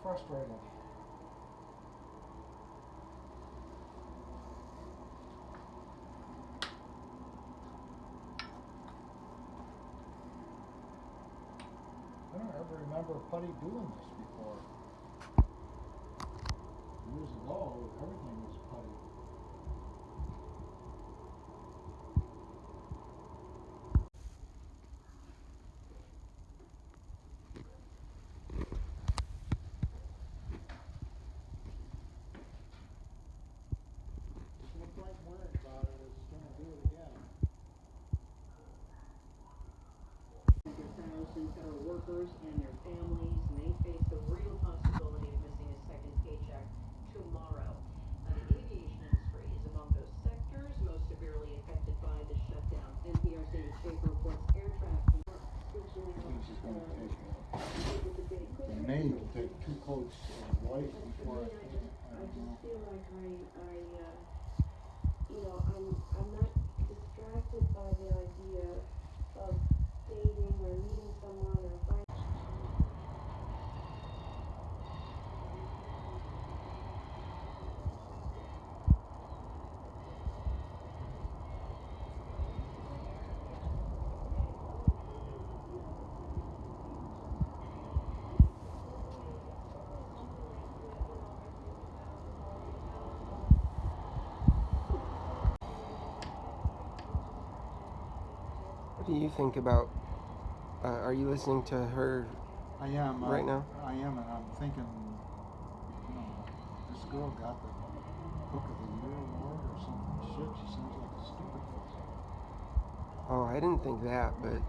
frustrated. I don't ever remember Putty doing this before. Years ago, everything was Putty. No point worrying about it, it's gonna do it again. Thousands federal workers and their families may face the real possibility of missing a second paycheck tomorrow. The aviation industry is among those sectors most severely affected by the shutdown. NPR's David Schaefer reports air traffic. This is gonna take a maid to take 2 coats of white before I just feel like I'm not distracted by the idea of dating or meeting someone or finding. What do you think about, are you listening to her I am right now? I am, and I'm thinking, this girl got the Book of the Year award or something. Shit, she seems like a stupid person. Oh, I didn't think that, but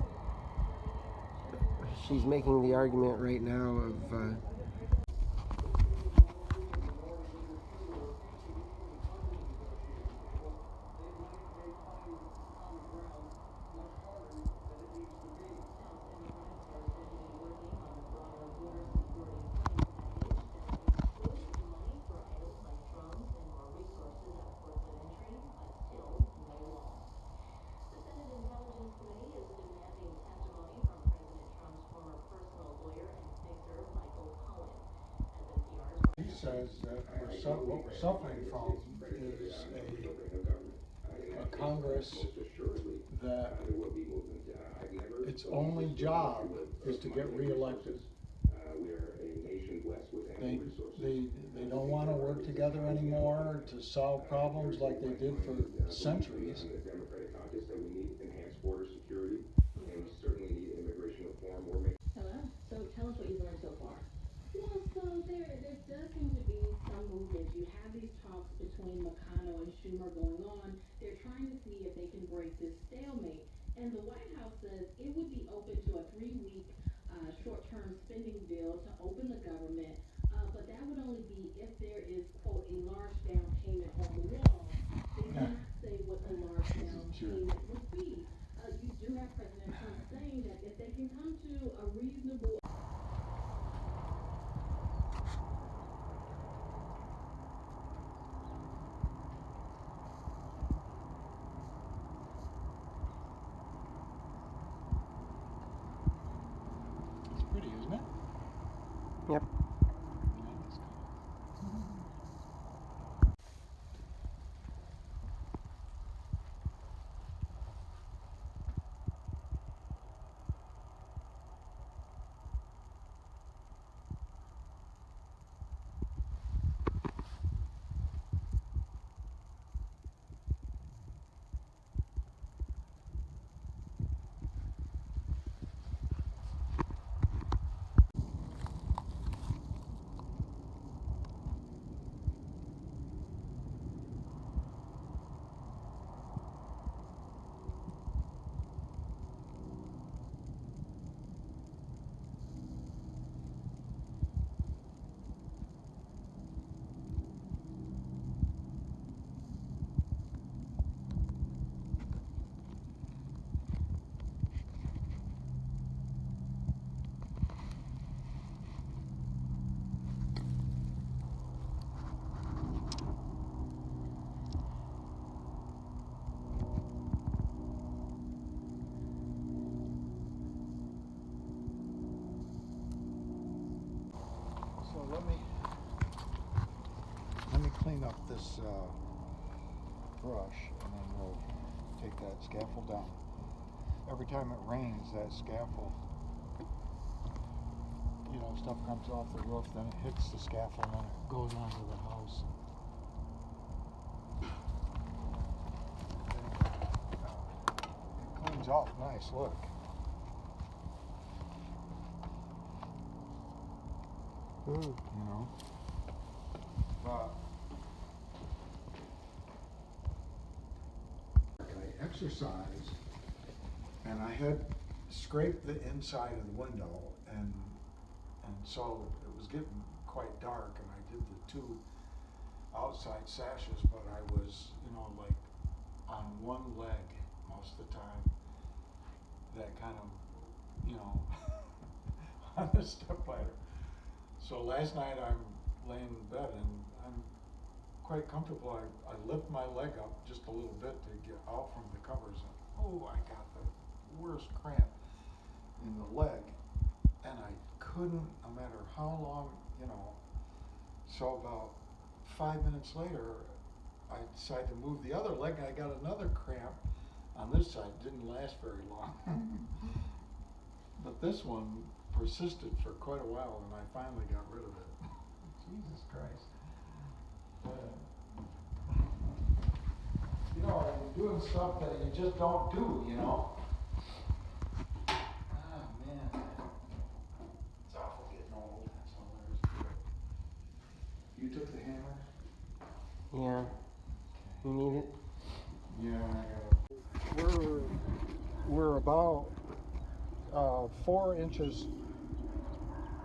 she's making the argument right now of He says that what we're suffering from is a Congress that its only job is to get reelected. They don't want to work together anymore to solve problems like they did for centuries. Hello. So tell us what you've learned so far. Well, so there does seem to be some movement. You have these talks between McConnell and Schumer going on. They're trying to see if they can break this stalemate. And the White House says it would be open to a 3-week short-term spending bill to open the government, but that would only be if there is, quote, a large down payment on the wall. They do not say what the large down payment would be. You do have President Trump saying that if they can come to a reasonable this brush, and then we'll take that scaffold down. Every time it rains, that scaffold, you know, stuff comes off the roof, then it hits the scaffold, and then it goes onto the house. It cleans off nice, look. You know, but I exercised, and I had scraped the inside of the window, and so it was getting quite dark, and I did the 2 outside sashes, but I was, you know, like on one leg most of the time. That kind of, you know, on the step ladder. So last night I'm laying in bed and I'm quite comfortable. I lift my leg up just a little bit to get out from the covers, and oh, I got the worst cramp in the leg, and I couldn't, no matter how long, you know. So about 5 minutes later, I decided to move the other leg, and I got another cramp on this side. Didn't last very long. But this one persisted for quite a while, and I finally got rid of it. Jesus Christ. You know, you're doing stuff that you just don't do, you know? Ah, man. It's awful getting old. That's all there is to it. You took the hammer? Yeah. You need it? Yeah, I got it. We're about 4 inches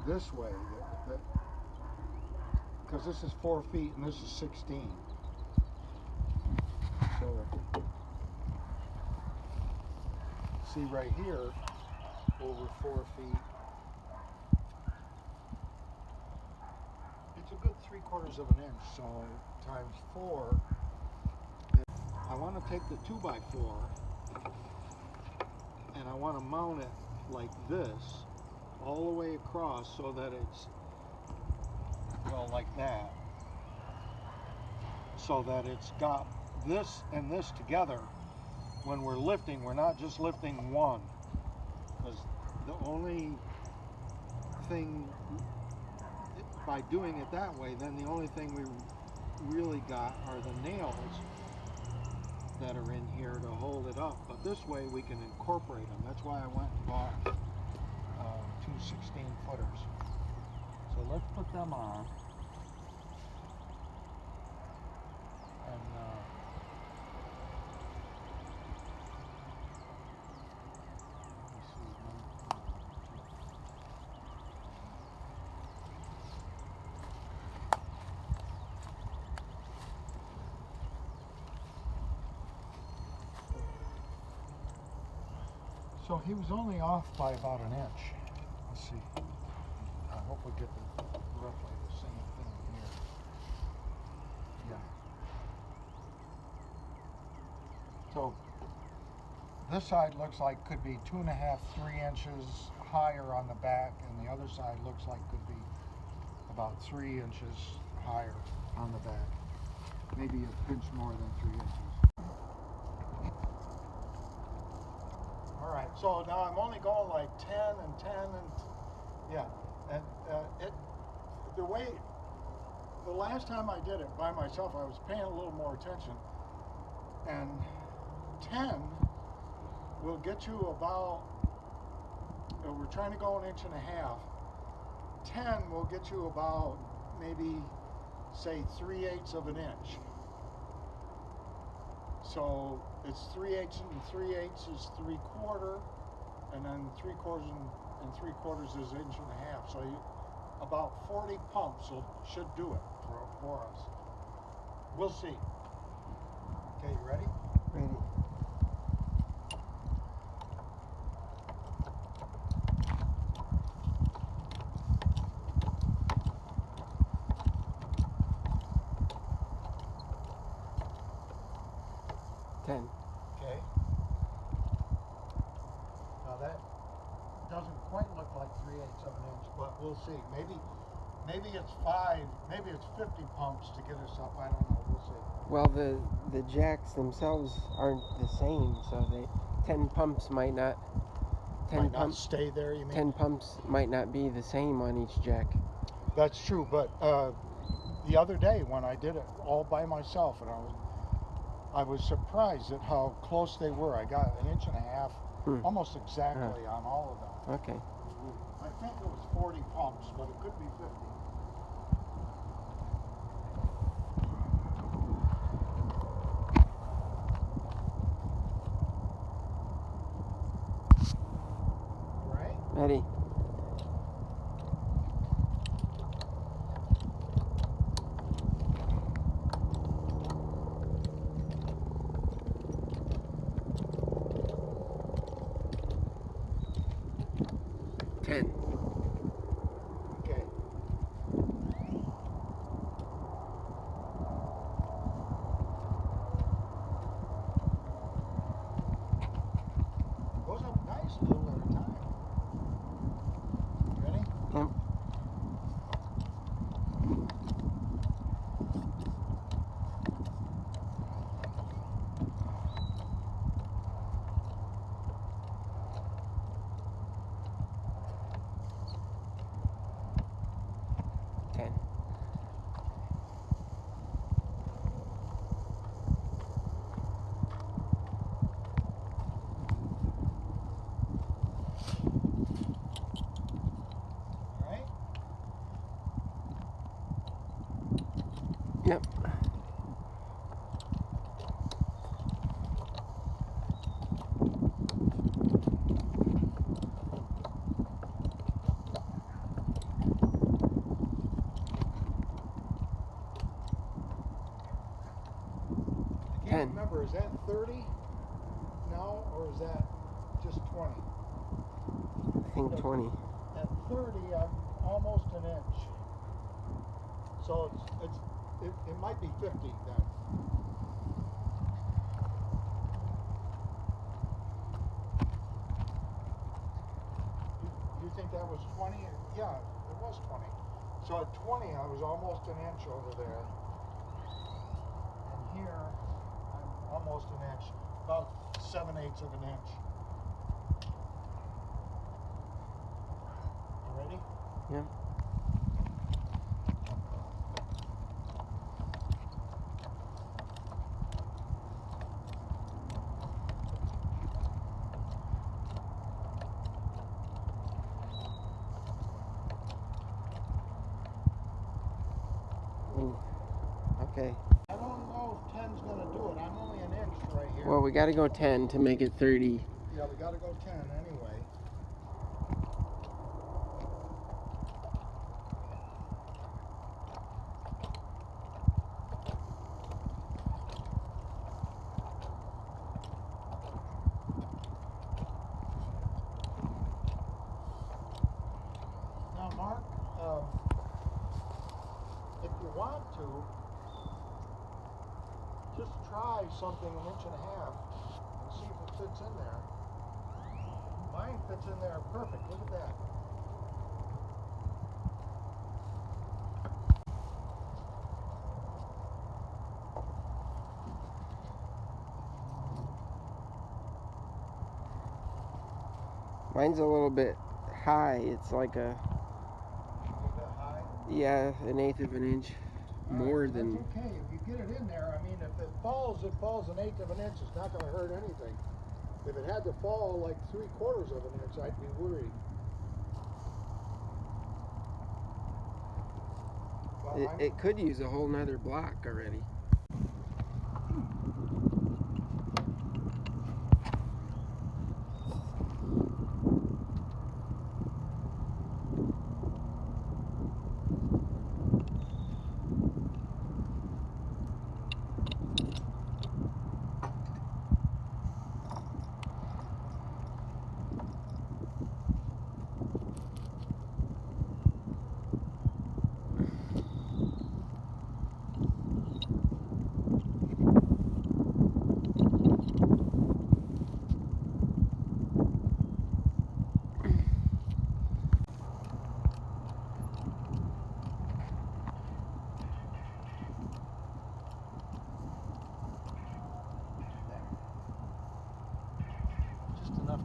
this way, because this is 4 feet and this is 16. So, see right here, over 4 feet. It's a good 3/4 of an inch, so times 4. I want to take the 2x4 and I want to mount it like this, all the way across, so that it's, well, like that, so that it's got this and this together. When we're lifting, we're not just lifting one, because the only thing, by doing it that way, then the only thing we really got are the nails that are in here to hold it up. But this way we can incorporate them. That's why I went and bought 2 16-footers. So let's put them on. And let's see, 1, 2, 3. So he was only off by about an inch. Let's see. I hope we get roughly the same thing here. Yeah. So this side looks like could be 2.5, 3 inches higher on the back, and the other side looks like could be about 3 inches higher on the back. Maybe a pinch more than 3 inches. All right, so now I'm only going like 10 and 10 and yeah, and the last time I did it by myself, I was paying a little more attention, and 10 will get you about, we're trying to go 1.5 inches. 10 will get you about maybe, say, 3/8 of an inch. So it's 3/8 and 3/8 is 3/4, and then 3/4 and 3/4 is 1.5 inches. So about 40 pumps should do it for us. We'll see. Okay, you ready? Ready. Okay. Now that doesn't quite look like 3/8 of an inch, but we'll see. Maybe it's 5, maybe it's 50 pumps to get us up. I don't know. we'll see. Well, the jacks themselves aren't the same, so 10 pumps might not. 10 Might not pumps. stay there, you mean? 10 pumps might not be the same on each jack. That's true, but the other day when I did it all by myself, and I was surprised at how close they were. I got an inch and a half, almost exactly on all of them. Okay. I think it was 40 pumps, but it could be 50. Right? Ready? Ten. Okay. Goes up nice, a little at a time. Ready? Yep. Ten. All right. Yep. I can't remember, is that 30 now, or is that just 20? I think 20. At 30, I'm almost an inch. So it might be 50 then. You think that was 20? Yeah, it was 20. So at 20, I was almost an inch over there. And here, I'm almost an inch. About 7/8 of an inch. You ready? Yep. Ooh. Okay. I don't know if 10's going to do it. I'm only an inch right here. Well, we got to go 10 to make it 30. Yeah, we got to go 10 anyway. Now, Mark, if you want to, just try something an inch and a half and see if it fits in there. Mine fits in there perfect. Look at that. Mine's a little bit high. It's like A little bit high. yeah, 1/8 of an inch more Alright, than. That's okay. If you get it in there, I mean, if it falls 1/8 of an inch. It's not going to hurt anything. If it had to fall like 3/4 of an inch, I'd be worried. But It could use a whole nother block already.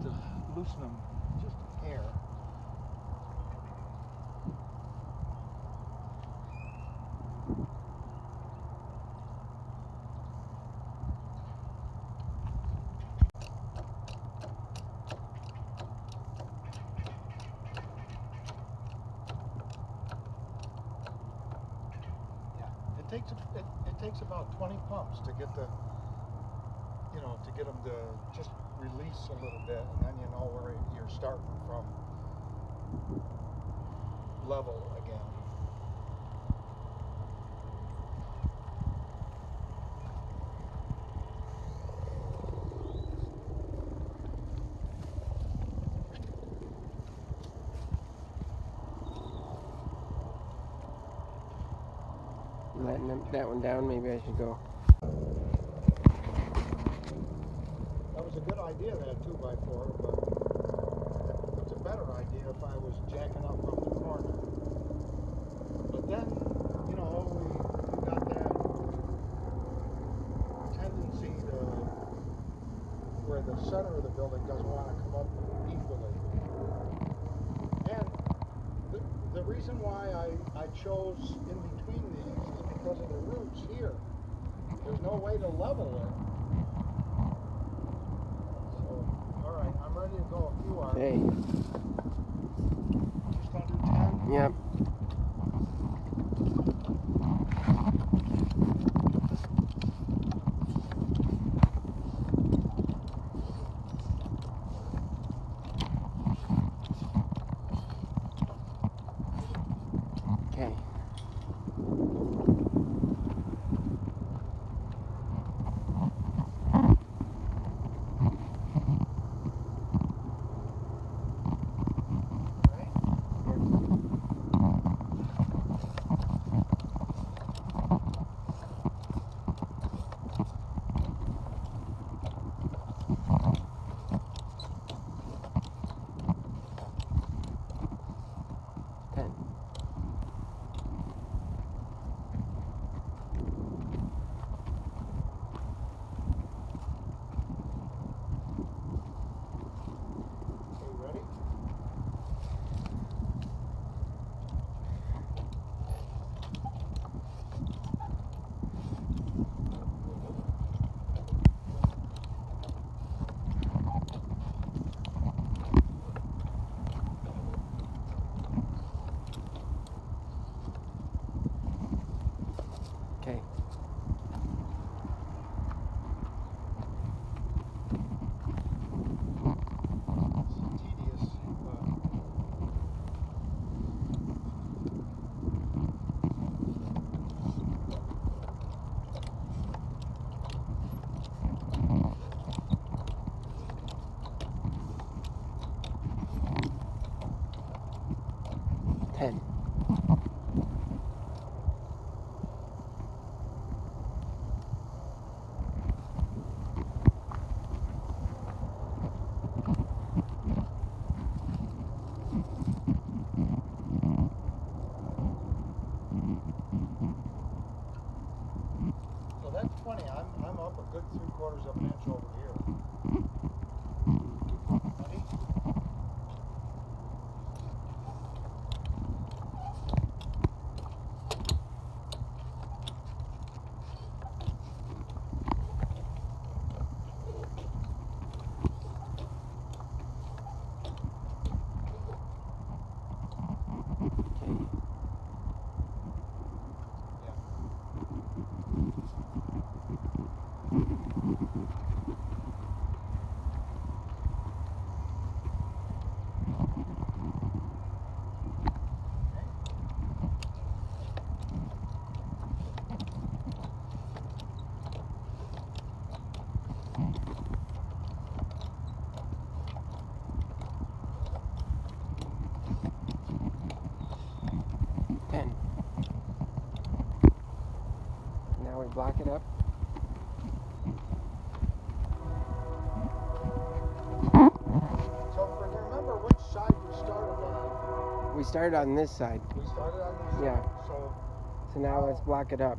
to loosen them just a hair. It takes about 20 pumps to get the, to get them to just release a little bit, and then you know where you're starting from level again. Letting that one down, maybe I should go. That was a good idea, that 2x4, but it's a better idea if I was jacking up from the corner. But then, we got that tendency to where the center of the building doesn't want to come up equally. And the reason why I chose in between these is because of the roots here. There's no way to level it. So, all right, I'm ready to go if you are. Okay. Just under 10? Yep. Okay. Okay. It's tedious, but 10. so that's 20. I'm up a good 3/4 of an inch over here. 20? Now we block it up. So remember which side we started on. We started on this side. We started on this side. Yeah. So So now let's block it up.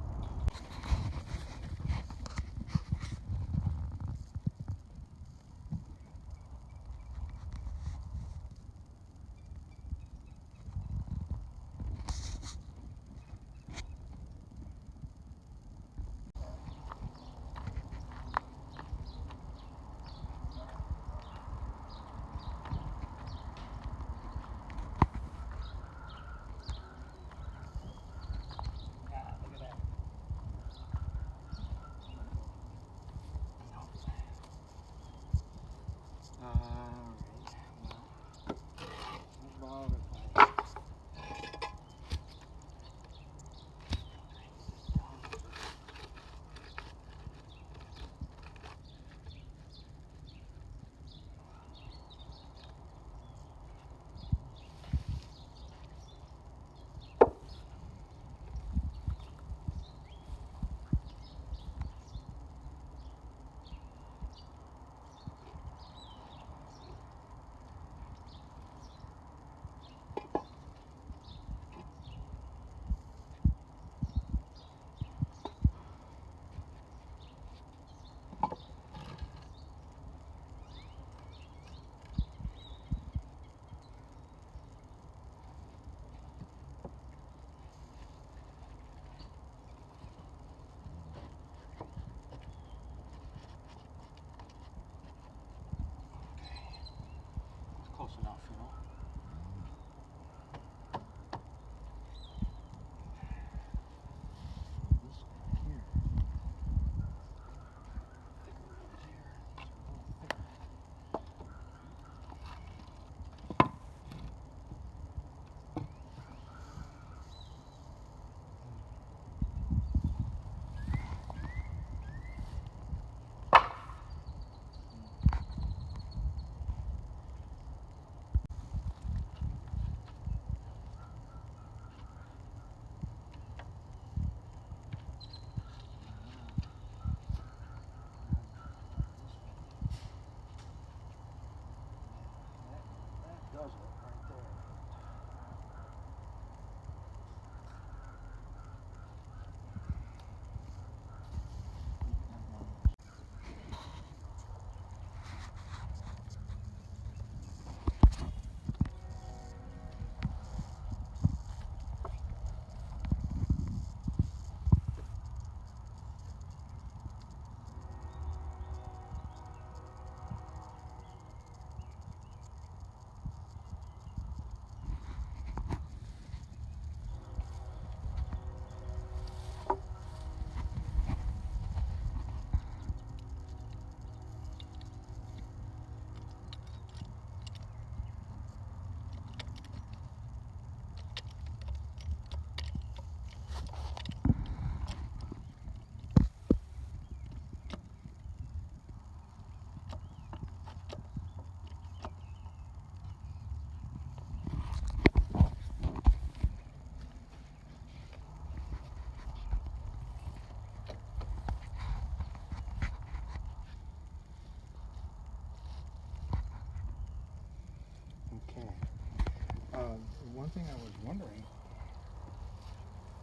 one thing I was wondering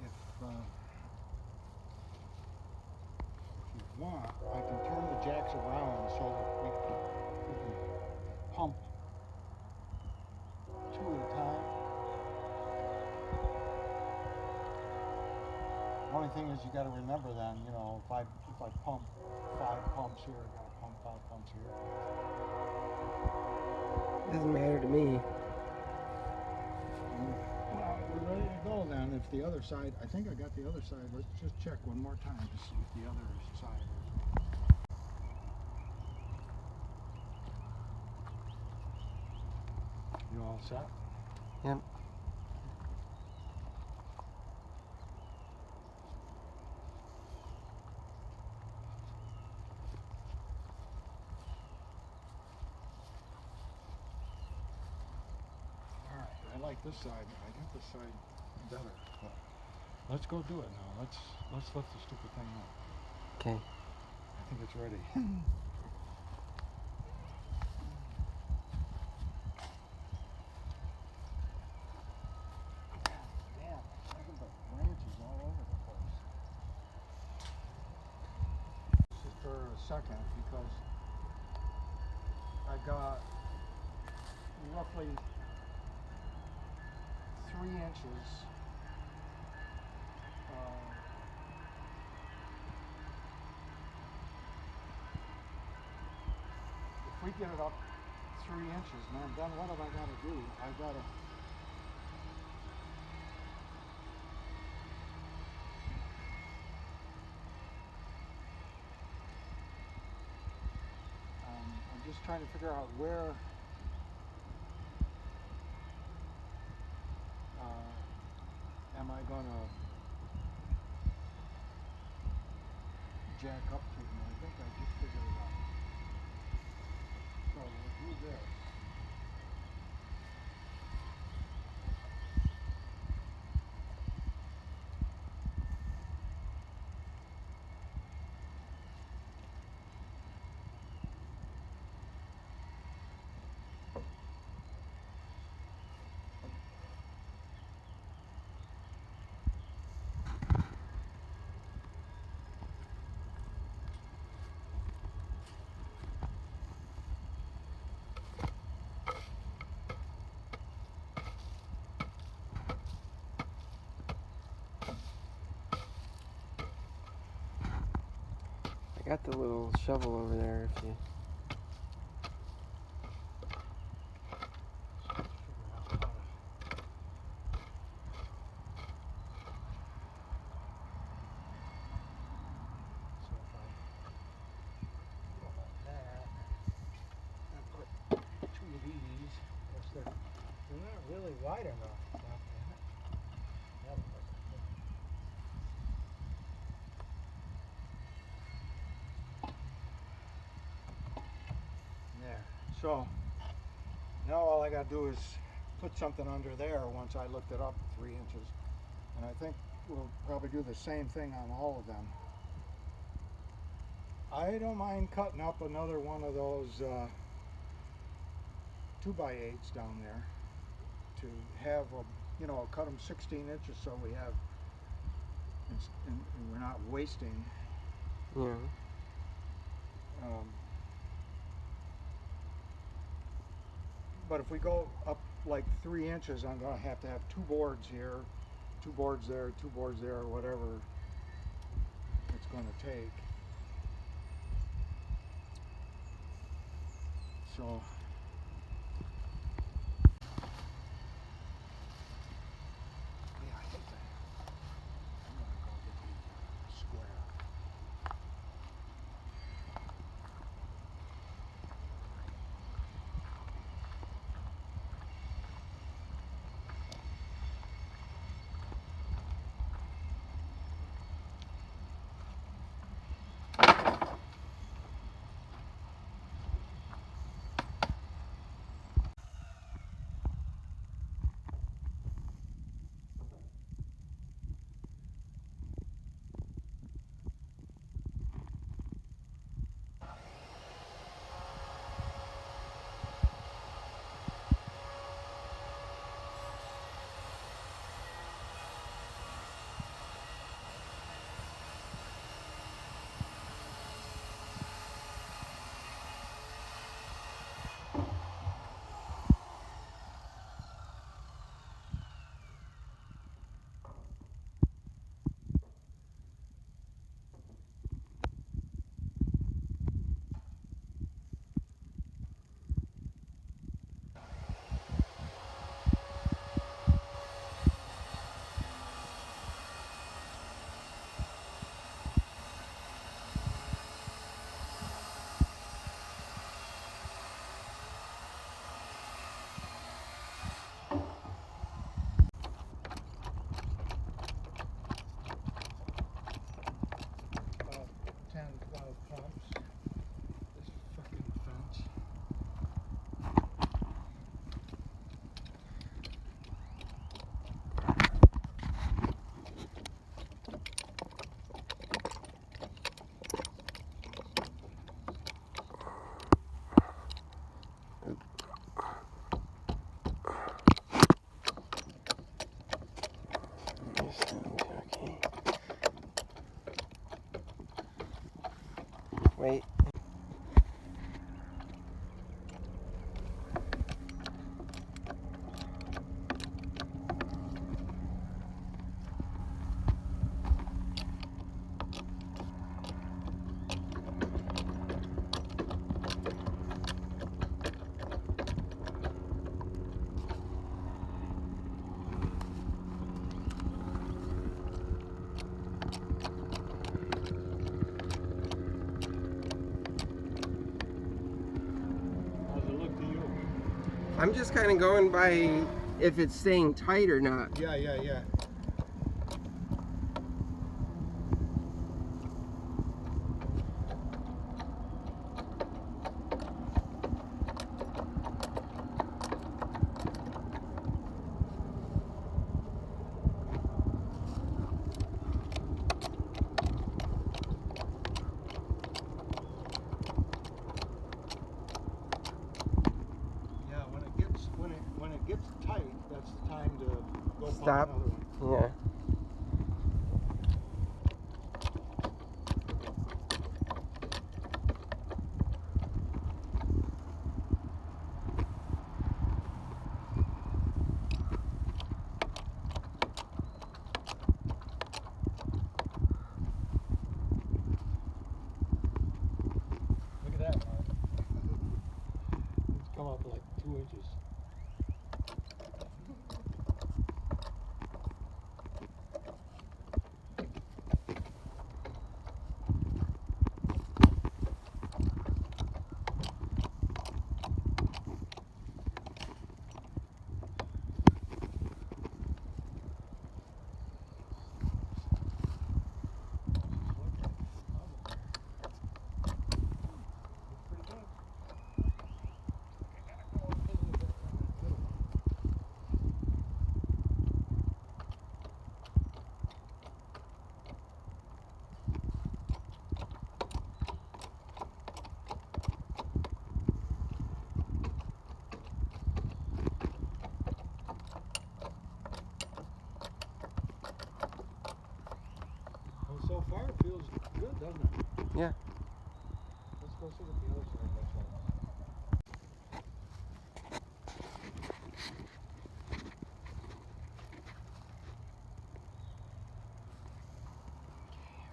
if you want, I can turn the jacks around so that we can pump two at a time. The only thing is you got to remember then, you know, if I pump 5 pumps here, I got to pump 5 pumps here. Doesn't matter to me. Well, we're ready to go then. If the other side, I think I got the other side. Let's just check one more time to see if the other side is. You all set? Yep. Alright, I like this side. I think this side better. But let's go do it now. Let's lift the stupid thing up. Okay. I think it's ready. Damn, look at the branches all over the place. Just for a second, because I got roughly 3 inches. If we get it up 3 inches, man, then what have I got to do? I got to. I'm just trying to figure out where. Am I gonna jack up to them? I think I just figured it out. So we'll do this. I got the little shovel over there if you. They're not really wide enough. There. So now all I got to do is put something under there once I lift it up 3 inches. And I think we'll probably do the same thing on all of them. I don't mind cutting up another one of those 2x8s down there to have cut them 16 inches so we have and we're not wasting. Yeah. But if we go up like 3 inches, I'm going to have 2 boards here, 2 boards there, 2 boards there, whatever it's going to take. So yeah, I think I'm going to go get the square. Wait. How's it look to you? I'm just kind of going by if it's staying tight or not. Yeah. Yeah, when it gets tight, that's the time to go pump Stop. another one. Yeah. Look at that, Mark. It's come up like 2 inches. Well, so far it feels good, doesn't it? Yeah. Let's go see what the other side looks like.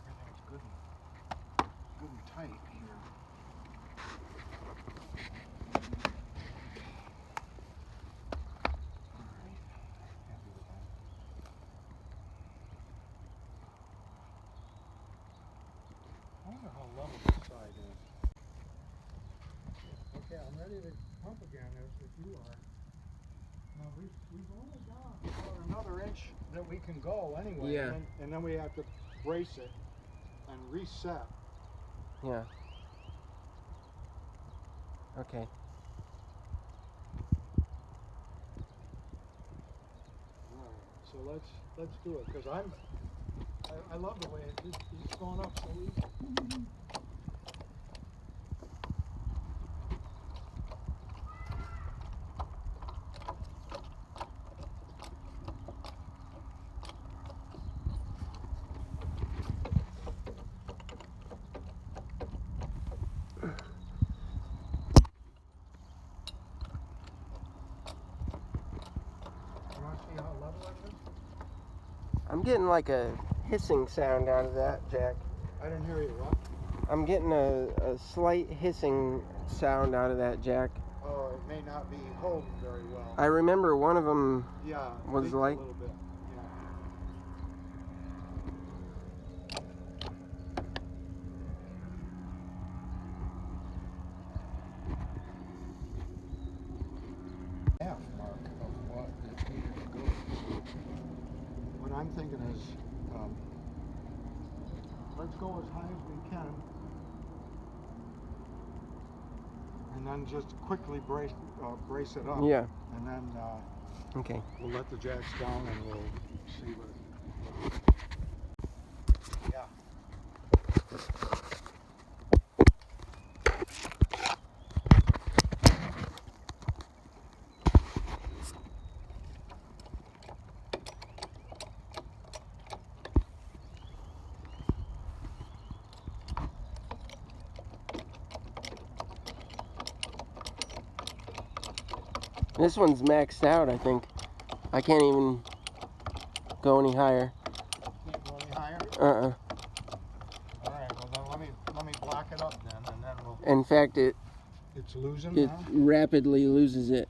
Everything's good and tight here. Alright, happy with that. I wonder how level this side is. Okay, I'm ready to pump again if you are. Now we've only got about another inch that we can go anyway. Yeah. And then we have to brace it and reset. Yeah. Okay. Alright, so let's do it because I love the way it's going up so easy. You want to see how level it is? I'm getting like a hissing sound out of that, Jack. I didn't hear you, what? I'm getting a slight hissing sound out of that, Jack. Oh, it may not be holding very well. I remember one of them Yeah, was leaks like- a little bit. Yeah. Half mark of what it needed to go. What I'm thinking is, let's go as high as we can, and then just quickly brace it up. Yeah. And then Okay. we'll let the jacks down and we'll see what. Yeah. This one's maxed out, I think. I can't even go any higher. Can't go any higher? Uh-uh. All right, well then let me block it up then, and then we'll. In fact, It's losing it now? rapidly loses it.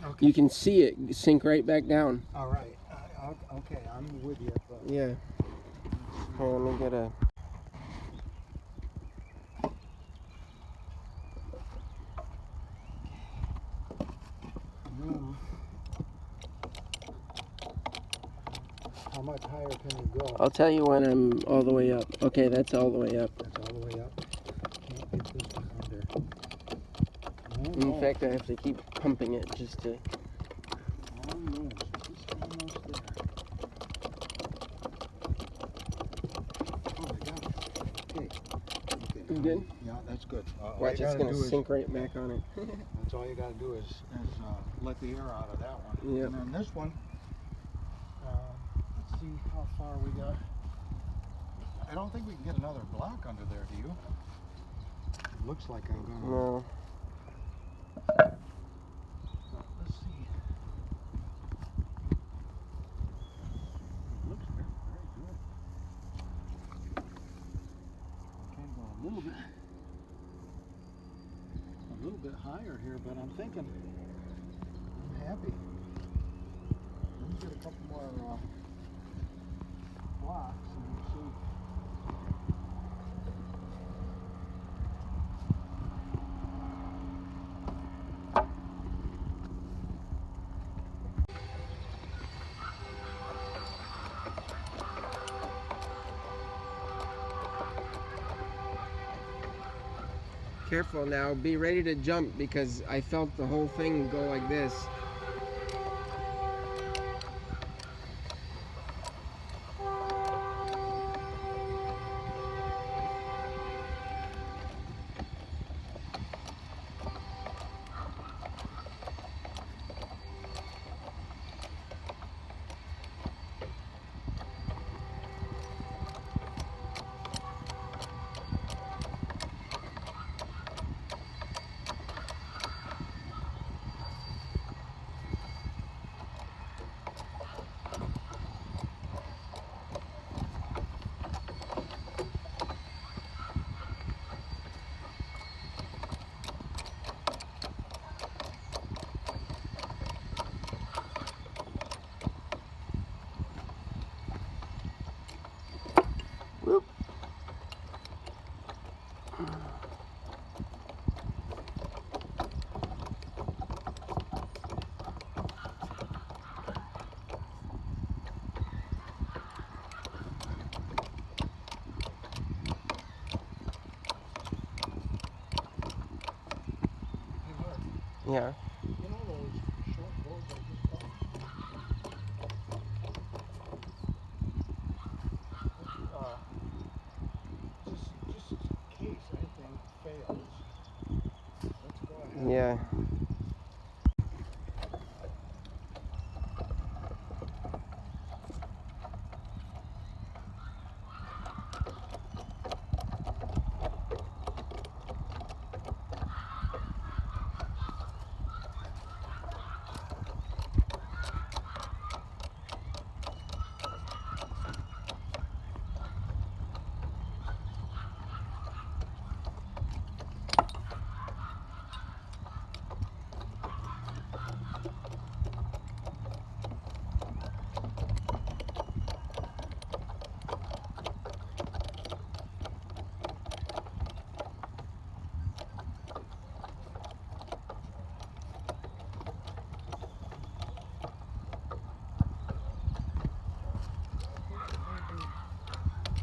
Okay. You can see it sink right back down. All right. Okay, I'm with you. But Yeah. Here, let me get a... now, how much higher can you go? I'll tell you when I'm all the way up. Okay, that's all the way up. That's all the way up. Can't get this one under. In fact, I have to keep pumping it just to... Almost. Just almost there. Oh my gosh. Okay. You good? Yeah, that's good. All Watch, you it's gotta going to do is- sink right back on it. That's all you gotta do is let the air out of that one. Yep. And then this one, let's see how far we got. I don't think we can get another block under there, do you? It looks like I'm gonna. No. Let's see. It looks very, very good. Can go a little bit higher here, but I'm thinking I'm happy. Let me get a couple more blocks and see. Careful now. Be ready to jump because I felt the whole thing go like this. Whoop. Yeah. You know those short boards I just bought? Just in case anything fails, let's go ahead. Yeah.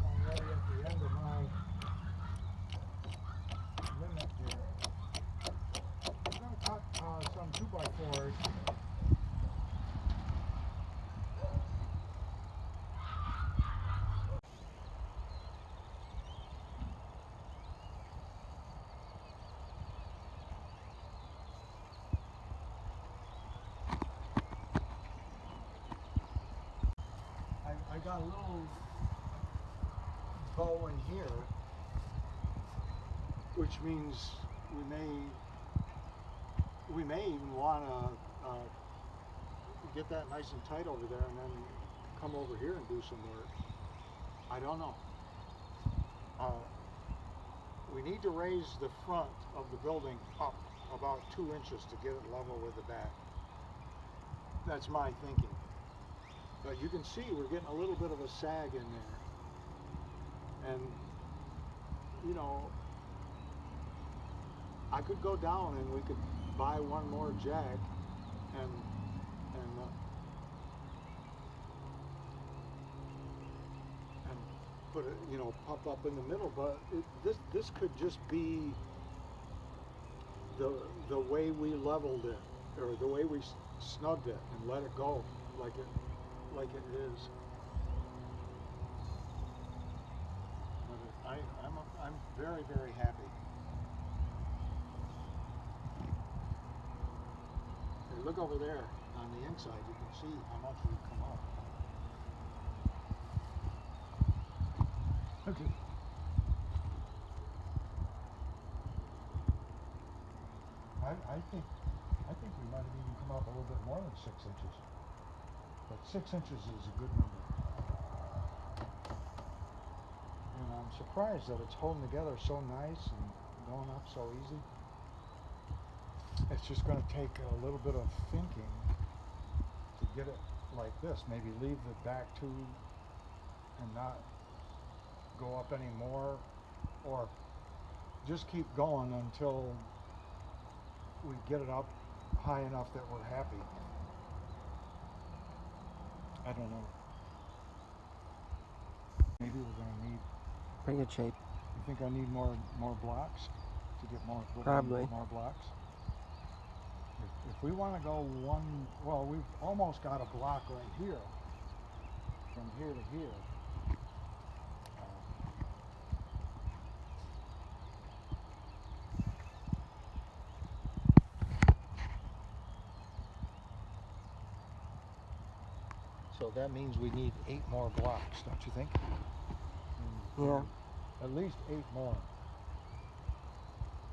Already at the end of my limit here. I'm gonna cut some 2x4s. I got a little bow in here, which means we may even want a get that nice and tight over there and then come over here and do some work. I don't know. We need to raise the front of the building up about 2 inches to get it level with the back. That's my thinking. But you can see we're getting a little bit of a sag in there. And, you know, I could go down and we could buy one more jack and put it, you know, pop up in the middle. But this could just be the way we leveled it, or the way we snugged it and let it go like it is. But I'm very, very happy. Hey, look over there on the inside. You can see how much we've come up. Okay. I think we might have even come up a little bit more than 6 inches. But 6 inches is a good number. And I'm surprised that it's holding together so nice and going up so easy. It's just going to take a little bit of thinking to get it like this. Maybe leave the back tube and not go up any more, or just keep going until we get it up high enough that we're happy. I don't know. Maybe we're going to need. Pretty good shape. You think I need more blocks to get more? Probably. More blocks. If we want to go one, well, we've almost got a block right here, from here to here. So that means we need 8 more blocks, don't you think? Yeah. At least 8 more.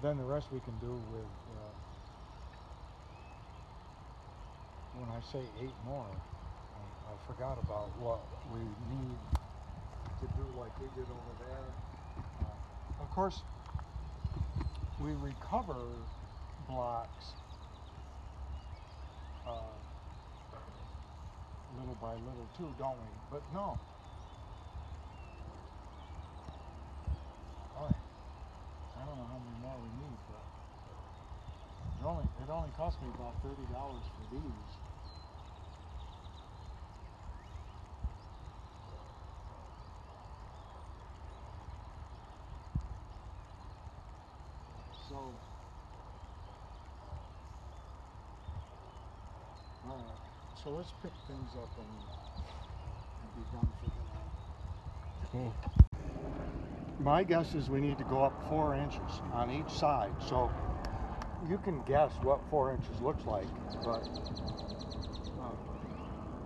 Then the rest we can do with, when I say 8 more, I forgot about what we need to do like we did over there. Of course, we recover blocks little by little too, don't we? But no. Oh, I don't know how many more we need, but it only cost me about $30 for these. So, all right. So let's pick things up and be done for the night. Okay. My guess is we need to go up 4 inches on each side. So you can guess what 4 inches looks like, but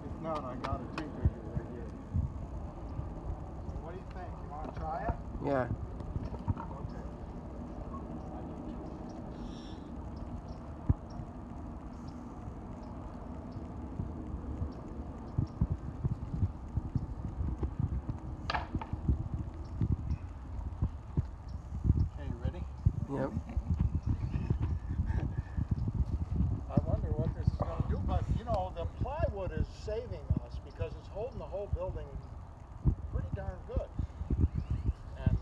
if not, I got a tape measure right here. What do you think? You want to try it? Yeah. Yep. I wonder what this is going to do, but you know, the plywood is saving us because it's holding the whole building pretty darn good. And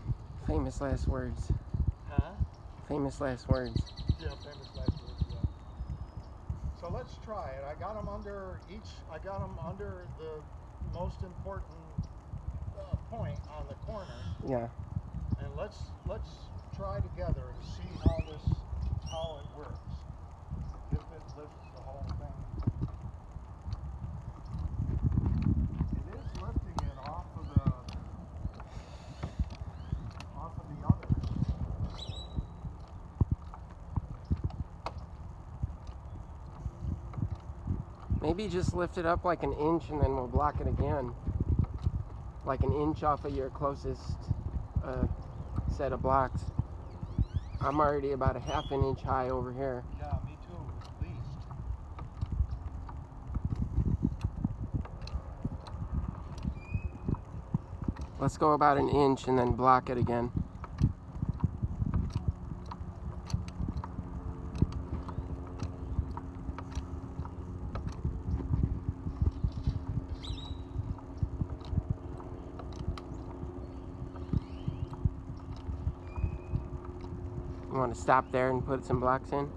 Famous last words. huh? Famous last words. Yeah, famous last words. Yeah. So let's try it. I got them under the most important point on the corner. Yeah. And let's try together to see how it works. If it lifts the whole thing. It is lifting it off of the others. Maybe just lift it up like an inch and then we'll block it again. Like an inch off of your closest set of blocks. I'm already about a half an inch high over here. Yeah, me too, at least. Let's go about an inch and then block it again. You want to stop there and put some blocks in?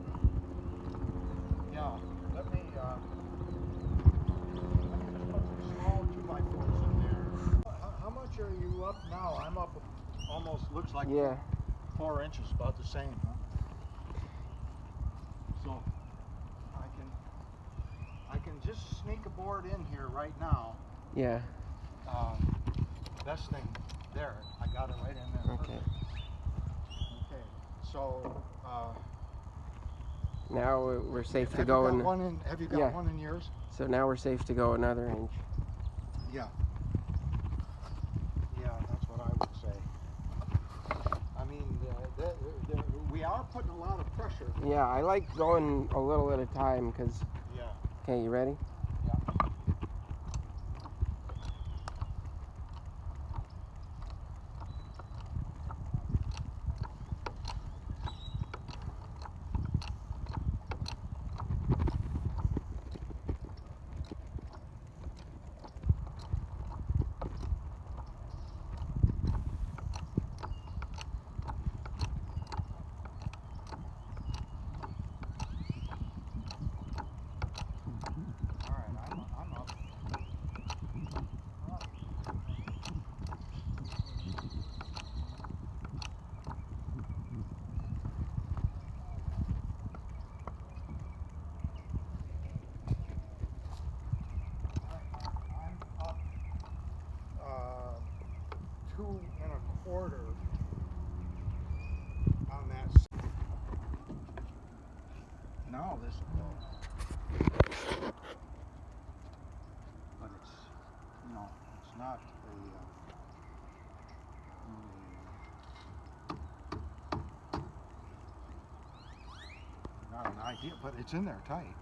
Yeah, let me just put some small 2x4s in there. How much are you up now? I'm up almost, looks like Yeah. 4 inches, about the same, huh? So I can just sneak a board in here right now. Yeah. Best thing there, I got it right in there. Okay. Okay, so Now we're safe to have go you in. got one in? Have you got Yeah. one in yours? So now we're safe to go another inch. Yeah. Yeah, that's what I would say. I mean, we are putting a lot of pressure. Yeah, I like going a little at a time because. Yeah. Okay, you ready? Yeah. All right, I'm up. I'm up 2 1/4 on that. Now this will go. But it's, it's not not an ideal, but it's in there tight.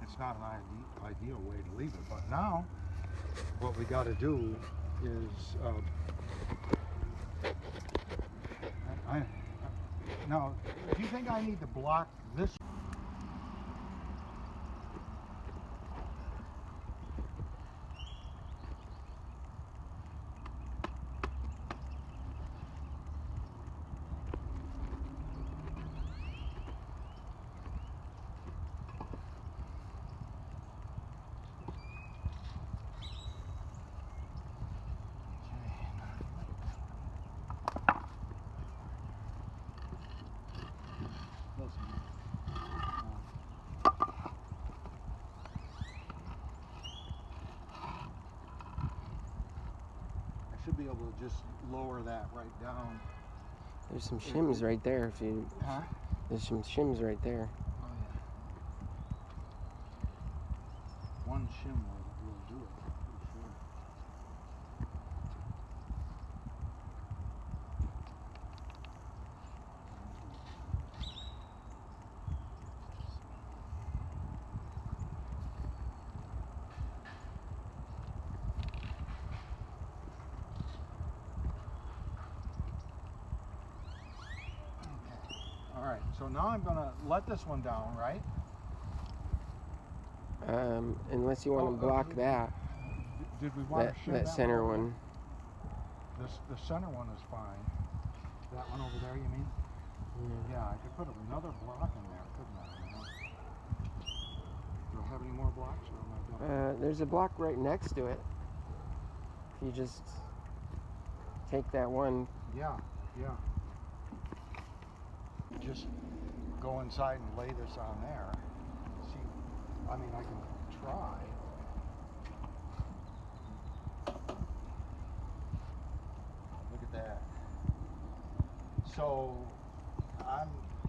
It's not an ideal way to leave it. But now, what we got to do is, now, do you think I need to block this? I should be able to just lower that right down. There's some shims right there. If you. Huh? There's some shims right there. Oh yeah. One shim will do it for sure. All right, so now I'm gonna let this one down, right? Unless you want to block that. Did we want to shim That center over one. there? The center one is fine. That one over there, you mean? Yeah, I could put another block in there, couldn't I? Do I have any more blocks, or am I done? There's a block right next to it. If you just take that one. Yeah. Just go inside and lay this on there. See, I mean, I can try. Look at that. So,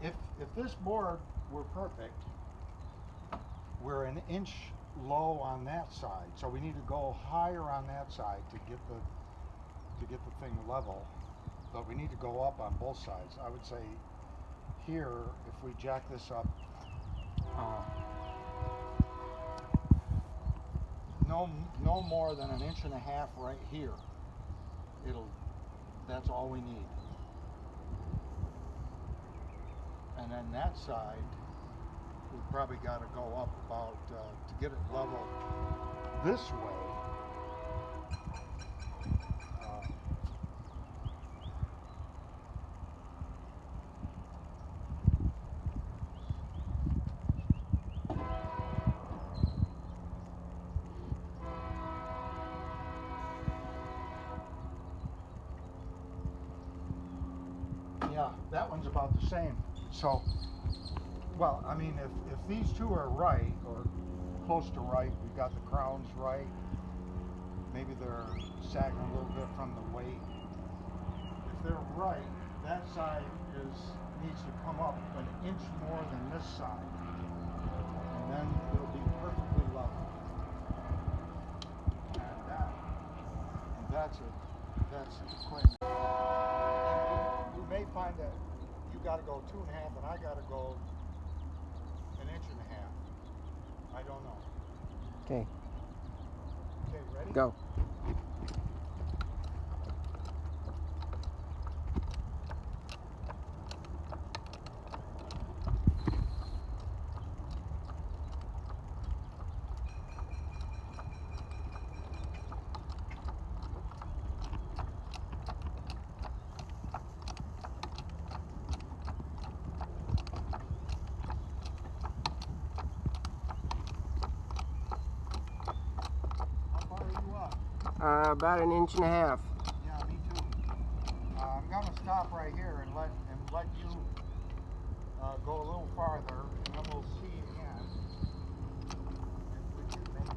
if this board were perfect, we're an inch low on that side. So we need to go higher on that side to get the thing level. But we need to go up on both sides. I would say here, if we jack this up, no more than 1.5 inches right here. that's all we need. And then that side, we've probably got to go up about, to get it level this way. Yeah, that one's about the same. So, well, I mean, if these two are right, or close to right, we've got the crowns right, maybe they're sagging a little bit from the weight. If they're right, that side needs to come up an inch more than this side, and then it'll be perfectly level. And that's the queen. You may find that you got to go 2.5 and I got to go 1.5 inches. I don't know. Okay. Okay, ready? Go. How far are you up? About 1.5 inches. Yeah, me too. I'm gonna stop right here and let you go a little farther, and then we'll see again if we can make.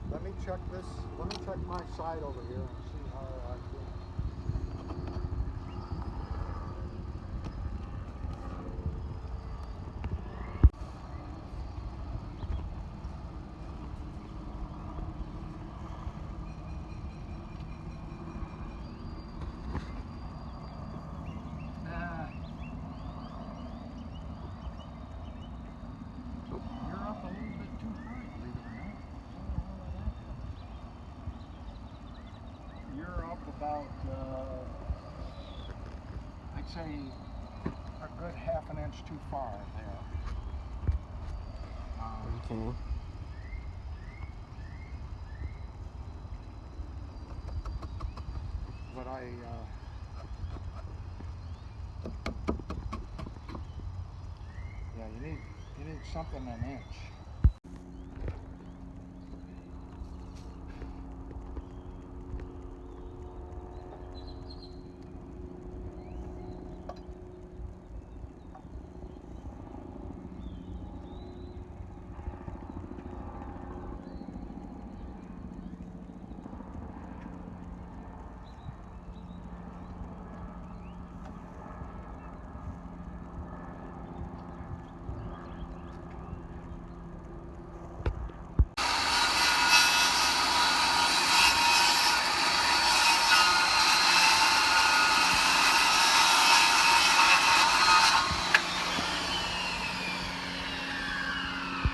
Let me check this. Let me check my side over here and see how I'm doing. You're up a little bit too high, believe it or not. You're up about, I'd say, a good 1/2 inch too far there. Okay. But yeah, you need something an inch.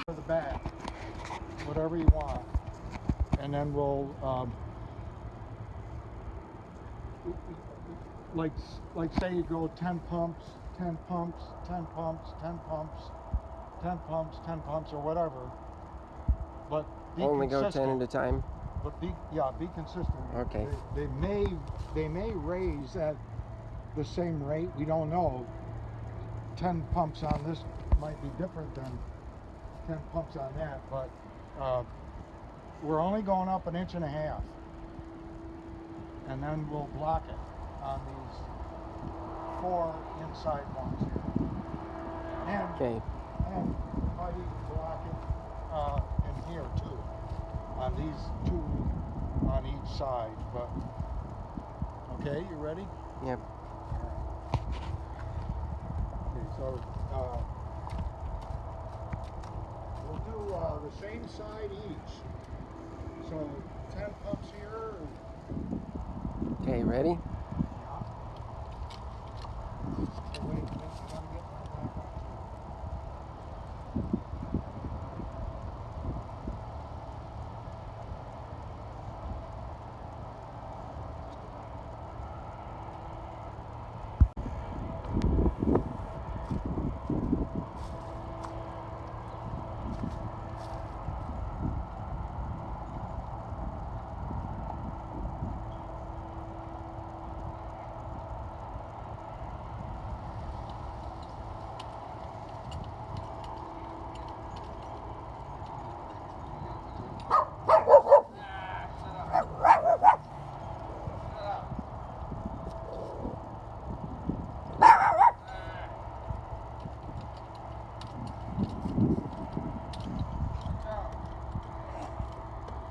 The back, whatever you want, and then we'll like say you go 10 pumps, 10 pumps, 10 pumps, 10 pumps, 10 pumps, 10 pumps, or whatever. But be Only go 10 consistent. at a time. But be consistent. Okay. They may raise at the same rate. We don't know. 10 pumps on this might be different than 10 pumps on that, but we're only going up 1.5 inches, and then we'll block it on these 4 inside ones here. And Okay. and we might even block it in here too, on these 2 on each side. But okay, you ready? Yep. Okay, so we'll do the same side each. So 10 pumps here. Okay, ready? Yeah. Hey, wait, I gotta get my back on.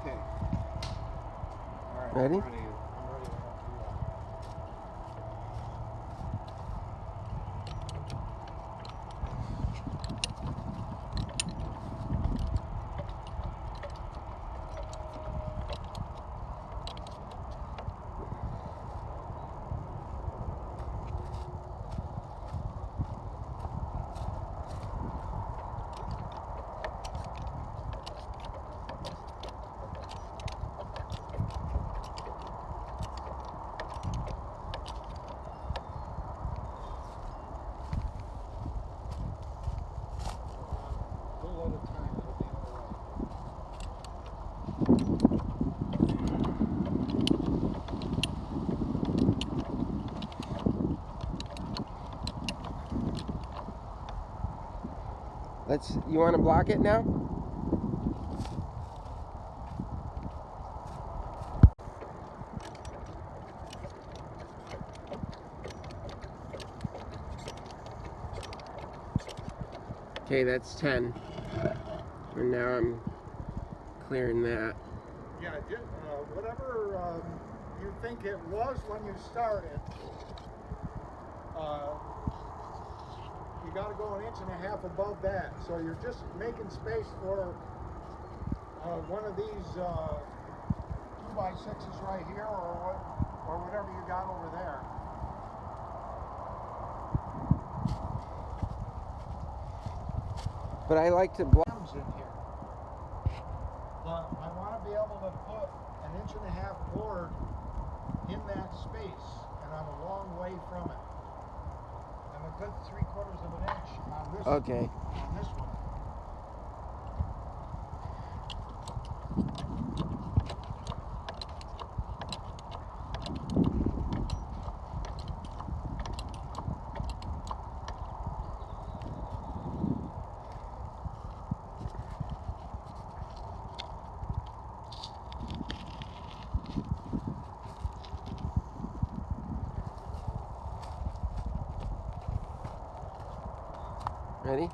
Okay. All right. Ready? I'm ready to do that. A little at a time, it'll be all right. You want to block it now? Okay, that's 10. And now I'm clearing that. Yeah, whatever you think it was when you started, you got to go 1.5 inches above that. So you're just making space for one of these 2x6s right here, or whatever you got over there. But I like to block. In here, but I want to be able to put 1.5 inch board in that space, and I'm a long way from it. I'm a good 3/4 inch on this. Okay. On this one. Ready?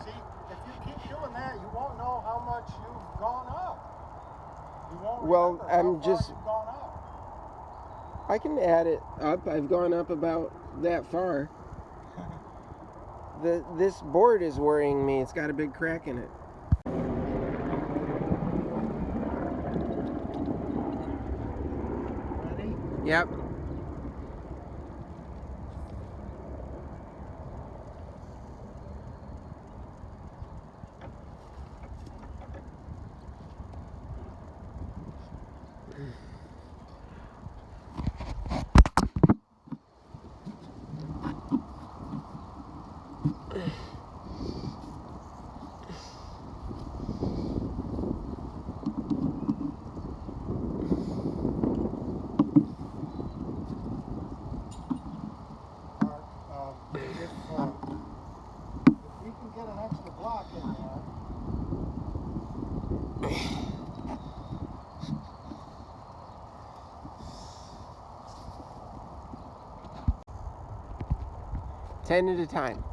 See, if you keep doing that, you won't know how much you've gone up. You won't Well, remember how I'm far just- you've gone up. I can add it up. I've gone up about that far. This board is worrying me. It's got a big crack in it. Ready? Yep. If we can get an extra block in there. Ten at a time.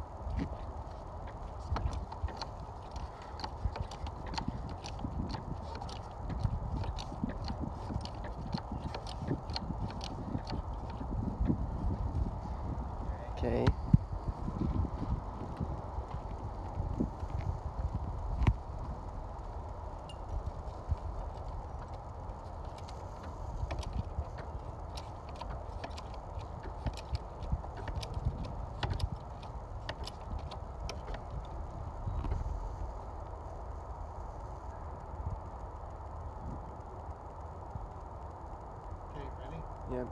Okay. Okay, ready? Yep.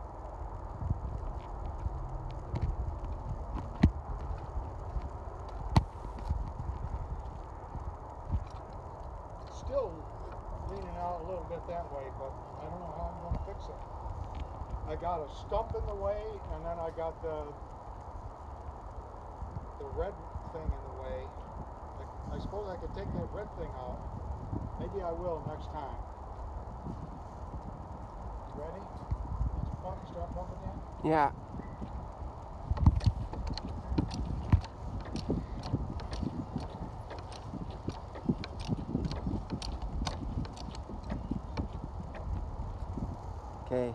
Still leaning out a little bit that way, but I don't know how I'm gonna fix it. I got a stump in the way, and then I got the red thing in the way. I suppose I could take that red thing out. Maybe I will next time. Ready? Let's pump, start pumping again. Yeah. Okay.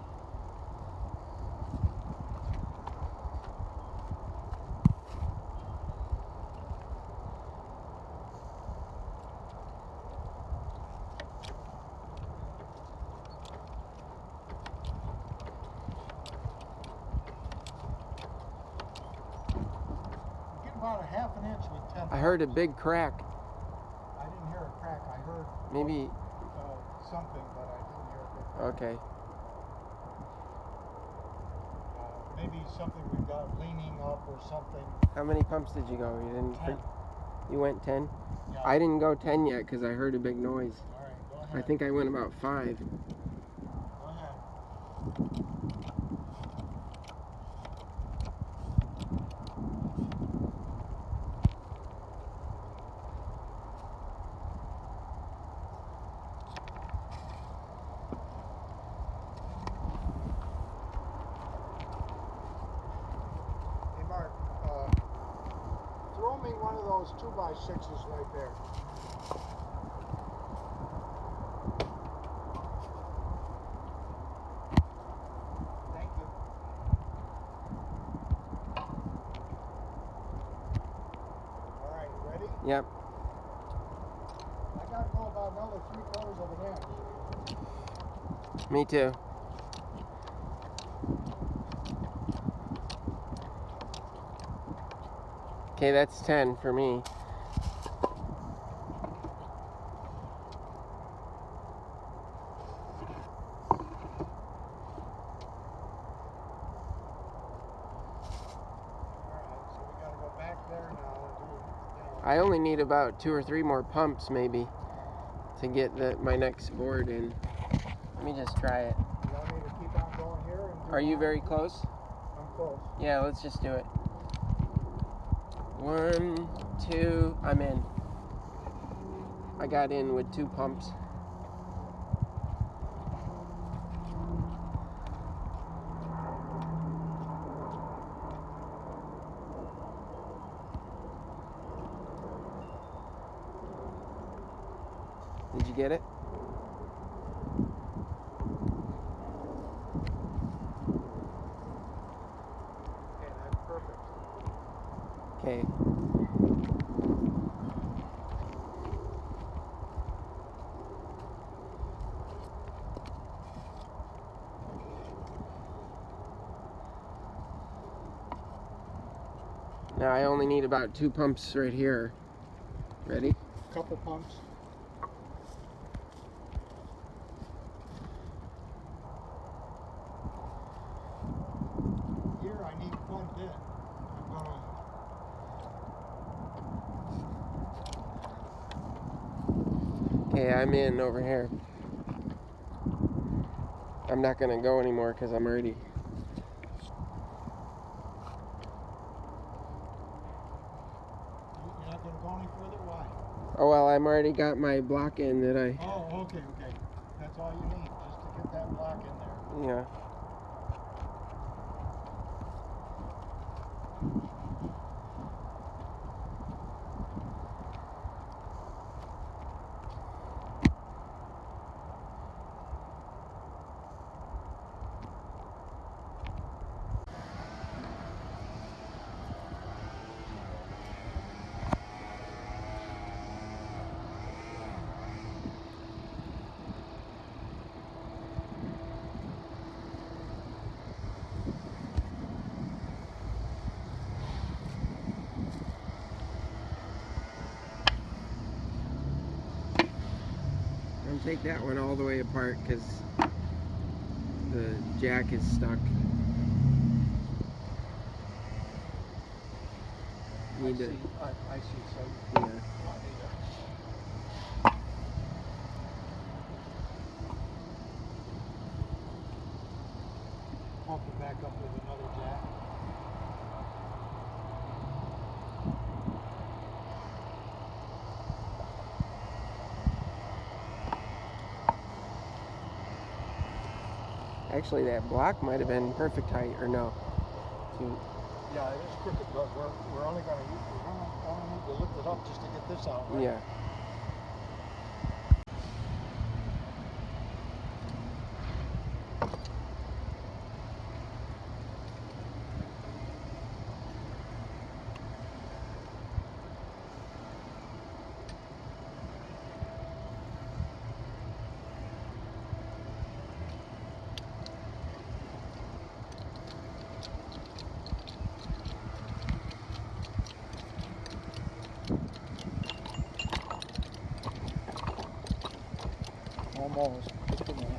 Get about a half an inch with 10 I heard a pumps. big crack. I didn't hear a crack. I heard Maybe. something, but I didn't hear a big crack. Okay. Maybe something we've got leaning up or something. How many pumps did you go? You didn't. 10. You went 10. Yeah. I didn't go 10 yet because I heard a big noise. All right, go ahead. I think I went about 5. Go ahead. Hey Mark, throw me one of those 2x6s right there. Thank you. All right, ready? Yep. I gotta go about another 3/4 of an inch. Me too. Okay, that's 10 for me. Alright, so we gotta go back there now and do, I only need about 2 or 3 more pumps maybe to get my next board in. Let me just try it. you want me to keep on going here and do Are you mine? very close? I'm close. Yeah, let's just do it. 1, 2, I'm in. I got in with 2 pumps. Did you get it? Okay, that's perfect. Okay. Now I only need about 2 pumps right here. Ready? Couple pumps. Here I need one bit. I'm gonna. Okay, I'm in over here. I'm not gonna go anymore because I'm already. You're not gonna go any further? Why? Oh well, I'm already got my block in that I. Oh, okay. That's all you need, just to get that block in there. Yeah. take that one all the way apart because the jack is stuck. I Need to, see, so. yeah. Pump it back up with another jack. Actually, that block might have been perfect height, or no? Yeah, it is crooked, but we're only gonna use, we're only need to lift it up just to get this out, right? Yeah. Almost, just a minute.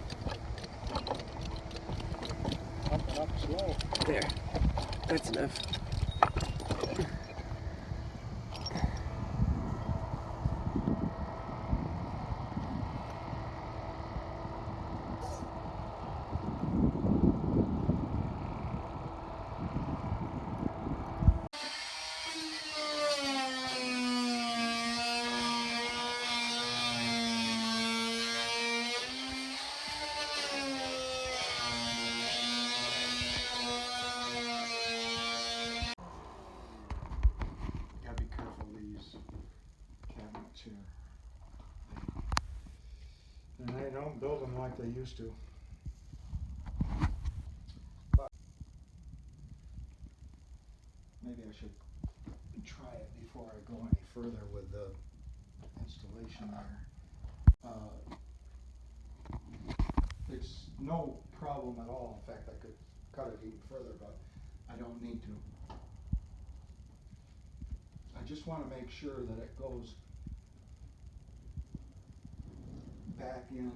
Pump it up slow. There. That's enough. Gotta be careful these cabinets here. And they don't build them like they used to. But maybe I should try it before I go any further with the installation there. It's no problem at all. In fact, I could cut it even further, but I don't need to. I just want to make sure that it goes back in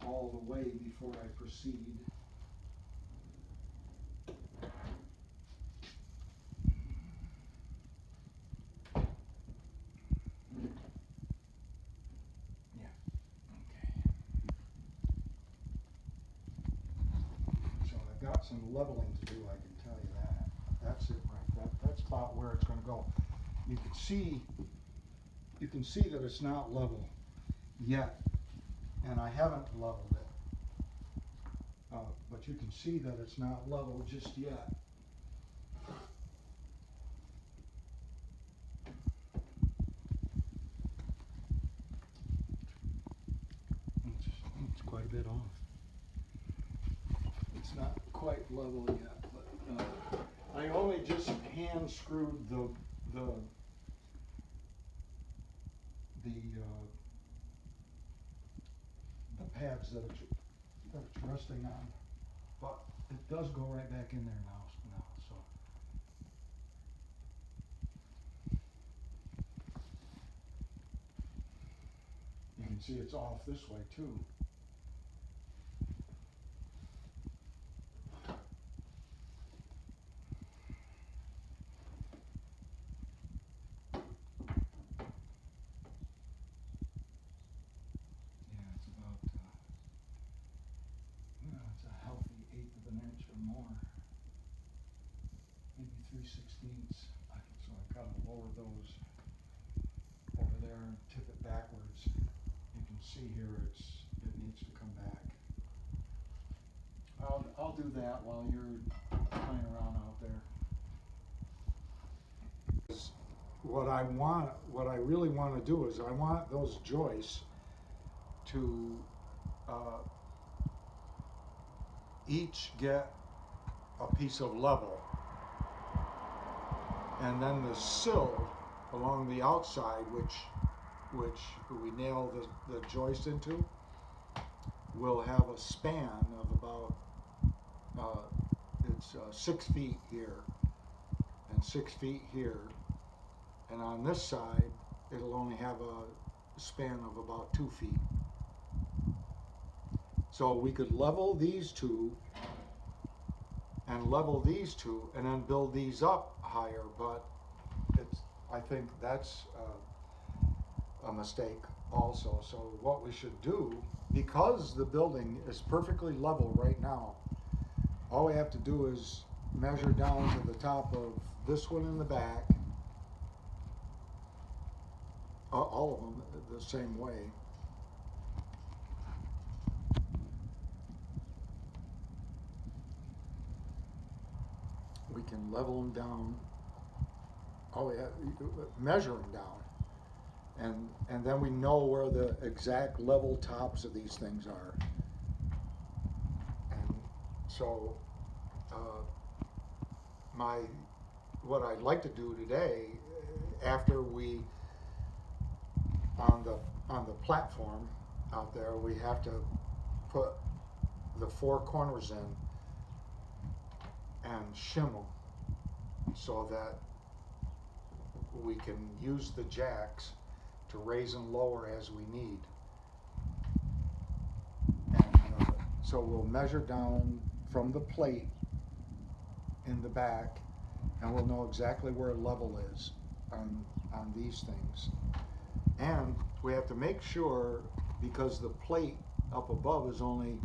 all the way before I proceed. Yeah, okay. So I've got some leveling to do, I can tell you that. That's it right, that's about where it's gonna go. You can see that it's not level yet, and I haven't leveled it. But you can see that it's not level just yet. It's quite a bit off. It's not quite level yet, but I only just hand screwed the pads that it's resting on, but it does go right back in there now. So you can see it's off this way too. Yeah, it's about it's a healthy 1/8 of an inch or more, maybe 3/16. So I gotta lower those over there and tip it backwards. You can see here it needs to come back. I'll do that while you're playing around out there. What I really want to do is I want those joists to each get a piece of level, and then the sill along the outside, which we nail the joist into, will have a span of about 6 feet here and 6 feet here, and on this side it'll only have a span of about 2 feet. So we could level these two and level these two and then build these up higher, but I think that's a mistake also. So what we should do, because the building is perfectly level right now, all we have to do is measure down to the top of this one in the back, all of them the same way. We can level them down. Oh yeah, measure them down, and then we know where the exact level tops of these things are. And so, what I'd like to do today, after we on the platform out there, we have to put the four corners in and shim them so that we can use the jacks to raise and lower as we need. And so we'll measure down from the plate in the back, and we'll know exactly where level is on these things. And we have to make sure, because the plate up above is only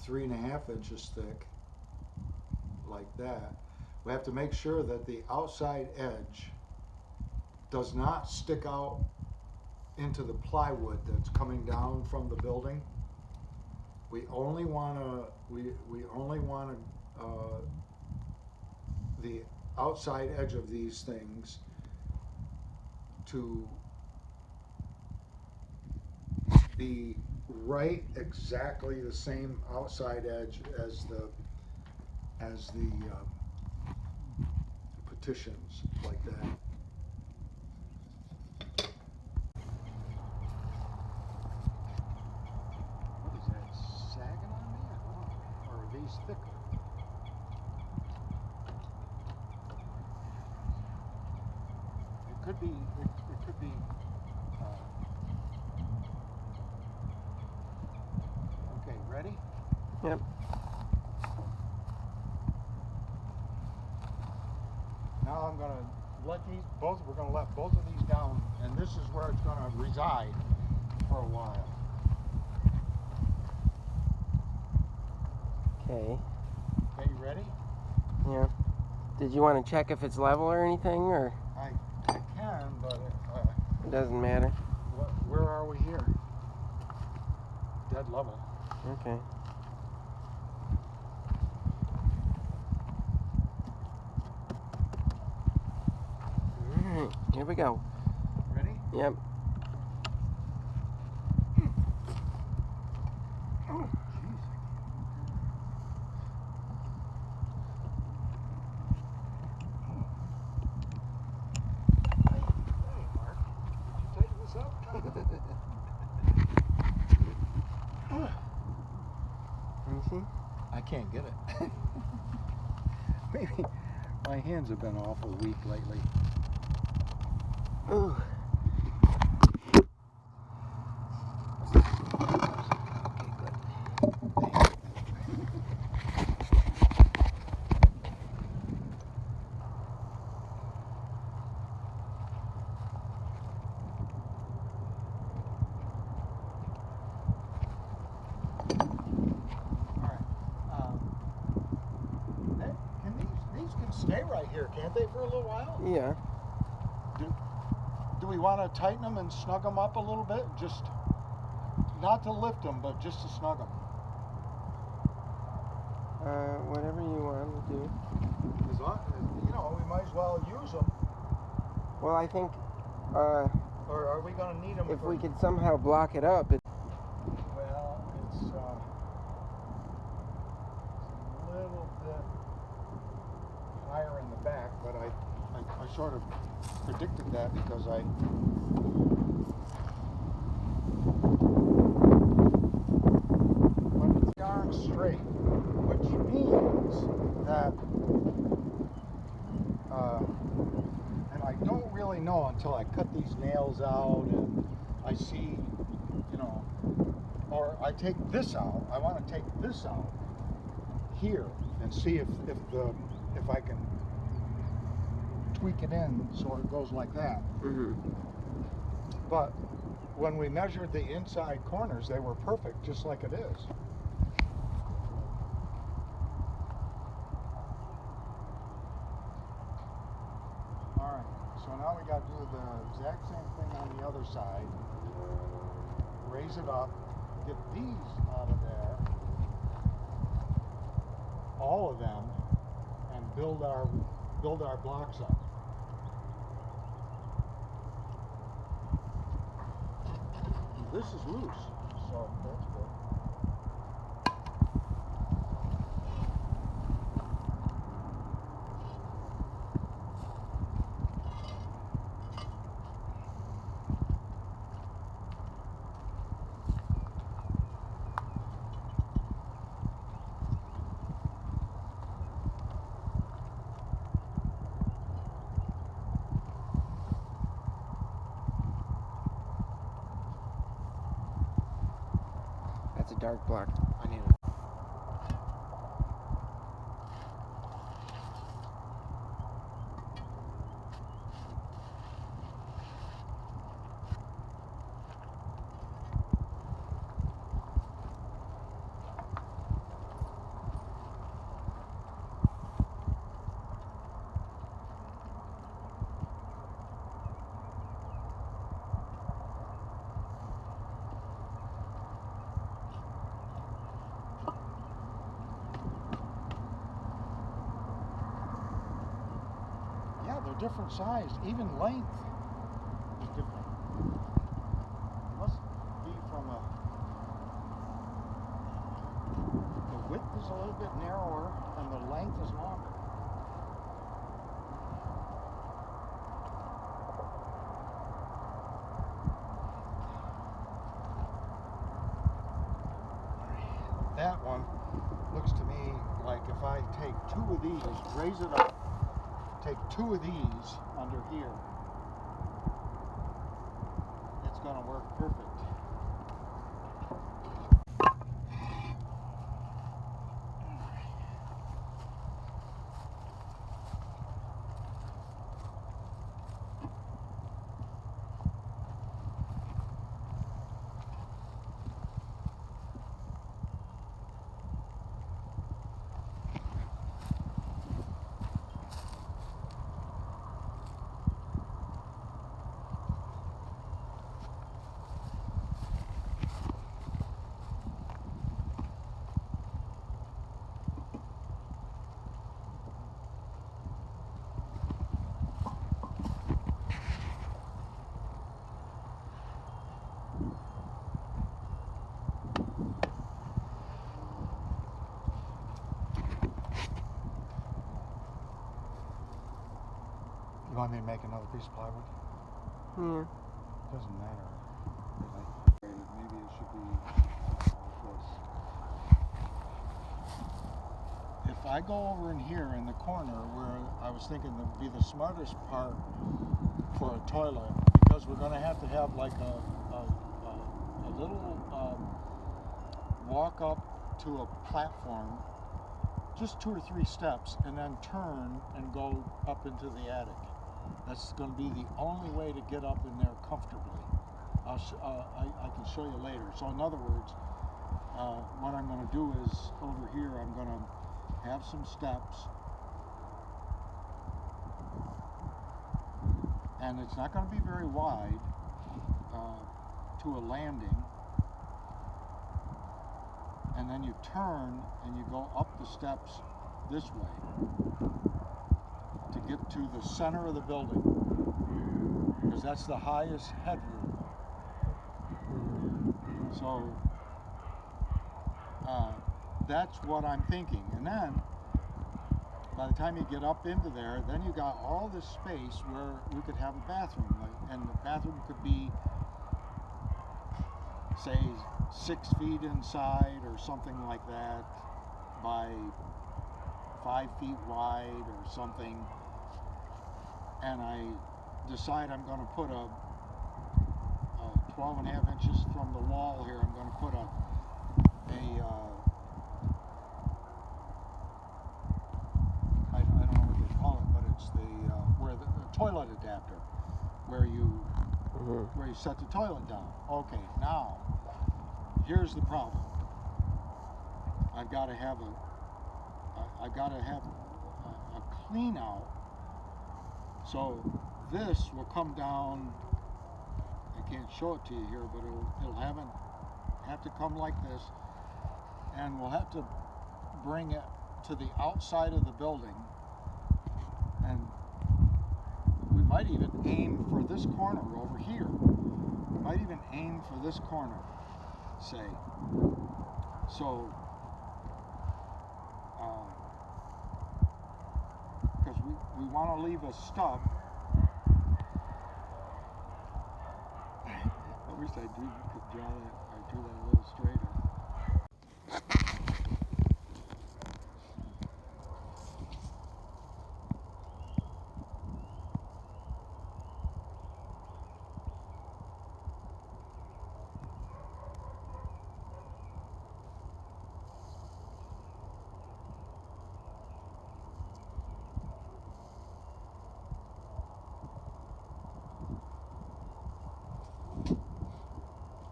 3.5 inches thick, like that, we have to make sure that the outside edge does not stick out into the plywood that's coming down from the building. We only want the outside edge of these things to be right exactly the same outside edge as the partitions, like that. What is that, sagging on me? I don't know. Or are these thicker? It could be. It could be. Okay, ready? Yep. Now I'm gonna let we're gonna let both of these down, and this is where it's gonna reside for a while. Okay. Okay, you ready? Yeah. Did you want to check if it's level or anything, or I can, but it doesn't matter? where are we here? Dead level. Okay. Alright, here we go. Ready? Yep. Oh, jeez. Hey, Mark, did you tighten this up? Let me see. I can't get it. Maybe my hands have been awful weak lately. Ooh. Okay, good. Can stay right here, can't they, for a little while? Yeah. Do we want to tighten them and snug them up a little bit? Just not to lift them, but just to snug them. Whatever you want to do. As long, we might as well use them. Well, I think Or are we going to need them? if we could somehow block it up, Well, it's a little bit higher in the back, but I sort of predicted that because but it's darn straight, which means that, and I don't really know until I cut these nails out and I see, or I take this out. I want to take this out here and see if I can tweak it in so it goes like that. Mm-hmm. But when we measured the inside corners, they were perfect, just like it is. All right, so now we got to do the exact same thing on the other side. Raise it up, get these out of there, all of them, and build our blocks up. This is loose, so that's good. That's a dark block. I need it. Yeah, they're different sized. Even length is different. It must be from the width is a little bit narrower and the length is longer. That one looks to me like if I take two of these, raise it up, take two of these under here, it's going to work perfect. You want me to make another piece of plywood? Yeah. Doesn't matter, really. Maybe it should be like this. If I go over in here in the corner where I was thinking that would be the smartest part for a toilet, because we're going to have like a little walk up to a platform, just 2 or 3 steps, and then turn and go up into the attic. That's going to be the only way to get up in there comfortably. I can show you later. So in other words, what I'm going to do is over here I'm going to have some steps, and it's not going to be very wide to a landing, and then you turn and you go up the steps this way to get to the center of the building, because that's the highest headroom. So that's what I'm thinking. And then by the time you get up into there, then you got all this space where we could have a bathroom, and the bathroom could be, say, 6 feet inside or something like that, by 5 feet wide or something. And I decide I'm going to put a 12.5 inches from the wall here. I'm going to put I don't know what they call it, but it's where the toilet adapter, where you set the toilet down. Okay, now here's the problem. I've got to have a clean out. So this will come down. I can't show it to you here, but it'll have to come like this, and we'll have to bring it to the outside of the building, and we might even aim for this corner over here. We might even aim for this corner, say. So, because we want to leave a stub. I wish I could draw that, or drew that a little straighter.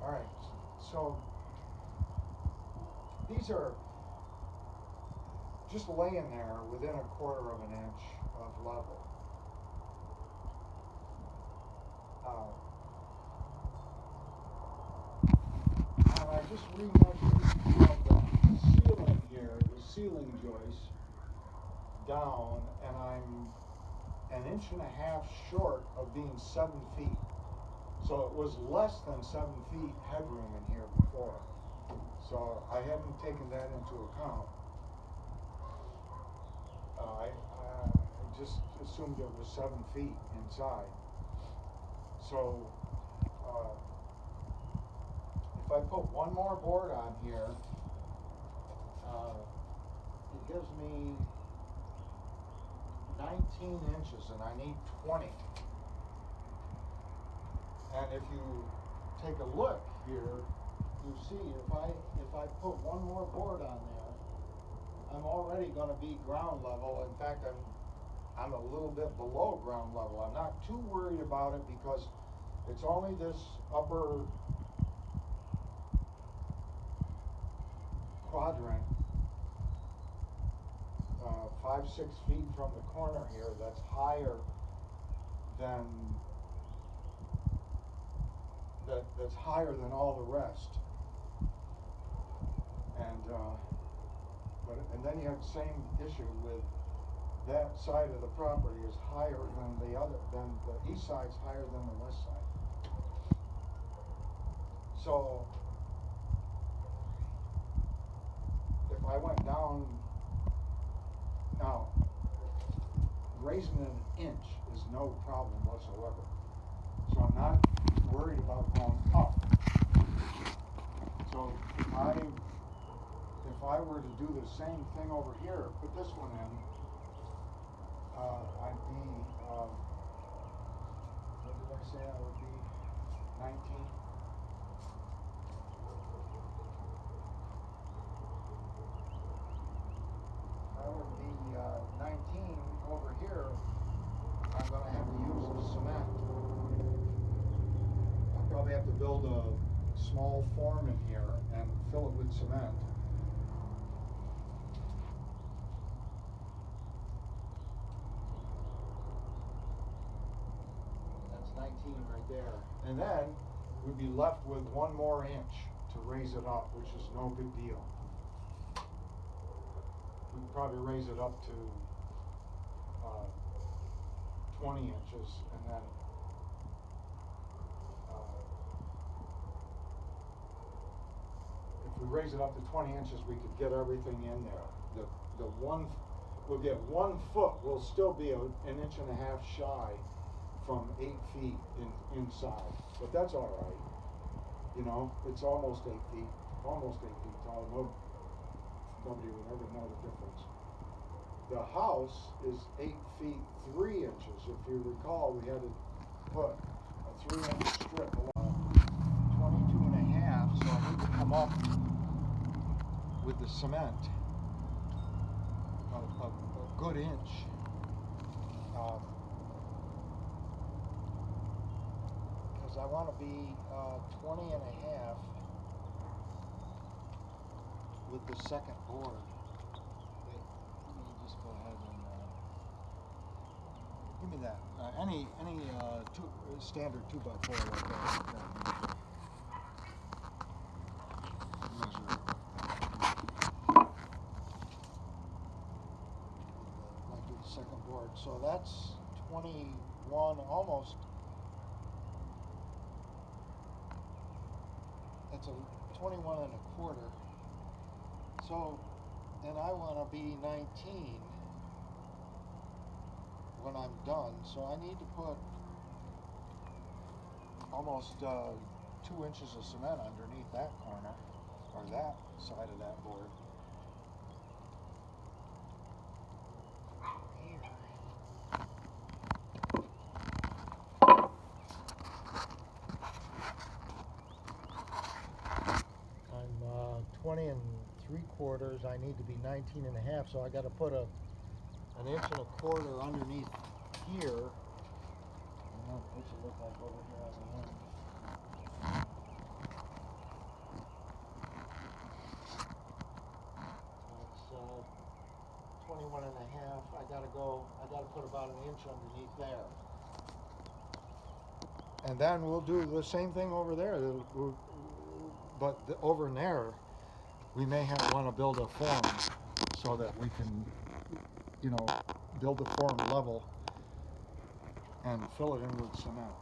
All right, so these are just laying there within 1/4 of an inch of level. And I just remeasured from the ceiling here, the ceiling joist, down, and I'm 1.5 inches short of being 7 feet. So it was less than 7 feet headroom in here before. So I hadn't taken that into account. I just assumed it was 7 feet inside. So if I put one more board on here, it gives me 19 inches, and I need 20. And if you take a look here, you see if I put one more board on there, I'm already going to be ground level. In fact, I'm a little bit below ground level. I'm not too worried about it because it's only this upper quadrant, 5-6 feet from the corner here, that's higher than that's higher than all the rest. And then you have the same issue with that side of the property is higher than the east side's higher than the west side. So if I went down now, raising it 1 inch is no problem whatsoever. So I'm not worried about going up. So if I were to do the same thing over here, put this one in, I'd be, what did I say I would be, 19? I would be 19 over here. I'm going to have to use the cement. I'll probably have to build a small form in here and fill it with cement. That's 19 right there. And then we'd be left with 1 more inch to raise it up, which is no big deal. We'd probably raise it up to 20 inches, and then if we raise it up to 20 inches, we could get everything in there. We'll get 1 foot. We'll still be 1.5 inches shy from 8 feet inside, but that's all right. You know, it's almost 8 feet tall. Nobody would ever know the difference. The house is 8 feet 3 inches. If you recall, we had to put a 3-inch strip along them up with the cement a good inch. Because I want to be 20 and a half with the second board. Let me just go ahead and give me that. Any standard 2x4 like that. Measure it. Like with the second board. So that's 21, almost. That's a 21 and a quarter. So, and I want to be 19 when I'm done. So I need to put almost 2 inches of cement underneath that corner, or that side of that board. Here. I'm 20 and 3/4. I need to be 19 and a half, so I got to put an inch and a quarter underneath here. What's it look like over here on the end? That's 21 and a half. I gotta put about an inch underneath there. And then we'll do the same thing over there. But over in there, we may want to build a form so that we can, build the form level and fill it in with cement.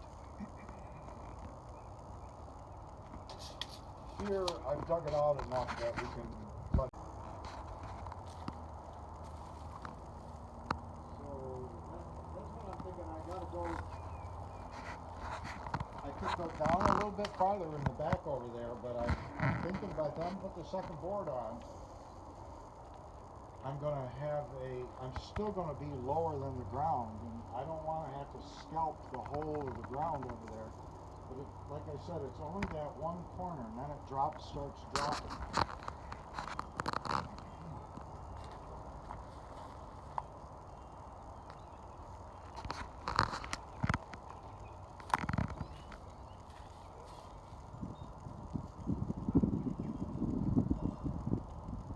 Here, I've dug it out enough that we can let it. So that's what I'm thinking. I gotta go. I could go down a little bit farther in the back over there, but I'm thinking by the time I put the second board on, I'm still gonna be lower than the ground, and I don't want to have to scalp the whole of the ground over there. But like I said, it's only that one corner, and then it starts dropping.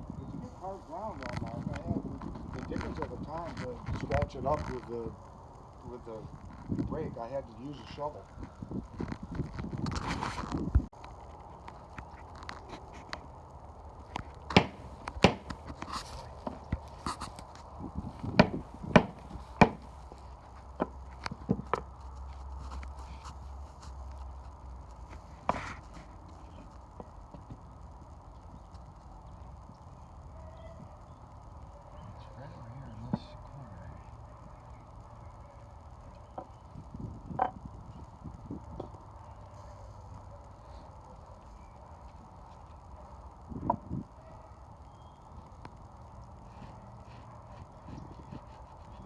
It's a good hard ground on Mark. I had the dickens of a time to scratch it up with the rake. I had to use a shovel.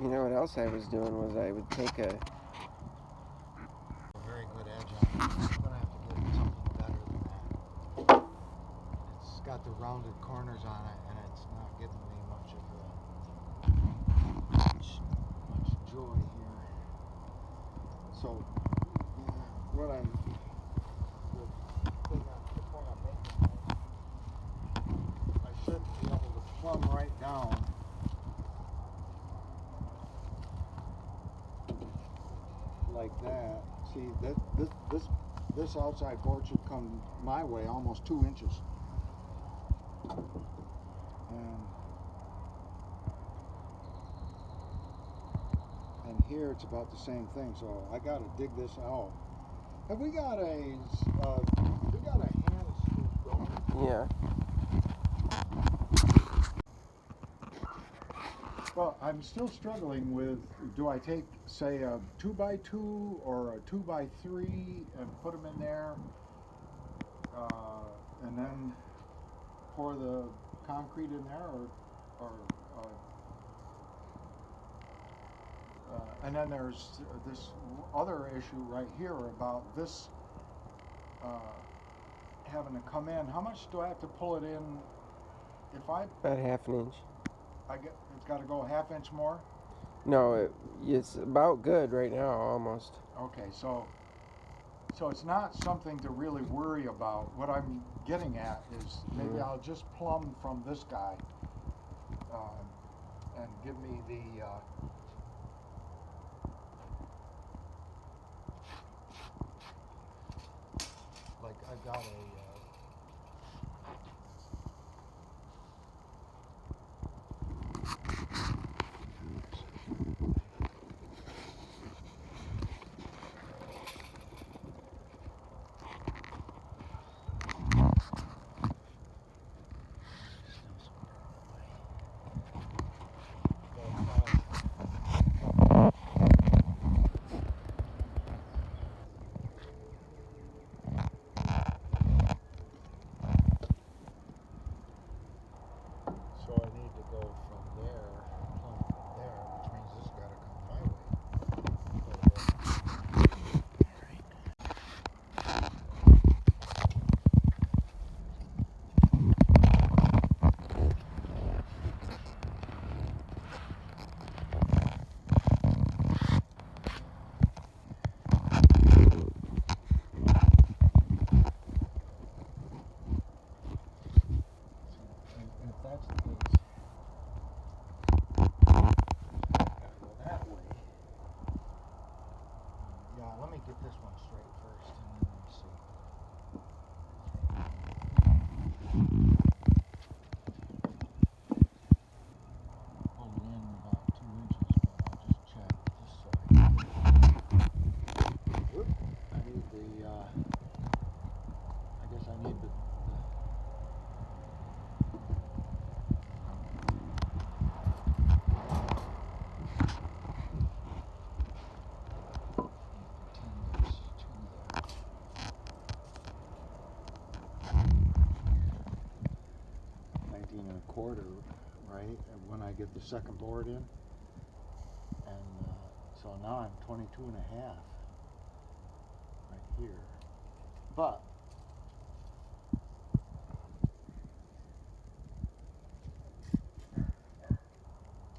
You know what else I was doing was I would take a Very good edge on it. I'm gonna have to get something better than that. It's got the rounded corners on it, and it's not giving me much joy here. So, the point I'm making is I should be able to plumb right down. Like that. See, this outside board should come my way almost 2 inches. And here it's about the same thing. So I got to dig this out. Have we got a hand screw going? yeah. Well, I'm still struggling with, do I take, say, a 2x2 or a 2x3 and put them in there, and then pour the concrete in there, or and then there's this other issue right here about this having to come in. How much do I have to pull it in? If About half an inch. it's got to go a half inch more? No, it's about good right now, almost. Okay, so it's not something to really worry about. What I'm getting at is maybe I'll just plumb from this guy and give me the like I've got a so I need to go from there, plumb from there, which means this has got to come my way. And if that's the case, gotta go that way. Yeah, let me get this one straight first, and then we'll see. Pulled it in about 2 inches, but I'll just check just so I can get it. Whoop, I need the, I guess I need the 19 1/4, right? And when I get the second board in, and so now I'm 22 1/2 right here. But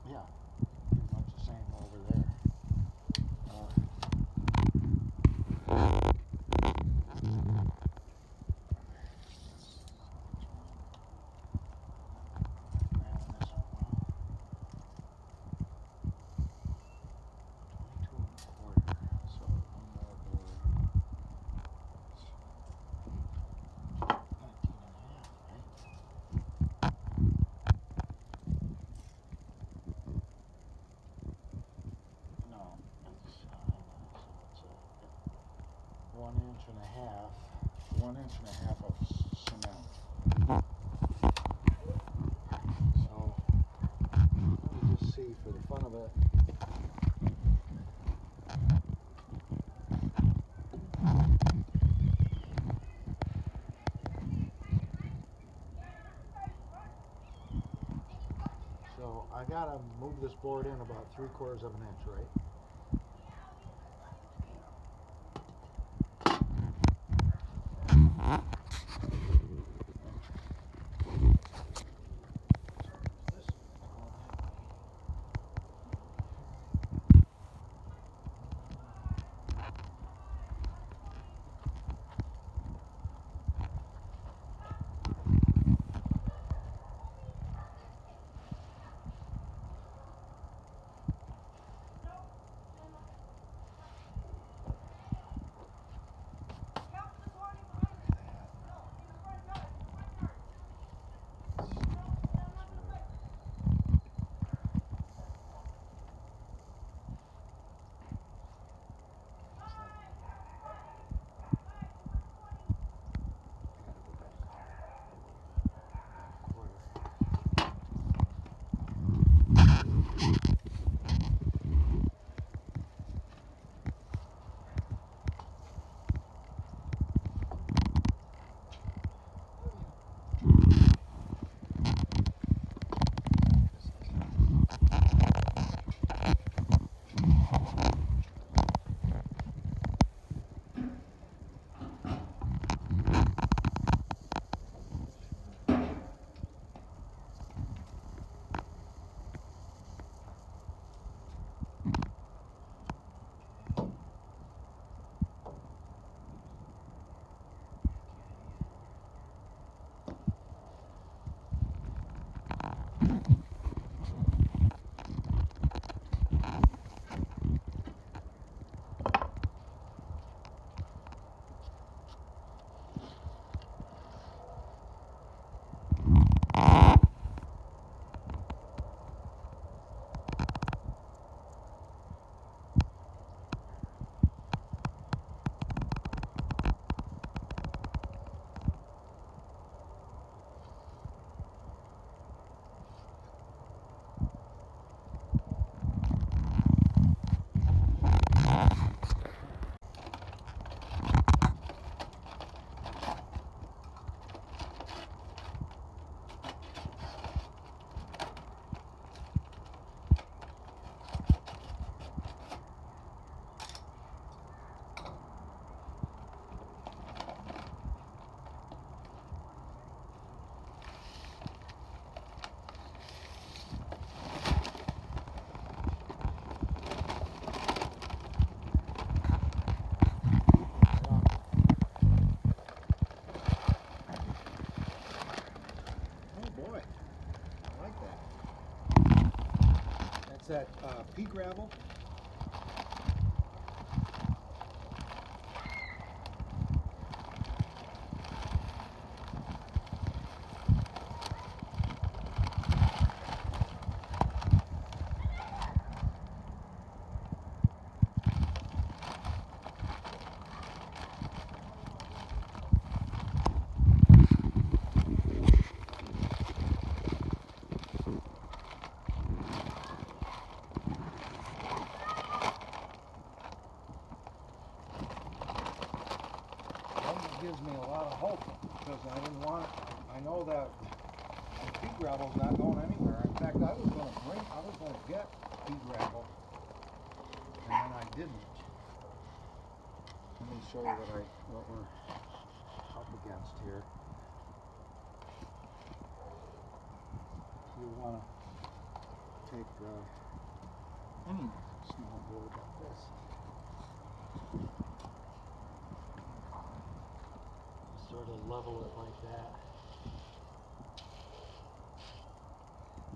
yeah, pretty much the same over there. No, it's so it's 1 inch and a half of cement. So let me just see for the fun of it. So I gotta move this board in about 3/4 of an inch, right? that pea gravel. Gives me a lot of hope because I didn't want it. I know that pea gravel's not going anywhere. In fact, I was going to get pea gravel, and then I didn't. Let me show you what we're up against here. You want to take any small board like this. Sort of level it like that.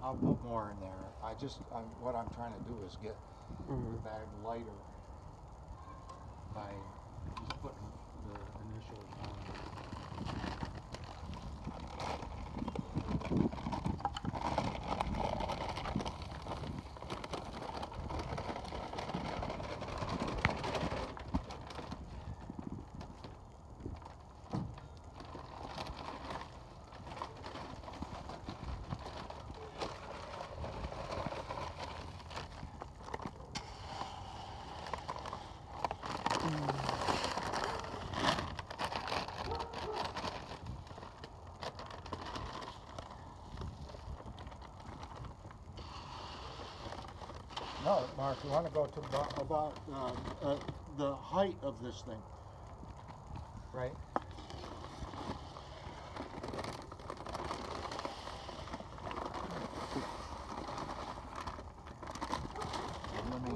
I'll put more in there. What I'm trying to do is get the bag lighter by just putting the initials on it. No, Mark, you want to go to about the height of this thing, right? Let me.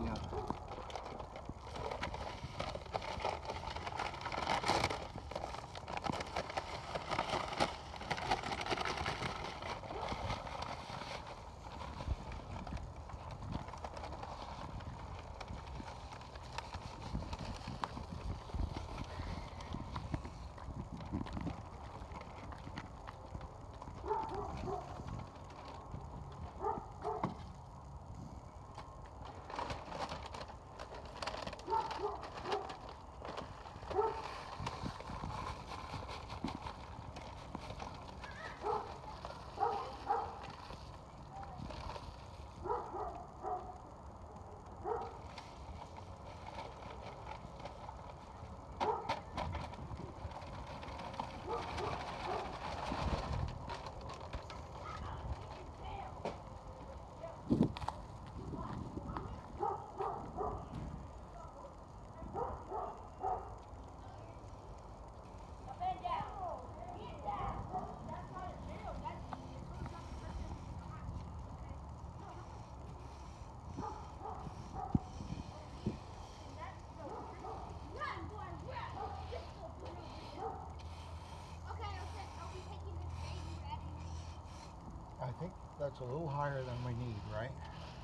I think that's a little higher than we need, right?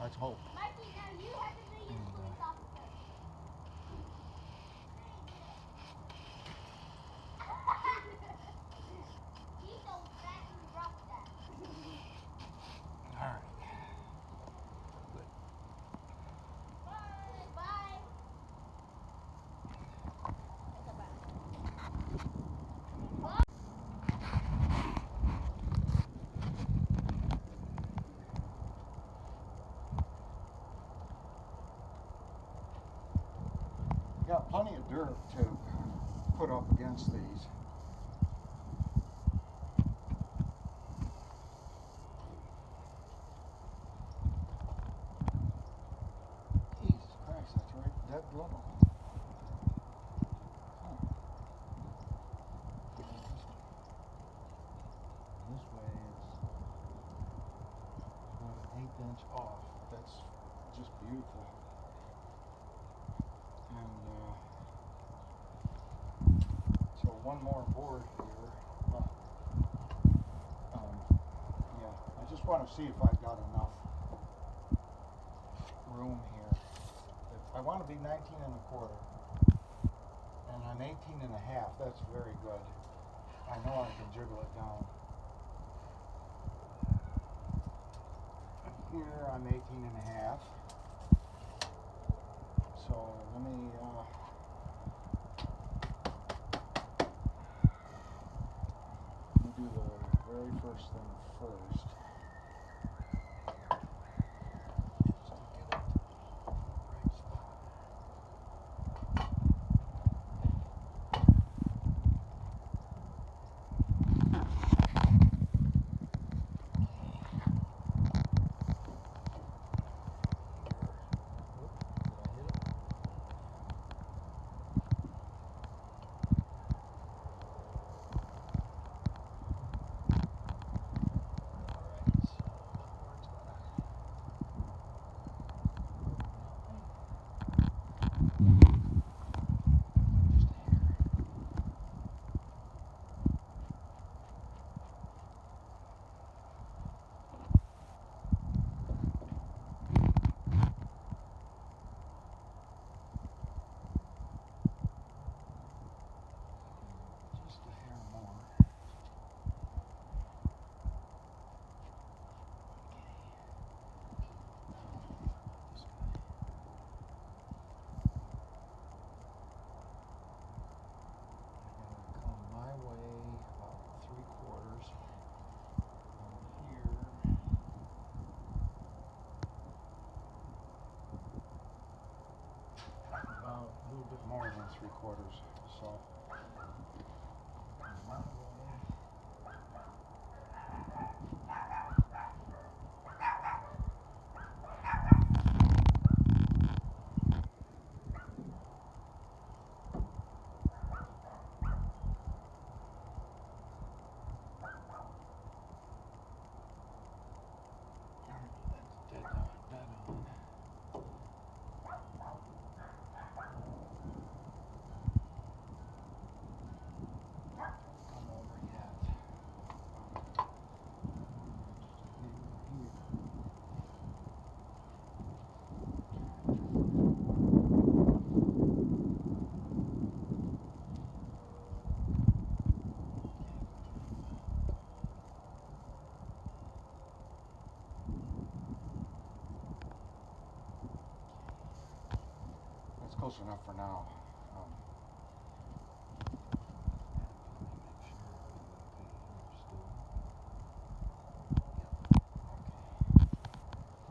Let's hope. Mikey, now you have to be a police officer. He's so fat and rough that. All right. Bye. Bye. Got plenty of dirt to put up against these. Jesus Christ, that's right, dead level. Huh. This way it's about an 1/8 inch off. That's just beautiful. And so one more board here, but yeah, I just want to see if I've got enough room here. I want to be 19 and a quarter. And I'm 18 and a half. That's very good. I know I can jiggle it down. Here I'm 18 and a half. So let me do the very first thing first. Just to get it right spot. Just a hair more. Come my way about 3/4 here. About a little bit more than 3/4. So come my way. Dead on. Come over yet. Here. That's close enough for now. All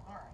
right.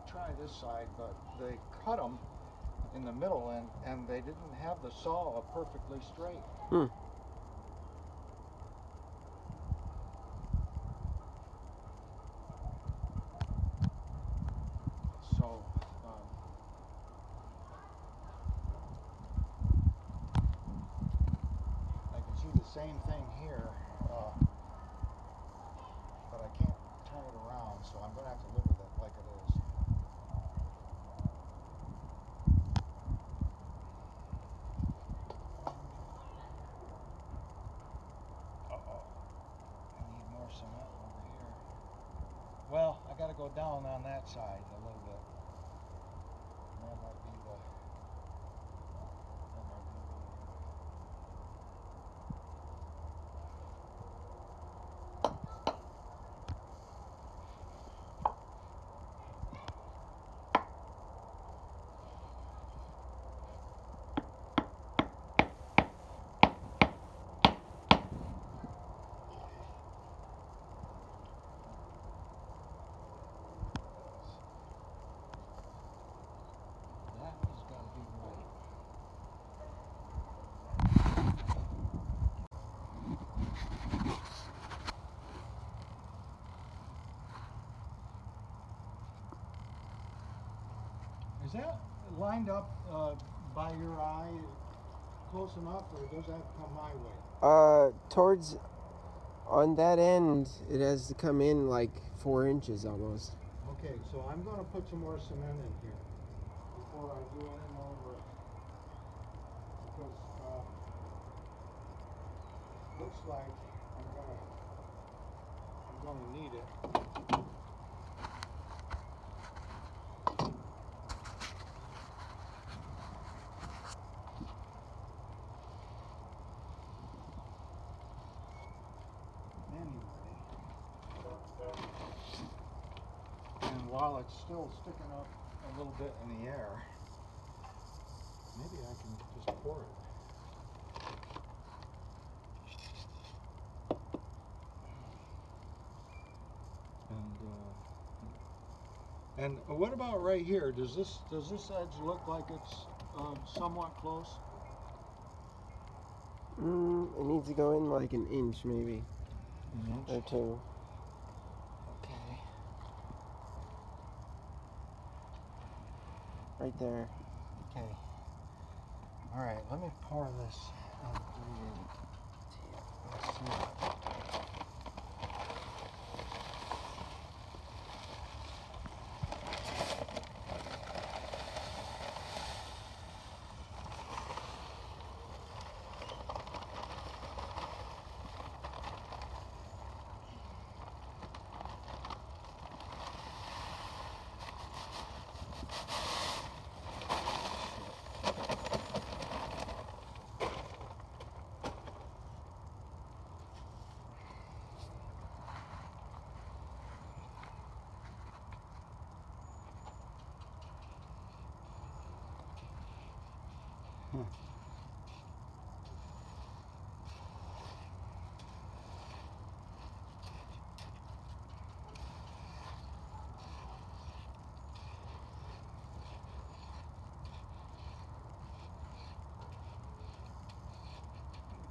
Try this side, but they cut them in the middle and they didn't have the saw perfectly straight. So I can see the same thing here, but I can't turn it around, so I'm going to have to live with it like it is. I need more cement over here. Well, I got to go down on that side a little bit. That might be the. that lined up by your eye close enough, or does that come my way? Towards on that end, it has to come in like 4 inches almost. Okay, so I'm going to put some more cement in here before I do any more work. Because looks like I'm gonna need it. And while it's still sticking up a little bit in the air, maybe I can just pour it. And what about right here? Does this edge look like it's somewhat close? It needs to go in like an inch maybe, An inch? or 2. Okay. Right there. Okay. All right. Let me pour this. Let's see.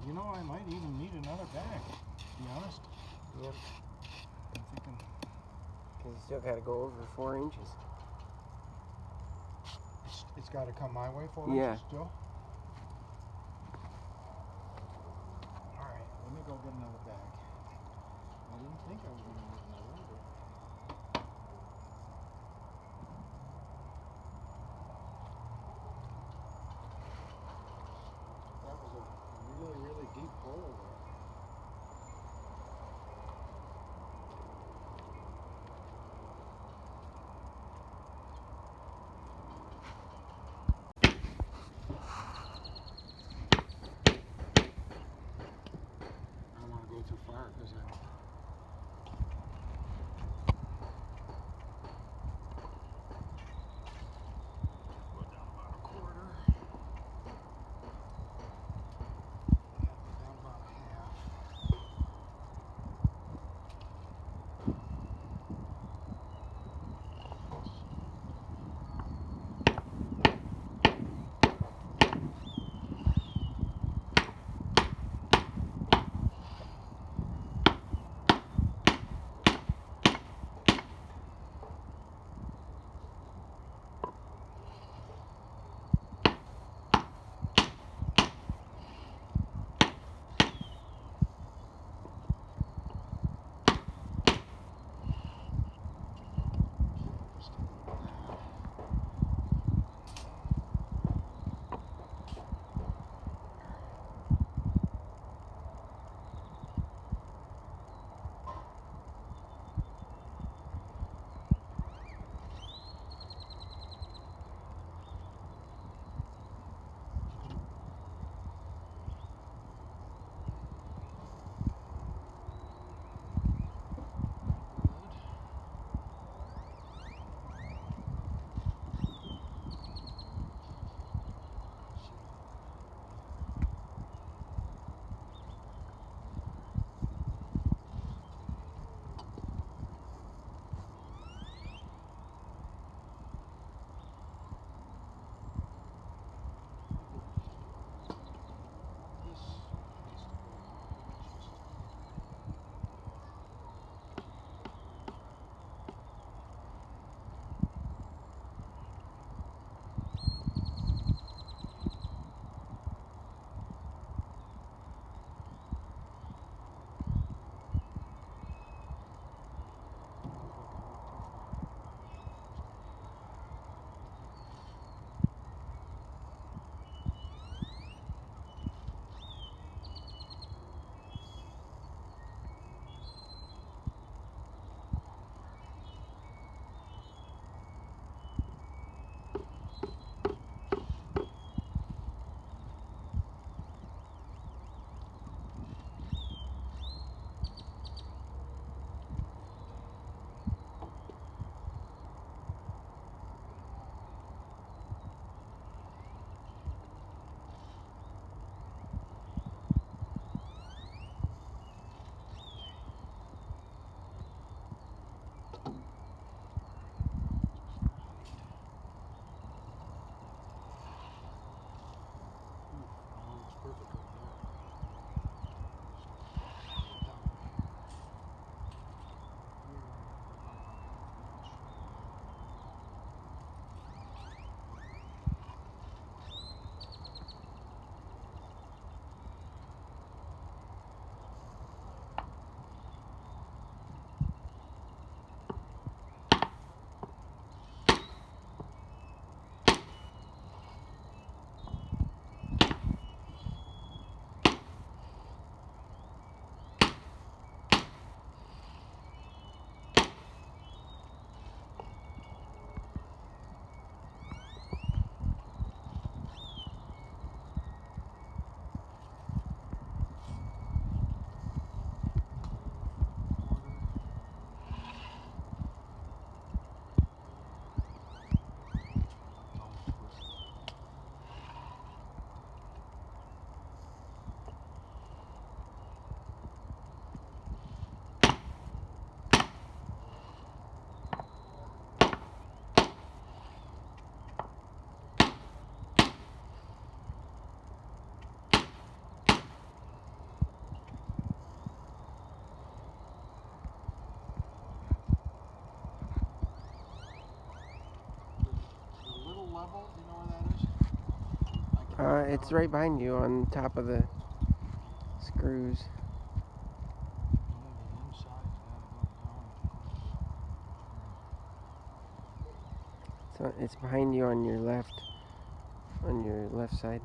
You know, I might even need another bag, to be honest. Yep. I'm thinking, Because you still got to go over 4 inches. it's got to come my way 4 Yeah. inches still? Alright, let me go get another bag. I didn't think I was going to need another, but... That was a really, really deep hole there. I don't want to go too far because I it's right behind you on top of the screws. The inside's gotta go down, of course. So it's behind you on your left side.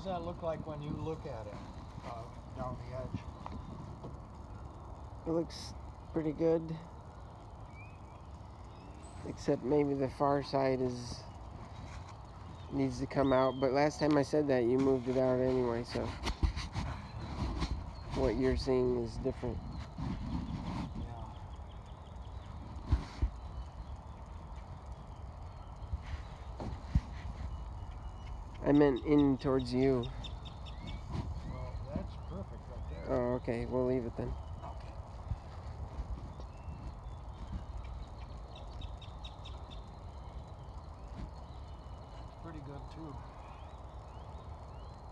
does that look like when you look at it down the edge? It looks pretty good. Except maybe the far side needs to come out. But last time I said that, you moved it out anyway, so what you're seeing is different. I meant in towards you. Well, that's perfect right there. Oh, okay. We'll leave it then. Okay. That's pretty good too.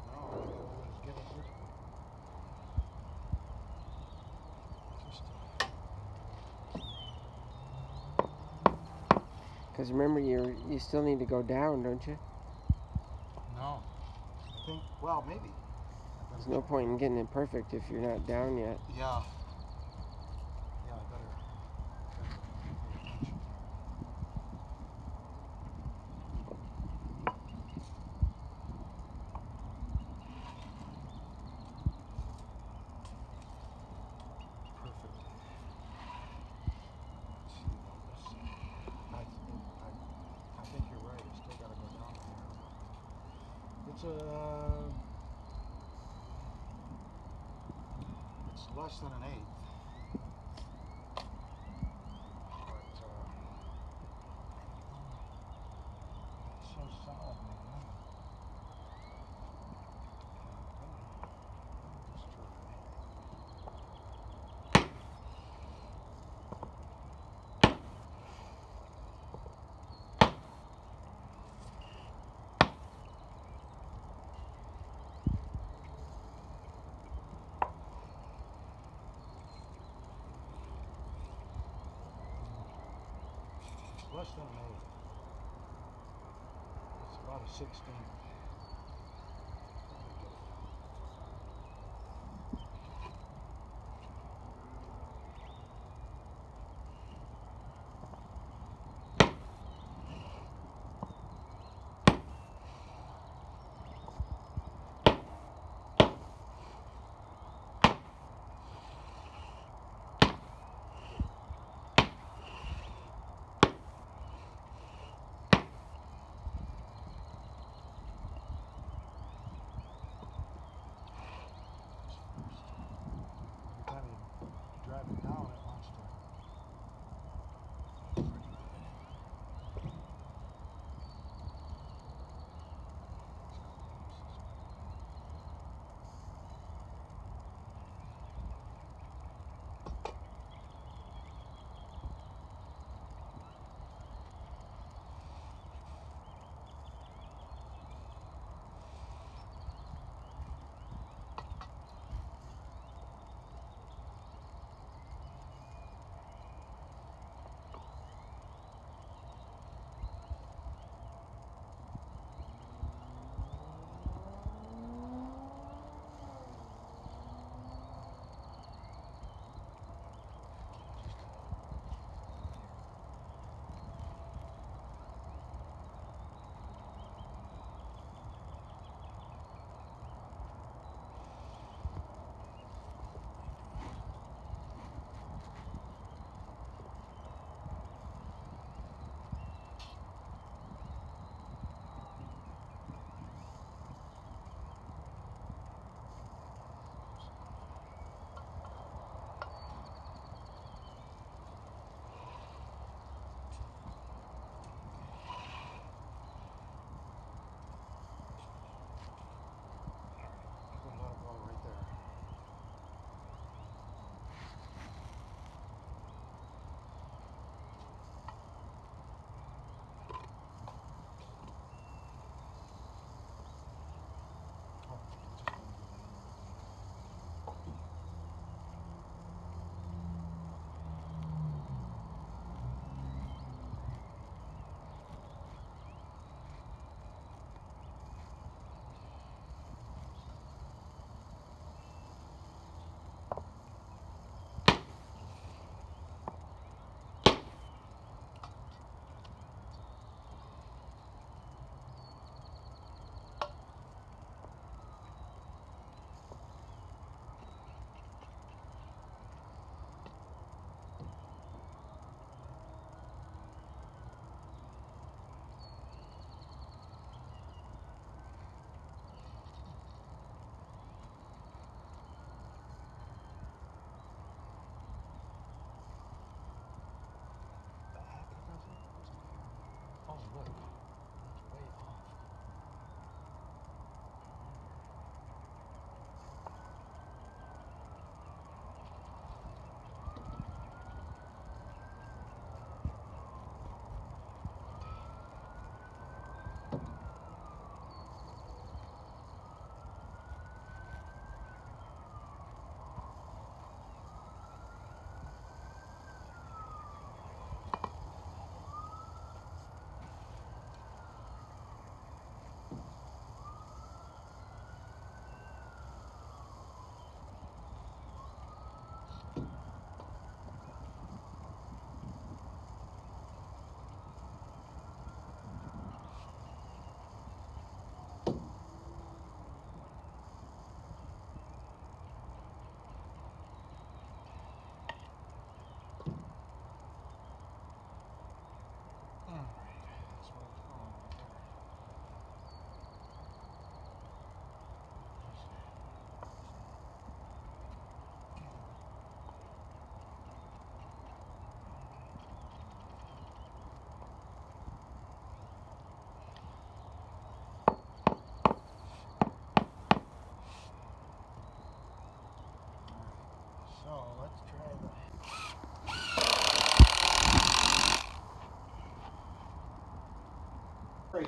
Now all I gotta do is get it this way. Because remember, you still need to go down, don't you? No. I think, well, maybe. There's no point in getting it perfect if you're not down yet. Yeah. Yeah, I better pay attention. Perfect. Let's see about this side. I think you're right. It's still got to go down there. It's less than an eighth. But it's so solid, man. Just try. Less than an eighth. It's about a 16th.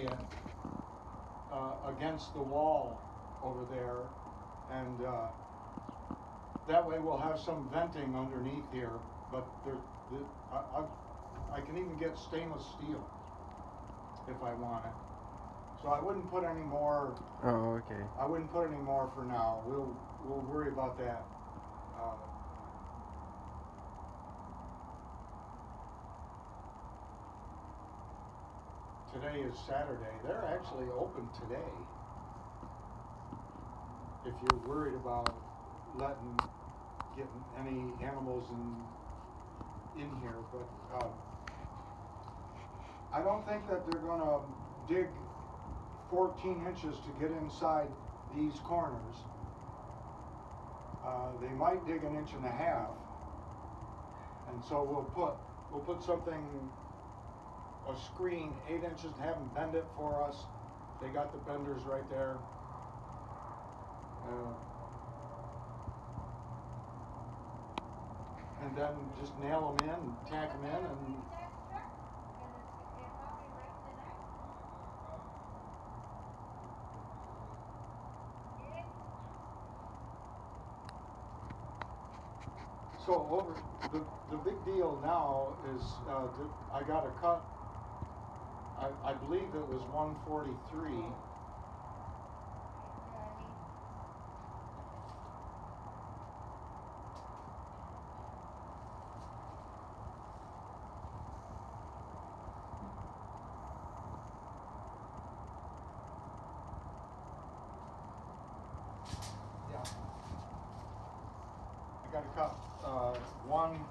lay it against the wall over there, and that way we'll have some venting underneath here, but I can even get stainless steel if I want it. So I wouldn't put any more. Oh, okay. I wouldn't put any more for now. We'll worry about that. Today is Saturday. They're actually open today. If you're worried about getting any animals in here, but I don't think that they're gonna dig 14 inches to get inside these corners. They might dig 1.5 inches, and so we'll put something, a screen 8 inches, and have them bend it for us. They got the benders right there. And then just nail them in and tack them in, and so over the big deal now is I got a cut. I believe it was 143. Yeah. I got to cut one.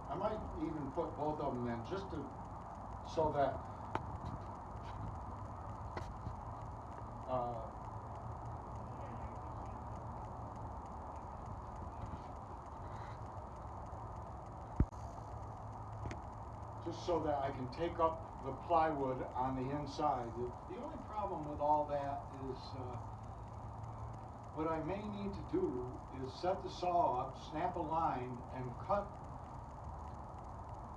I might even put both of them in just so that I can take up the plywood on the inside. The only problem with all that is what I may need to do is set the saw up, snap a line, and cut.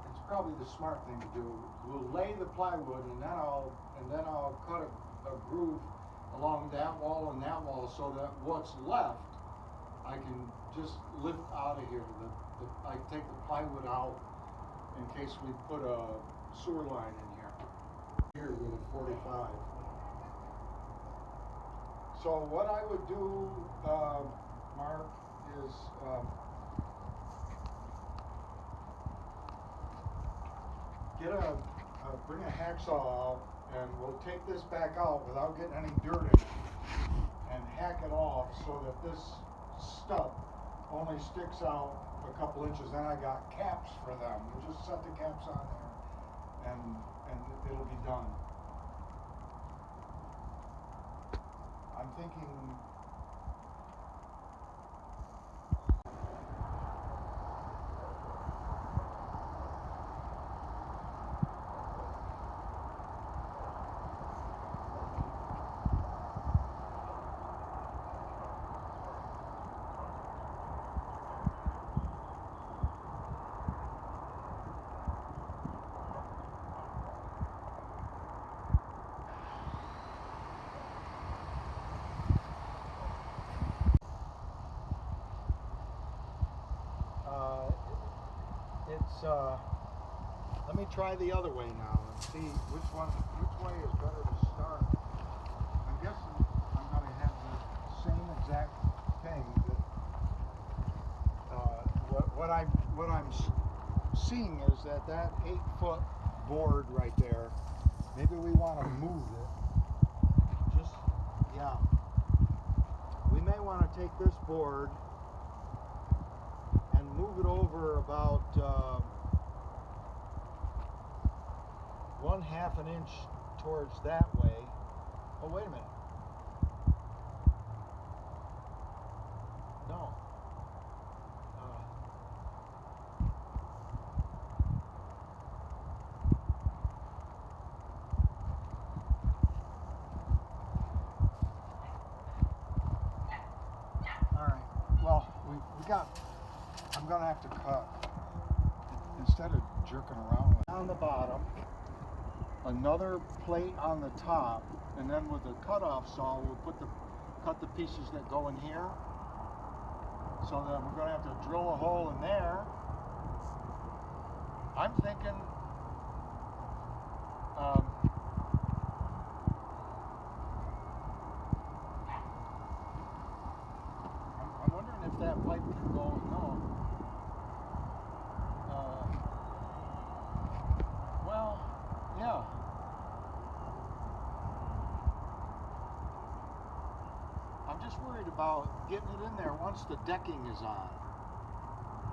It's probably the smart thing to do. We'll lay the plywood, and then I'll cut a groove along that wall and that wall, so that what's left I can just lift out of here. I take the plywood out in case we put a sewer line in here with a 45. So what I would do, Mark, is bring a hacksaw out, and we'll take this back out without getting any dirt in it, and hack it off so that this stub only sticks out a couple inches. Then I got caps for them. You just set the caps on there, and it'll be done. I'm thinking. Let me try the other way now and see which way is better to start. I'm guessing I'm going to have the same exact thing. That what I'm seeing is that 8-foot board right there. Maybe we want to move it. We may want to take this board and move it over about 1/2 inch towards that way. Oh, wait a minute. No. All right. Well, we got. I'm gonna have to cut instead of jerking around with. On the bottom, another plate on the top, and then with the cutoff saw, we'll cut the pieces that go in here. So then we're gonna have to drill a hole in there. I'm thinking, I'm wondering if that pipe can go, no. Well, yeah. I'm just worried about getting it in there once the decking is on,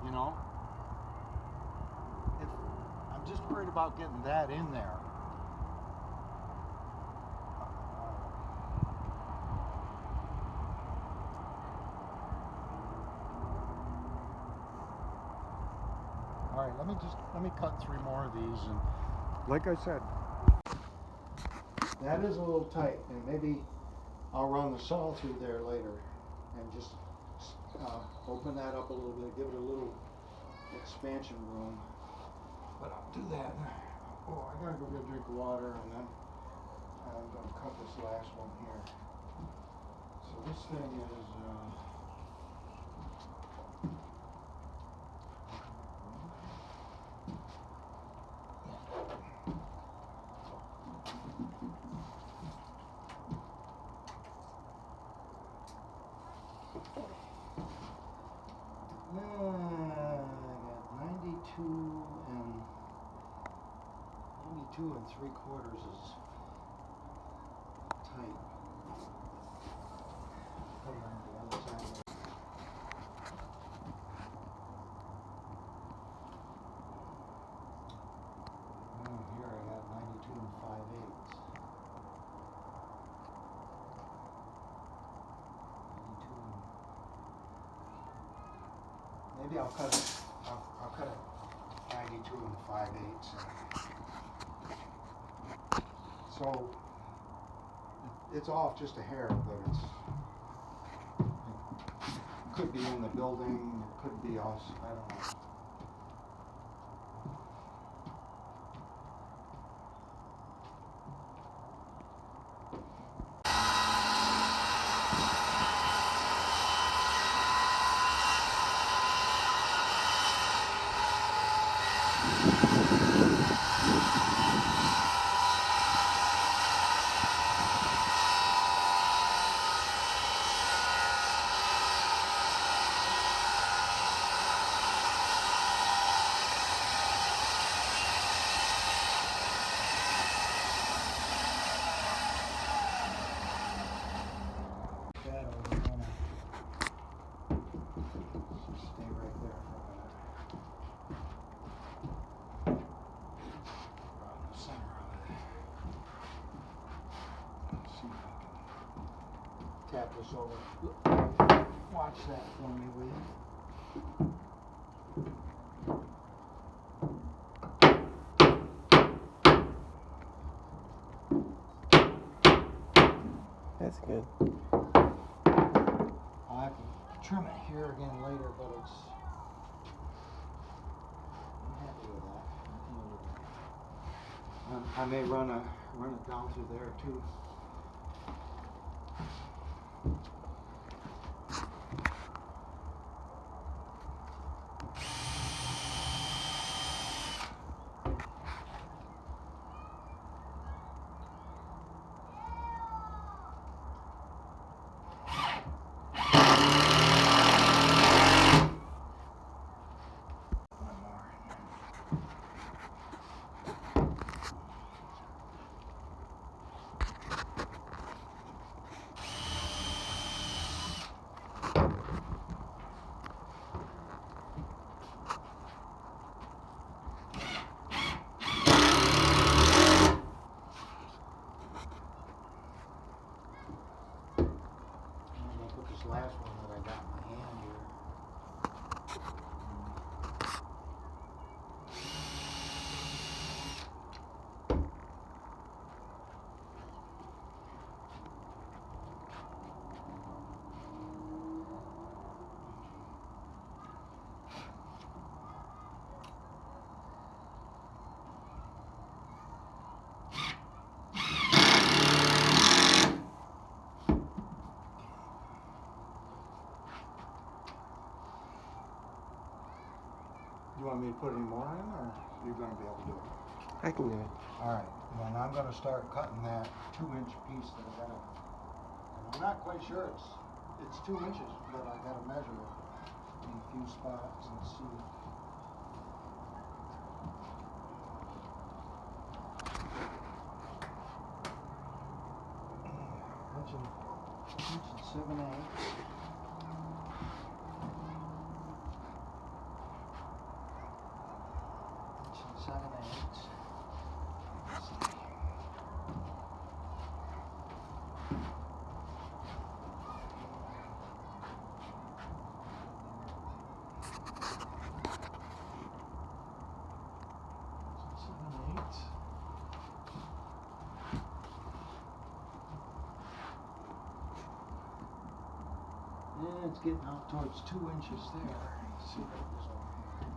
you know? I'm just worried about getting that in there. All right, let me cut 3 more of these, and like I said, that is a little tight, and maybe I'll run the saw through there later and just open that up a little bit, give it a little expansion room. But I'll do that. Oh, I gotta go get a drink of water, and then I'm gonna cut this last one here. So this thing is I got 92 and 3/4 is tight. Put it on the other side. Here I got 92 and 5/8. 92 and maybe I'll cut it. I'll cut it 92 and 5/8. So it's off just a hair, but it could be in the building. It could be us. I don't know. Tap this over. Watch that for me, will you? That's good. I'll have to trim it here again later, but I'm happy with that. I may run it down through there too. put any more in, or you're gonna be able to do it? I can do it. All right, then I'm gonna start cutting that 2-inch piece that I gotta, and I'm not quite sure it's 2 inches, but I gotta measure it in a few spots and see. Inch and 7/8. Inch and 7/8. Let's see. Yeah, it's getting out towards 2 inches there. Let's see what goes on here.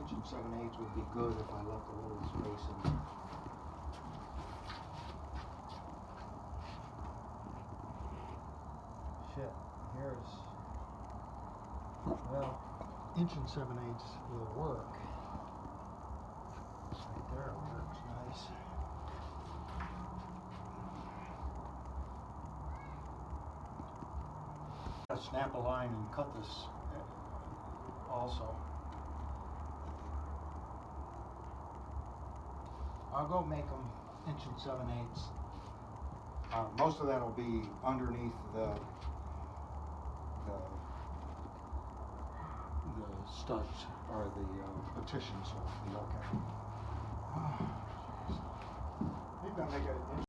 Inch and 7/8 would be good if I left a little space in there. Shit, here's, well, inch and 7/8 will work. Right there, it works nice. Snap a line and cut this also. I'll go make them inch and 7/8. Most of that will be underneath the studs or the petitions, so it'll be okay. Oh, jeez. Maybe I'll make it an inch.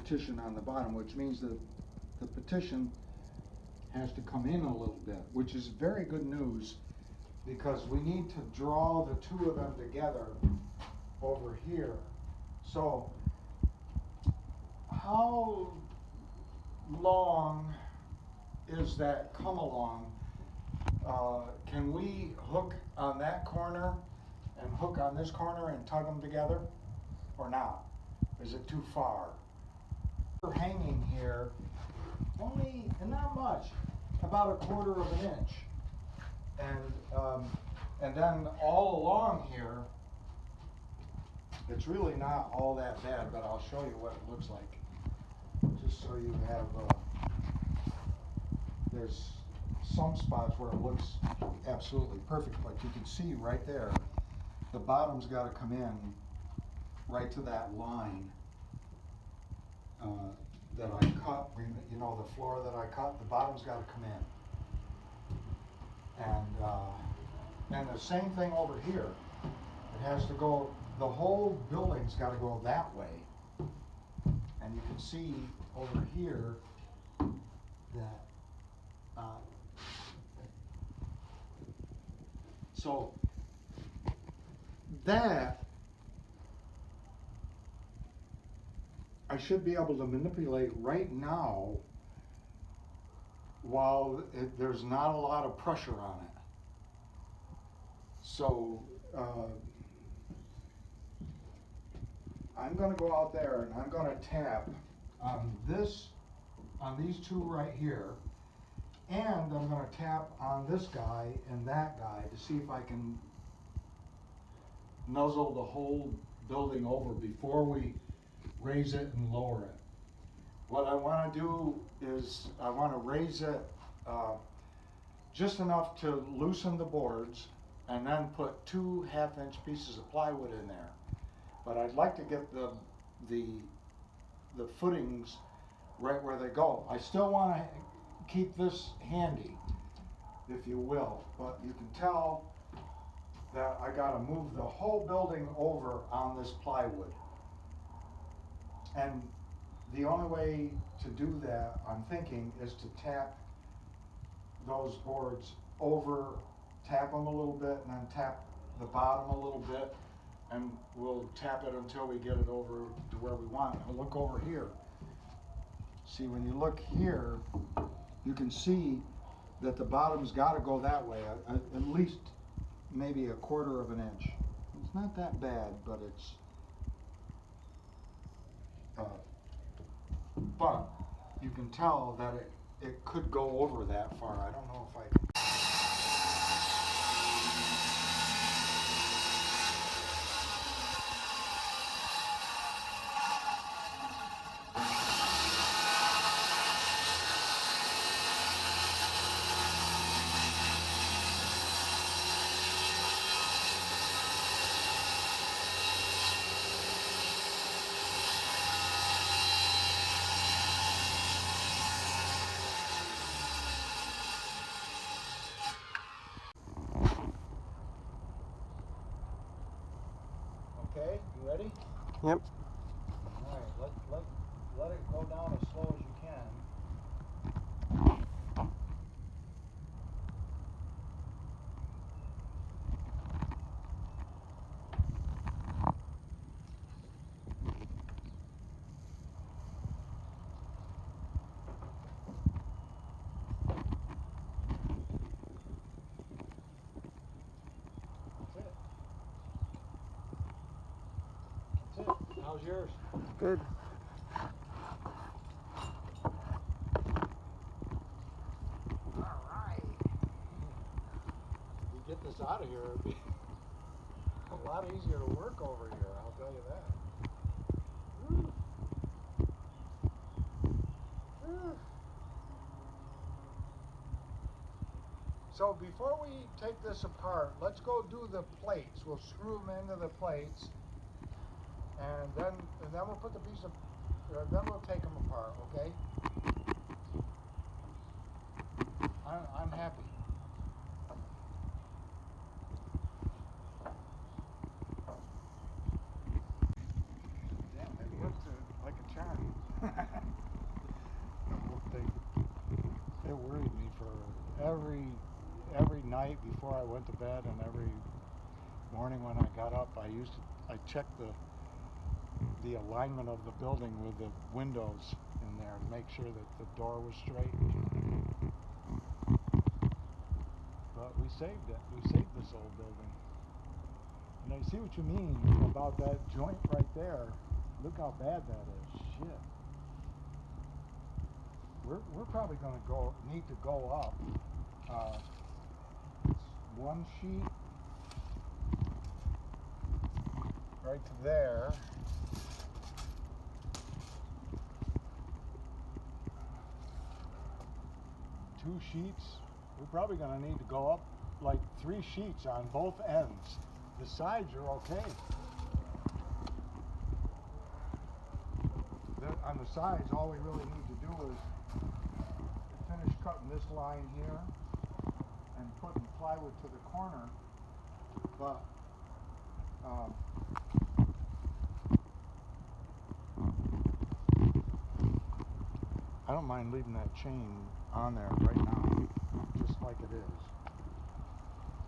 petition on the bottom, which means that the petition has to come in a little bit, which is very good news, because we need to draw the two of them together over here. So how long is that come along? Can we hook on that corner and hook on this corner and tug them together, or not? Is it too far? We're hanging here only, and not much, about 1/4 of an inch. And then all along here, it's really not all that bad, but I'll show you what it looks like. Just so you have, there's some spots where it looks absolutely perfect, but you can see right there, the bottom's gotta come in right to that line that I cut. You know, the floor that I cut, the bottom's gotta come in. And the same thing over here. It has to go, the whole building's gotta go that way. And you can see over here that, so that I should be able to manipulate right now while there's not a lot of pressure on it. So I'm gonna go out there and I'm gonna tap on these two right here, and I'm gonna tap on this guy and that guy to see if I can nuzzle the whole building over before we raise it and lower it. What I wanna do is I wanna raise it just enough to loosen the boards and then put 2 1/2-inch pieces of plywood in there. But I'd like to get the footings right where they go. I still wanna keep this handy, if you will, but you can tell that I gotta move the whole building over on this plywood. And the only way to do that, I'm thinking, is to tap those boards over, tap them a little bit, and then tap the bottom a little bit, and we'll tap it until we get it over to where we want. Now look over here. See, when you look here, you can see that the bottom's gotta go that way, at least maybe 1/4 of an inch. It's not that bad, but it's, but you can tell that it could go over that far. I don't know if I can. Okay, you ready? Yep. All right, let it go down as slow as you can. That's it. How's yours? Good. All right. You get this out of here, it'd be a lot easier to work over here, I'll tell you that. Whew. Whew. So before we take this apart, let's go do the plates. We'll screw them into the plates, and then we'll put the piece of, then we'll take them apart, okay? I'm happy. Damn, it worked like a charm. The whole thing. It worried me for every night before I went to bed and every morning when I got up. I checked the alignment of the building with the windows in there to make sure that the door was straight. But we saved it. We saved this old building. And I see what you mean about that joint right there. Look how bad that is. Shit. We're probably going to need to go up. It's one sheet right to there. Two sheets. We're probably going to need to go up like 3 sheets on both ends. The sides are okay. On the sides, all we really need to do is finish cutting this line here and putting plywood to the corner. But I don't mind leaving that chain on there right now, just like it is.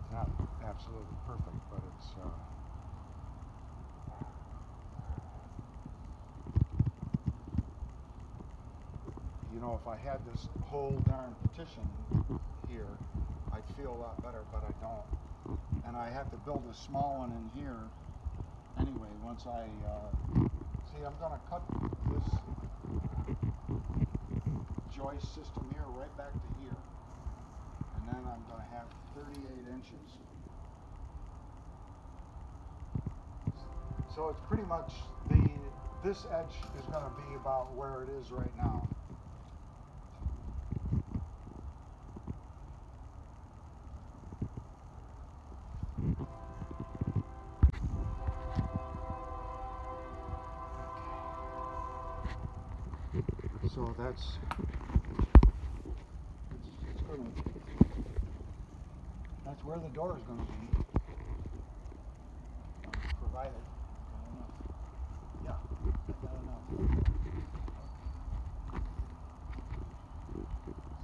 It's not absolutely perfect, but it's you know, if I had this whole darn petition here, I'd feel a lot better, but I don't. And I have to build a small one in here anyway. Once I see, I'm going to cut this joist system here right back to here, and then I'm going to have 38 inches. So it's pretty much this edge is going to be about where it is right now. So that's where the door is going to be, provided I got enough. Yeah, I got enough.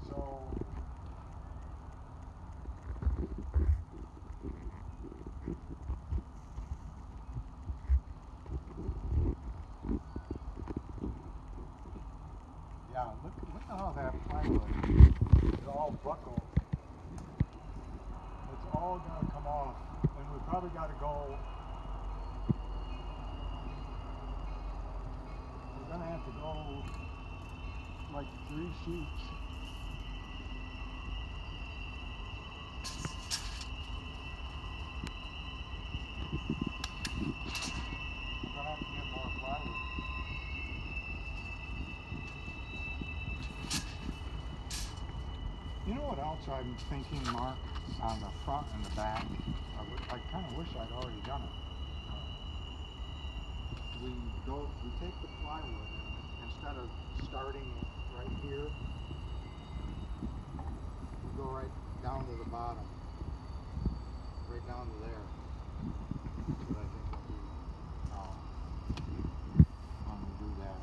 So yeah, look at how that plywood is all buckled. It's all going to come off, and we probably got to go. We're going to have to go like 3 sheets. We're going to have to get more plywood. You know what else I'm thinking, Mark? On the front and the back, I kind of wish I'd already done it. We take the plywood and instead of starting it right here, we go right down to the bottom, right down to there. That's what I think will be when we do that.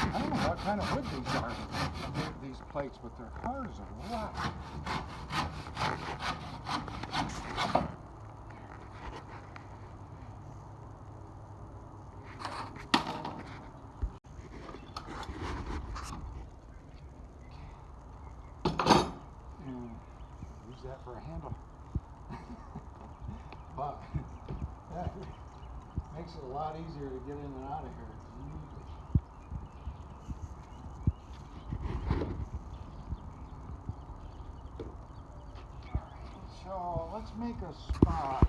I don't know what kind of wood these are, these plates, but they're hard as a rock. Use that for a handle. But that makes it a lot easier to get in and out of here. So let's make a spot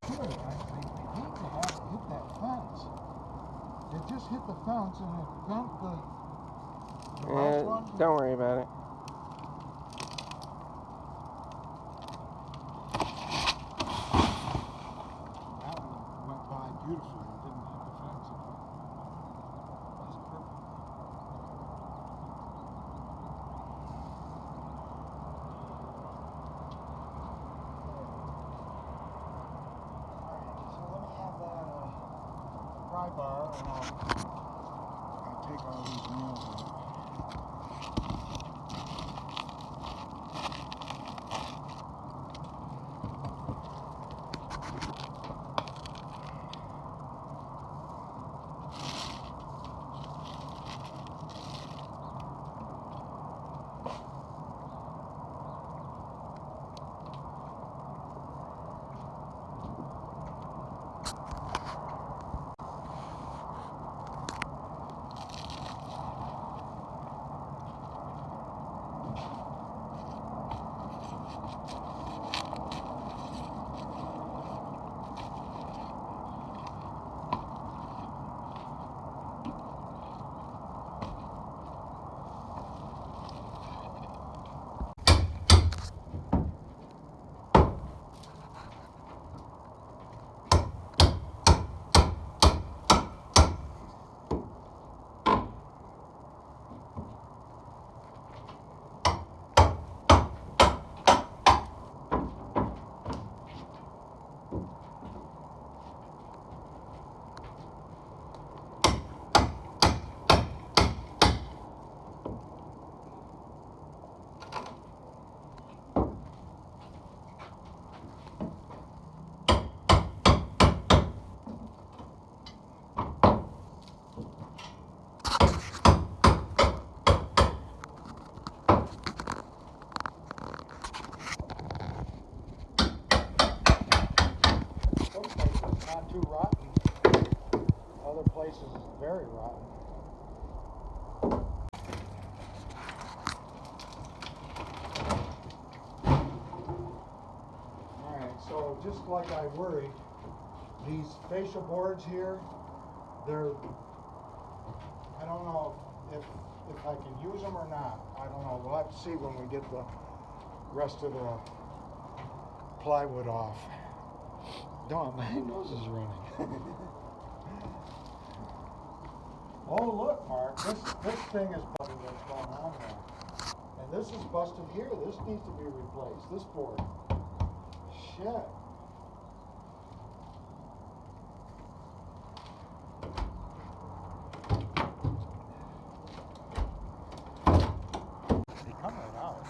here. I hate to have it hit that fence. It just hit the fence and it bent the last one. Don't worry about it. That one went by beautifully. It didn't hit the fence at all. That's perfect. Alright, so let me have that pry bar and I'll take all these nails out. Some places not too rotten. Other places is very rotten. Alright, so just like I worried, these fascia boards here, they're, I don't know if I can use them or not. I don't know. We'll have to see when we get the rest of the plywood off. Dawn, my nose is running. Oh, look, Mark, this thing is busted what's going on there. And this is busted here. This needs to be replaced. This board. Shit. They come right out.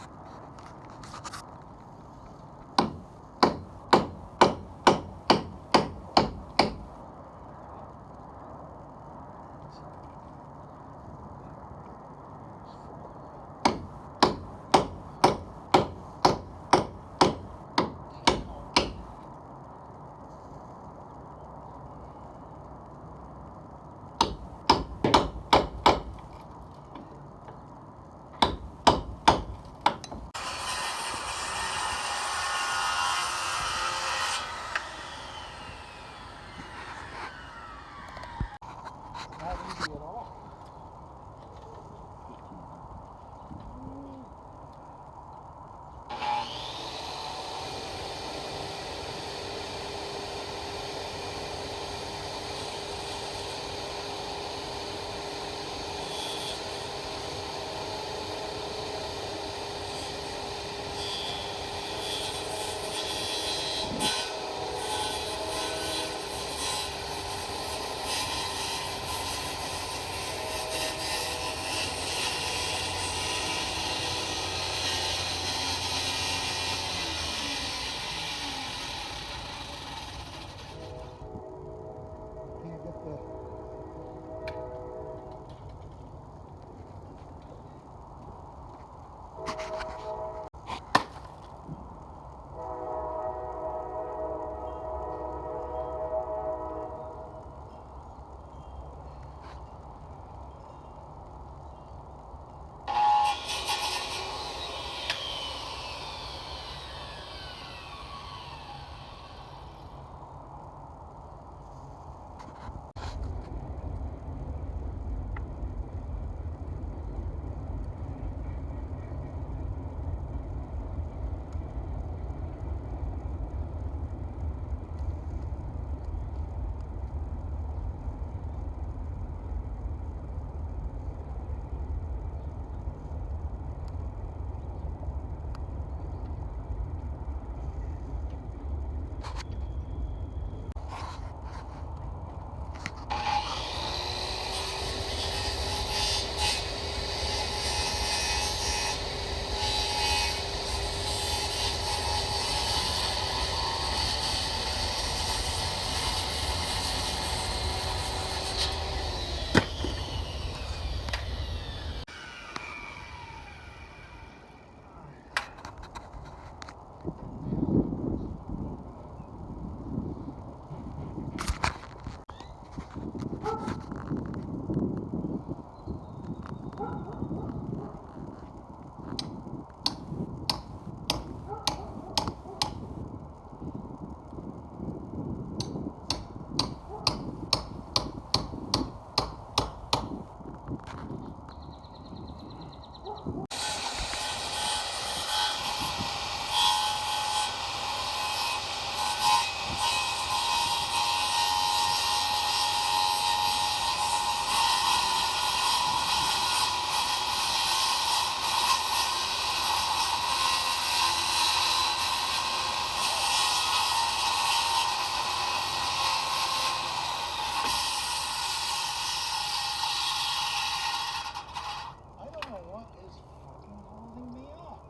I don't know what is fucking holding me up.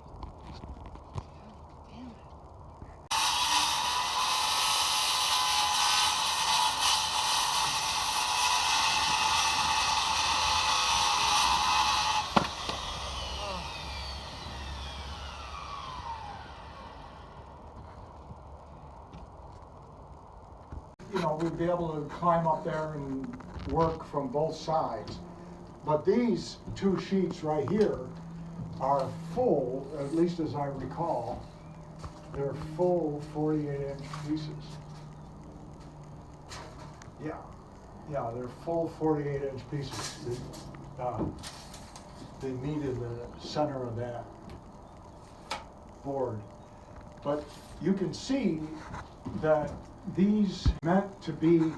Damn it. You know, we'd be able to climb up there and work from both sides. But these two sheets right here are full, at least as I recall, they're full 48-inch pieces. Yeah, they're full 48-inch pieces. They meet in the center of that board. But you can see that these meant to be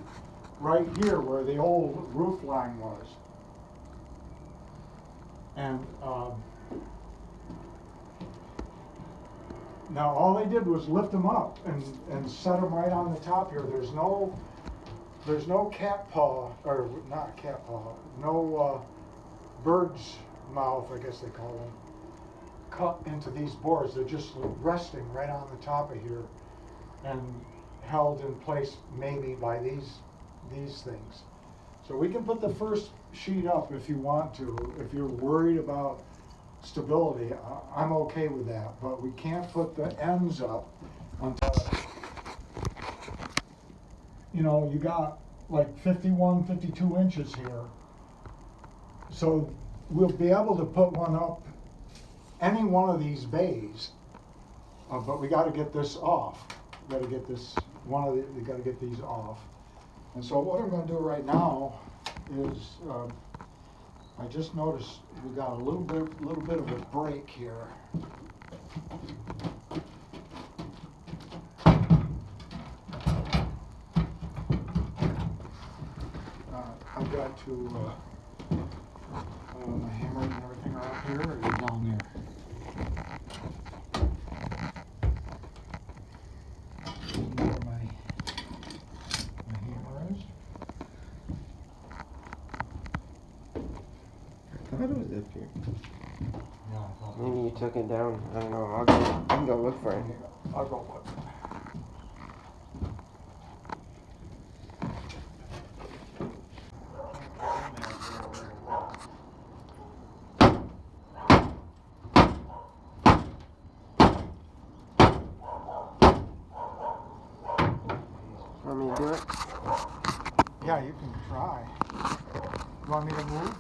right here where the old roof line was. And now all they did was lift them up and set them right on the top here. There's no cat paw, or not cat paw, no bird's mouth, I guess they call them, cut into these boards. They're just resting right on the top of here and held in place maybe by these things. So we can put the first sheet up if you want to. If you're worried about stability, I'm okay with that, but we can't put the ends up until, you know, you got like 51, 52 inches here. So we'll be able to put one up any one of these bays, but we got to get this off. We got to get this we got to get these off. And so what I'm going to do right now is, I just noticed we got a little bit of a break here. I've got to my hammer and everything are up here or down there. Where my hammer is. I thought it was up here. Yeah, I thought Maybe you took it down. I don't know. I can go look for it. I'll go look. Want me to do it? Yeah, you can try. You want me to move?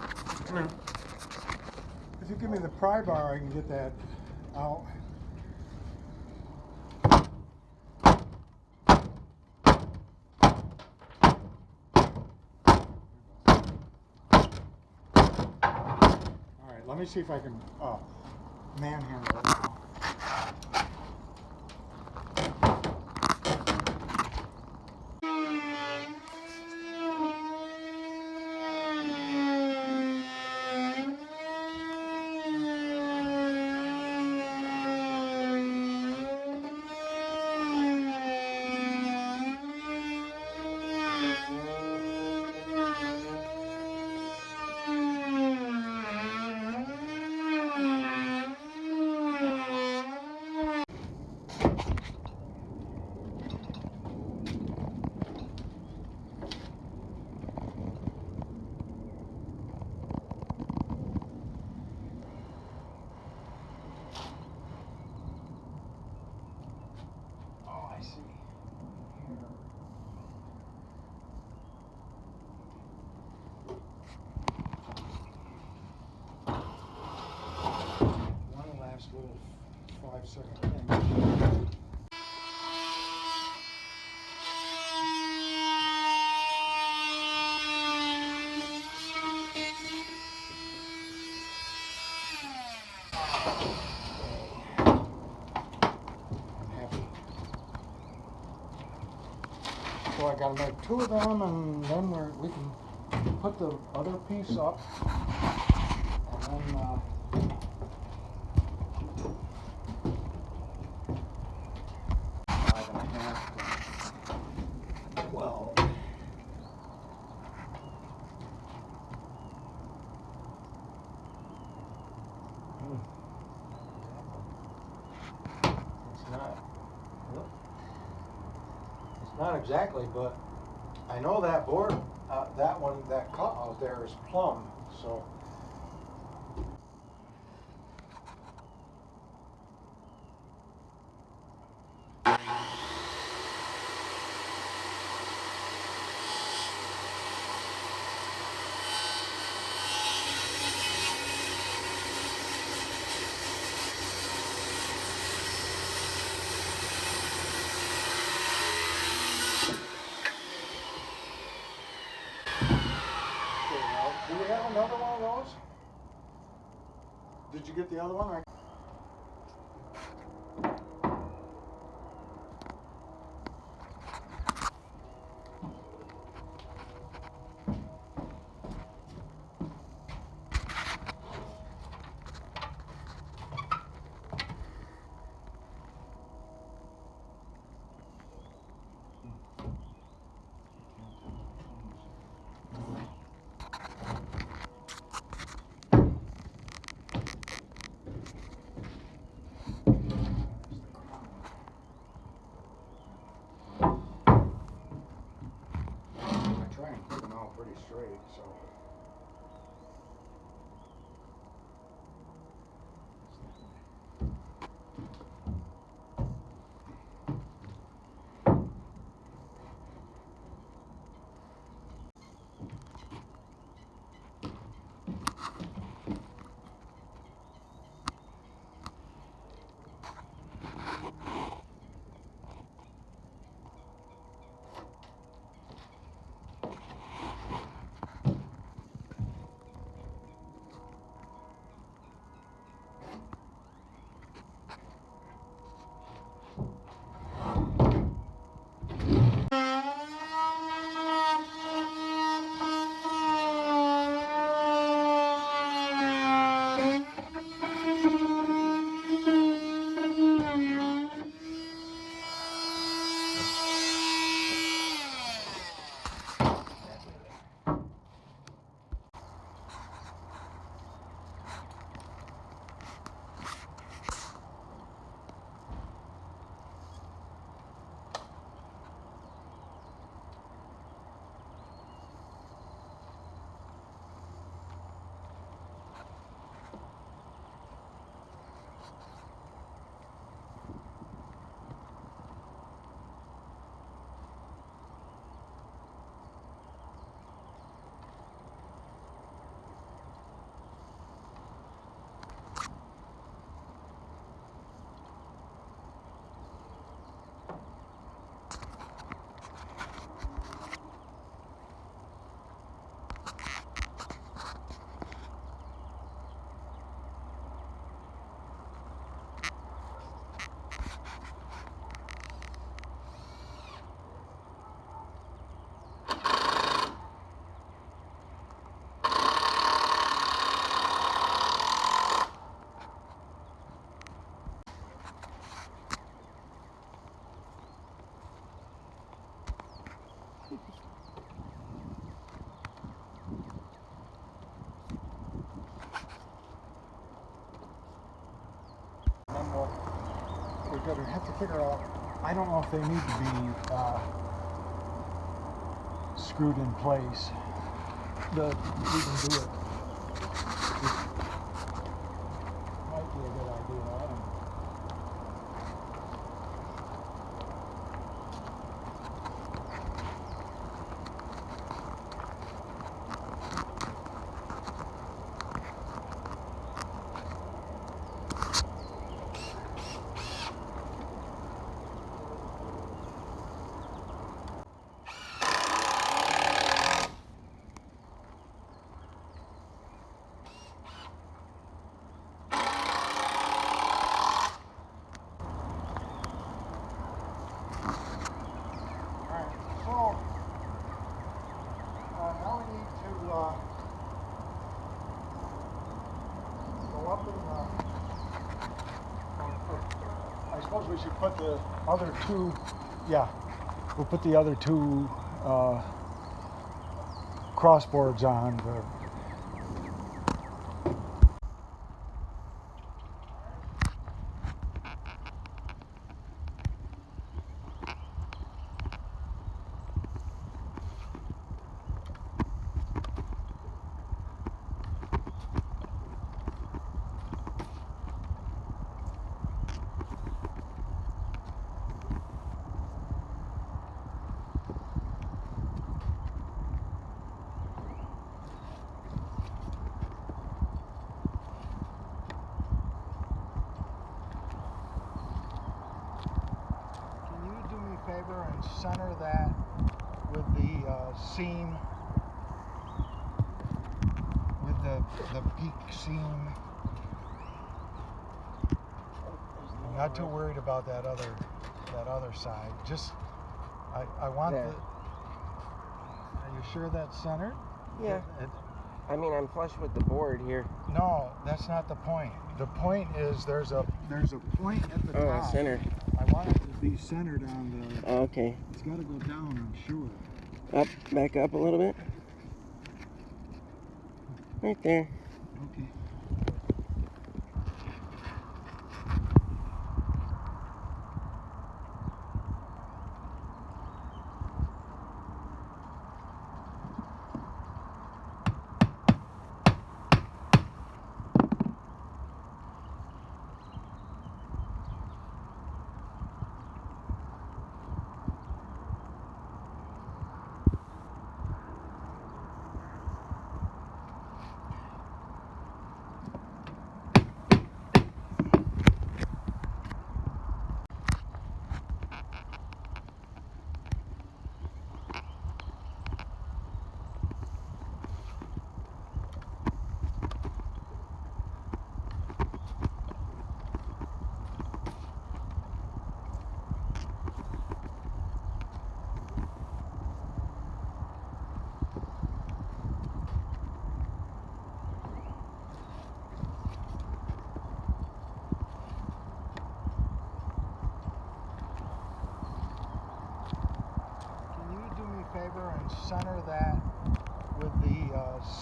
No. If you give me the pry bar, I can get that out. All right, let me see if I can manhandle it now. 5-second thing. I'm happy. So I gotta make 2 of them, and then we can put the other piece up, and then 5.5 to 12. It's not. Nope. It's not exactly, but I know that board, that one, that cut out there is plumb, so. Do we have another one of those? Did you get the other one? I try and keep them all pretty straight, so. Then we're gonna have to figure out, I don't know if they need to be screwed in place. We can do it. Might be a good idea, I don't know. suppose we should put the other two, yeah, we'll put the other two crossboards on. Can you do me a favor and center that with the seam, with the peak seam? I'm not too worried about that other side. Just I want There. the. Are you sure that's centered? Yeah. I mean, I'm flush with the board here. No, that's not the point. The point is there's a point at the Oh, top. it's centered. I want it to be centered on the. Oh, okay. It's got to go down, I'm sure. Up, back up a little bit. Right there. Okay. Can you do me a favor and center that with the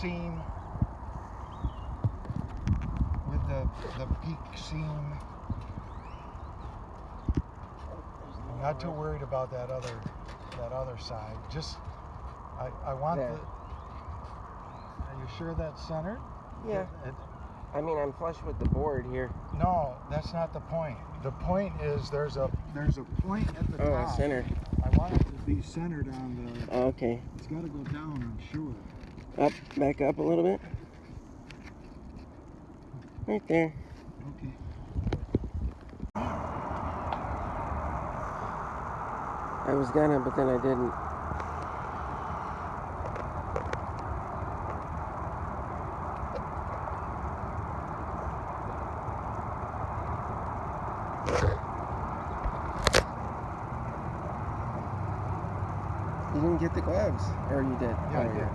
seam, with the peak seam? I'm not too worried about that other side. Just I want There. the. Are you sure that's centered? Yeah. I mean, I'm flush with the board here. No, that's not the point. The point is there's a point at the Oh, top. it's centered. I want it to be centered on the. Oh, okay. It's got to go down, I'm sure. Up, back up a little bit. Right there. Okay. I was gonna, but then I didn't. You didn't get the gloves, or you did? Yeah, I did.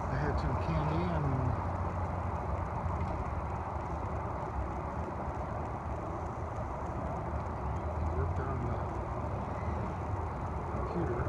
I had some candy and worked on the computer.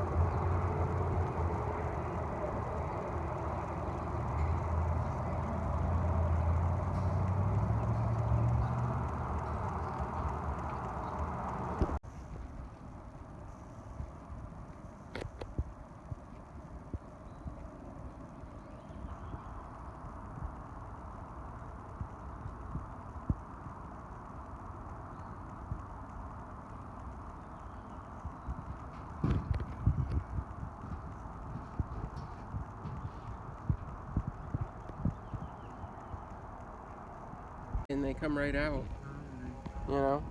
And they come right out, you know?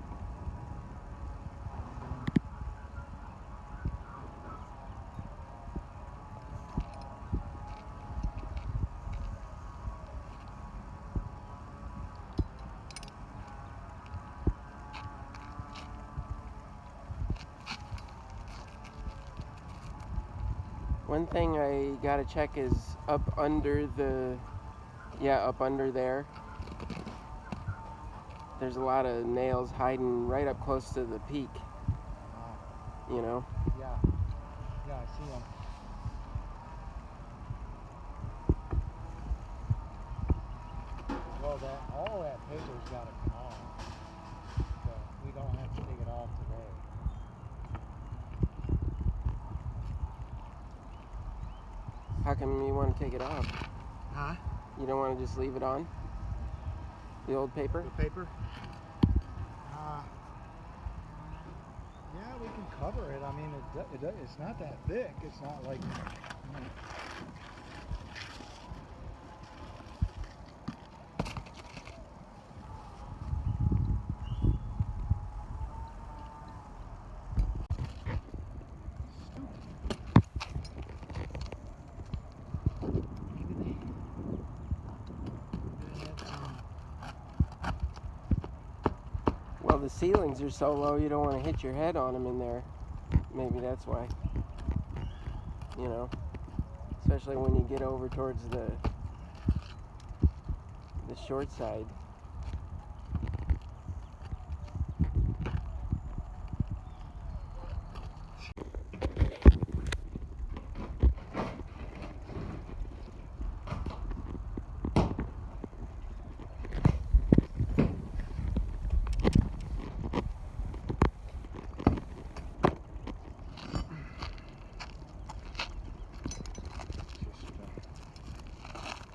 One thing I gotta check is up under the, yeah, up under there. there's a lot of nails hiding right up close to the peak, you know? Yeah. Yeah, I see them. Well, all that paper's got to come off. So we don't have to take it off today. How come you want to take it off? Huh? You don't want to just leave it on? The old paper? The paper? Yeah, we can cover it. I mean, it's not that thick. It's not like... Well, the ceilings are so low you don't want to hit your head on them in there. Maybe that's why. You know, especially when you get over towards the short side.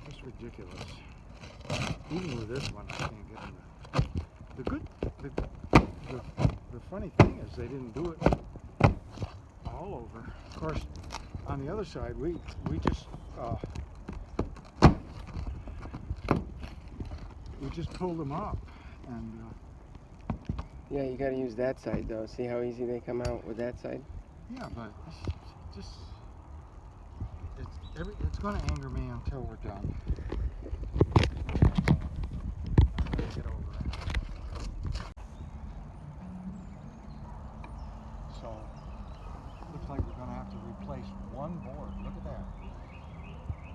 It's ridiculous. Even with this one, I can't get in the funny thing is they didn't do it all over. Of course, on the other side, we just pulled them up, and Yeah, you got to use that side though. See how easy they come out with that side? yeah, but it's going to anger me until we're done. I'm going to get over it. So, looks like we're going to have to replace one board. Look at that.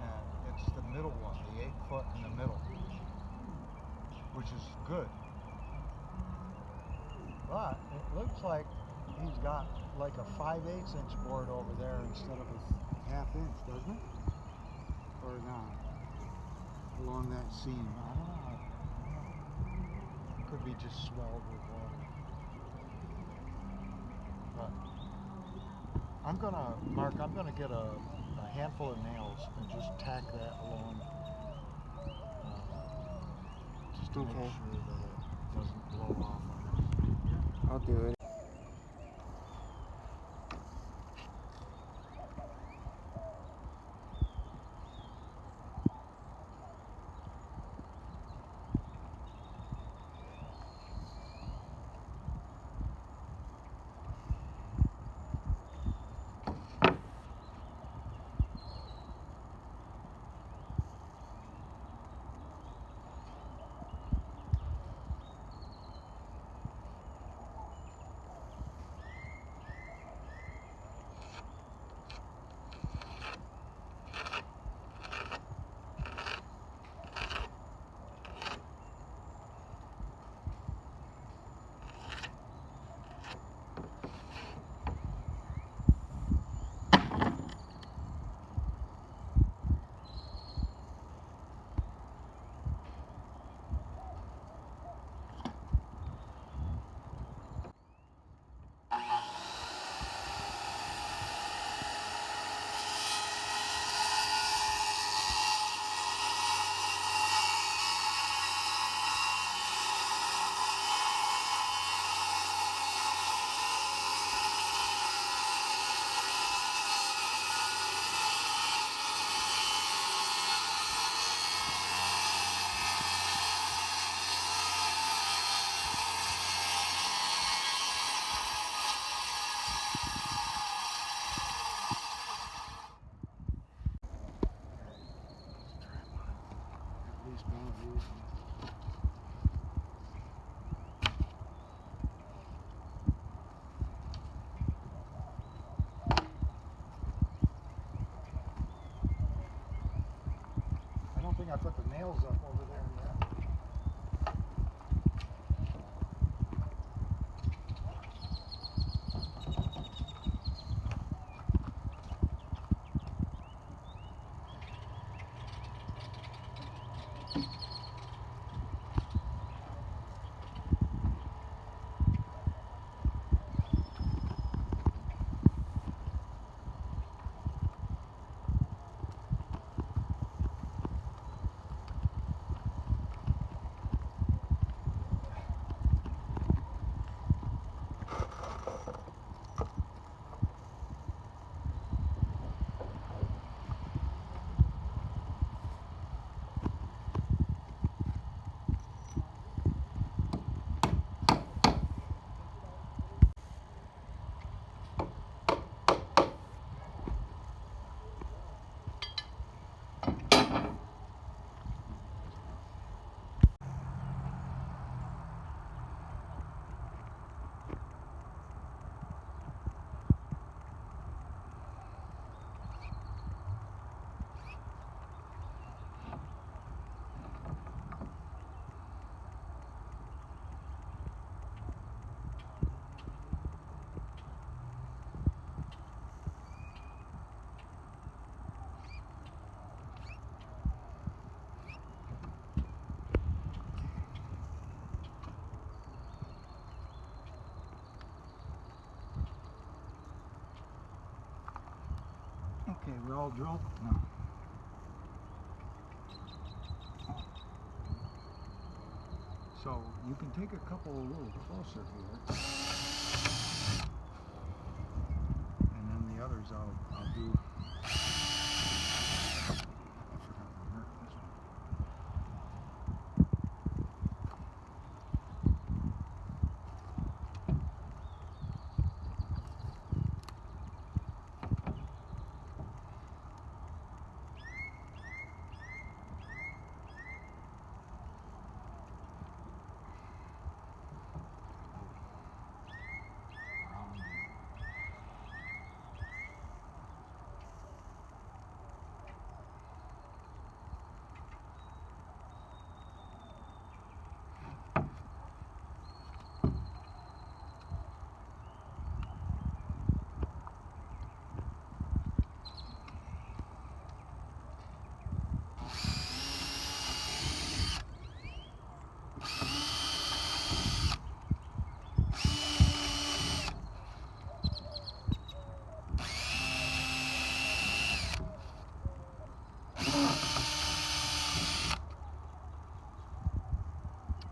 And it's the middle one, the 8 foot in the middle, which is good. But it looks like he's got like a 5/8 inch board over there instead of a 1/2 inch, doesn't it? Or not? Along that seam. I don't know. Could be just swelled with water. But I'm gonna get a handful of nails and just tack that along, just to make Okay. sure that it doesn't blow off on us. I'll do it. At least one of these. I don't think I put the nails up over there yet. Okay, we're all drilled? No. So you can take a couple a little closer here. And then the others I'll do. I forgot to mark this one.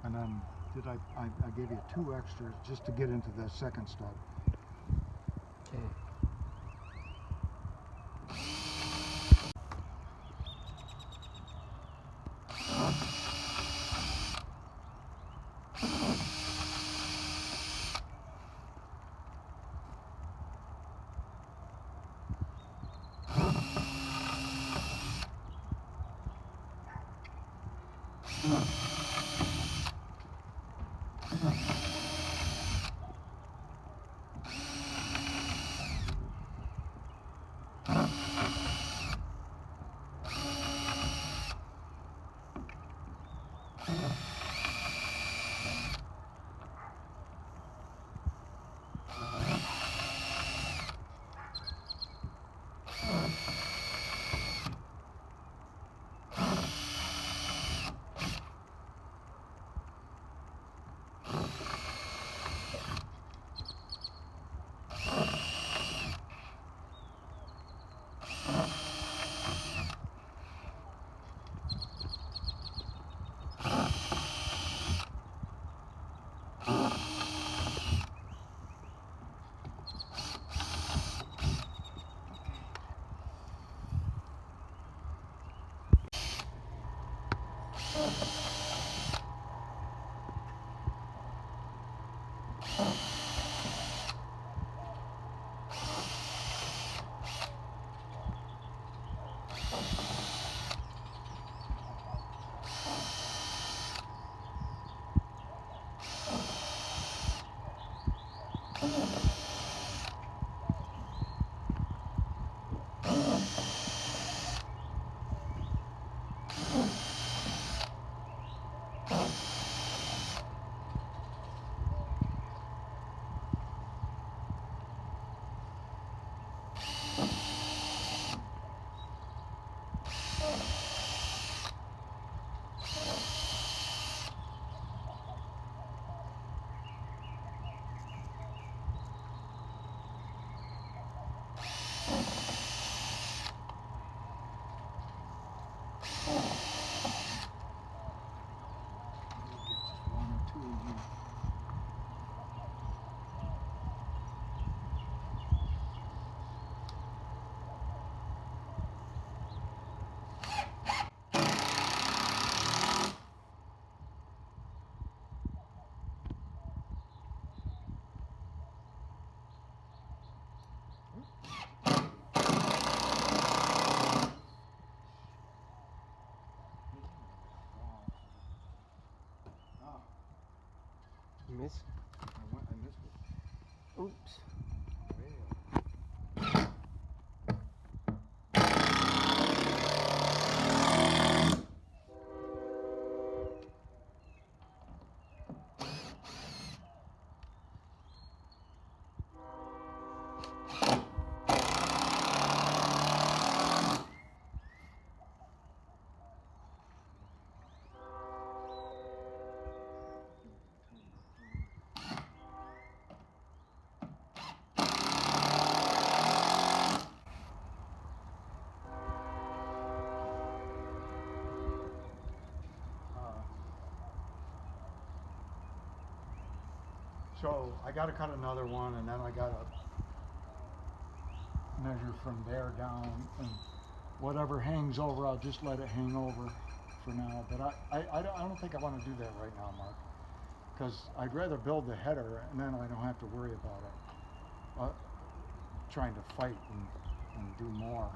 And then I gave you 2 extras just to get into the second stud. Okay. Miss? I missed it. Oops. So I gotta cut another one, and then I gotta measure from there down, and whatever hangs over, I'll just let it hang over for now. But I don't think I want to do that right now, Mark, because I'd rather build the header, and then I don't have to worry about it, trying to fight and do more.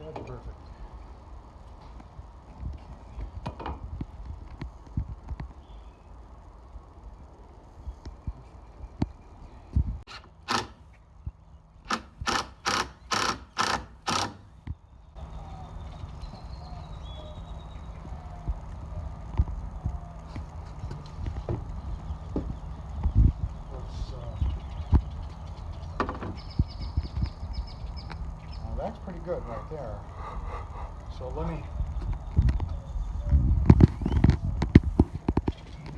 That's perfect. Now that's pretty good right there. So let me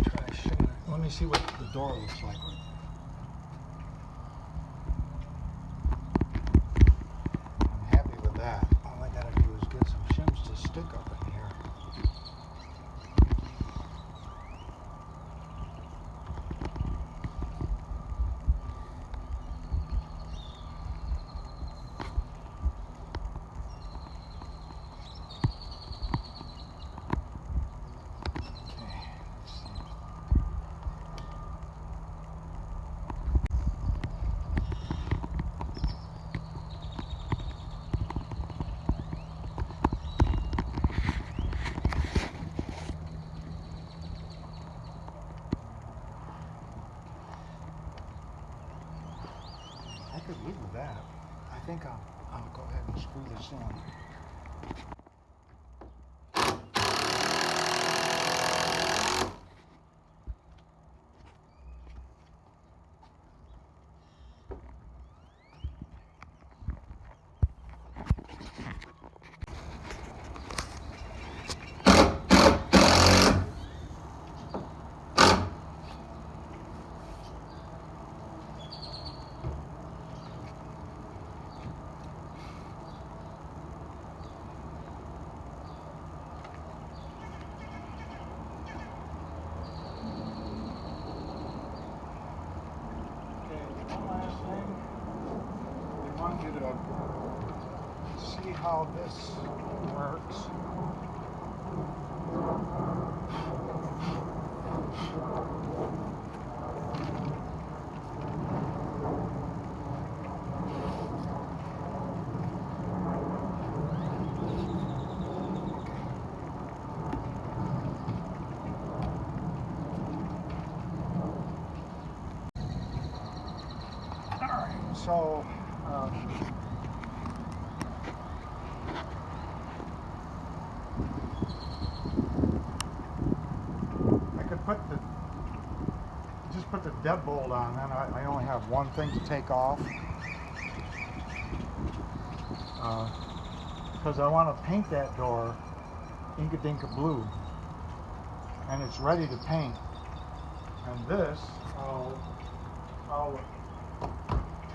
try showing it. Let me see what the door looks like. I'm happy with that. All I gotta do is get some shims to stick up in here. I could live with that. I think I'll go ahead and screw this in. Want you to see how this works. All right, so put the deadbolt on, then I only have one thing to take off. Because I want to paint that door Inka Dinka blue. And it's ready to paint. And this, I'll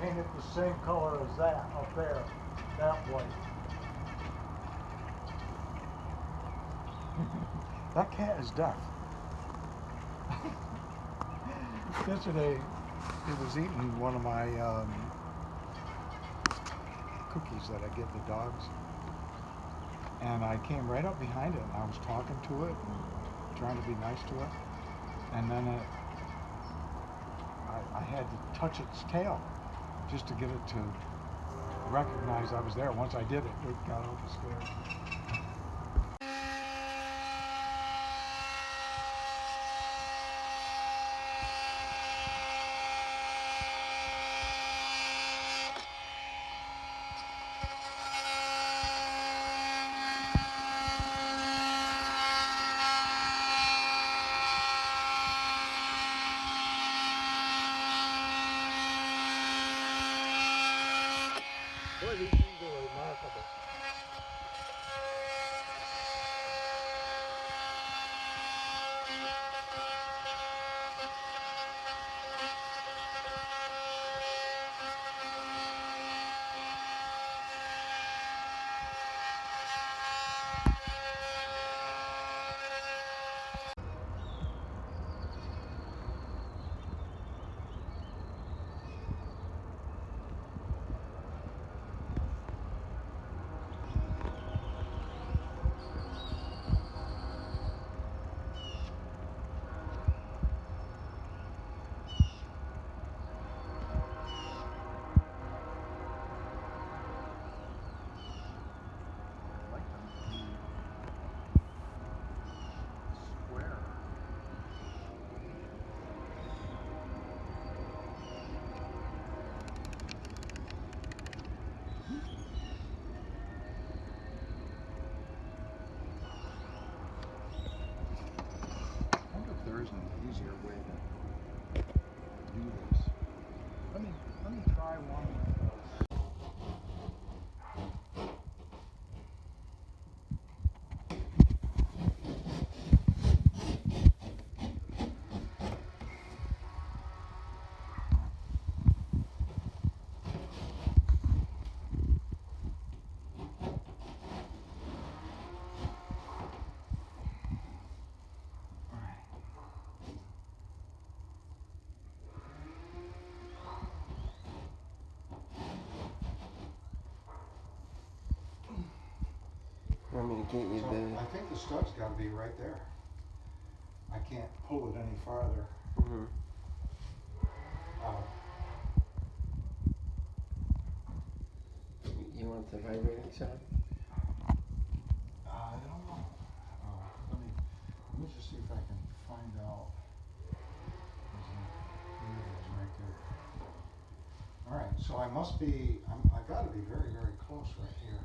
paint it the same color as that up there, that white. That cat is deaf. Yesterday, it was eating one of my cookies that I give the dogs. And I came right up behind it and I was talking to it and trying to be nice to it. And then I had to touch its tail just to get it to recognize I was there. Once I did it, it got all scared. Boy, these things are remarkable. I like them to be square. I wonder if there isn't an easier way to do this. Let me try one with You want me to get you I think the stud's got to be right there. I can't pull it any farther. Mm-hmm. You want the vibrating sound? I don't know. Let me just see if I can find out. Here it is, right there. All right, so I must be. I got to be very, very close right here.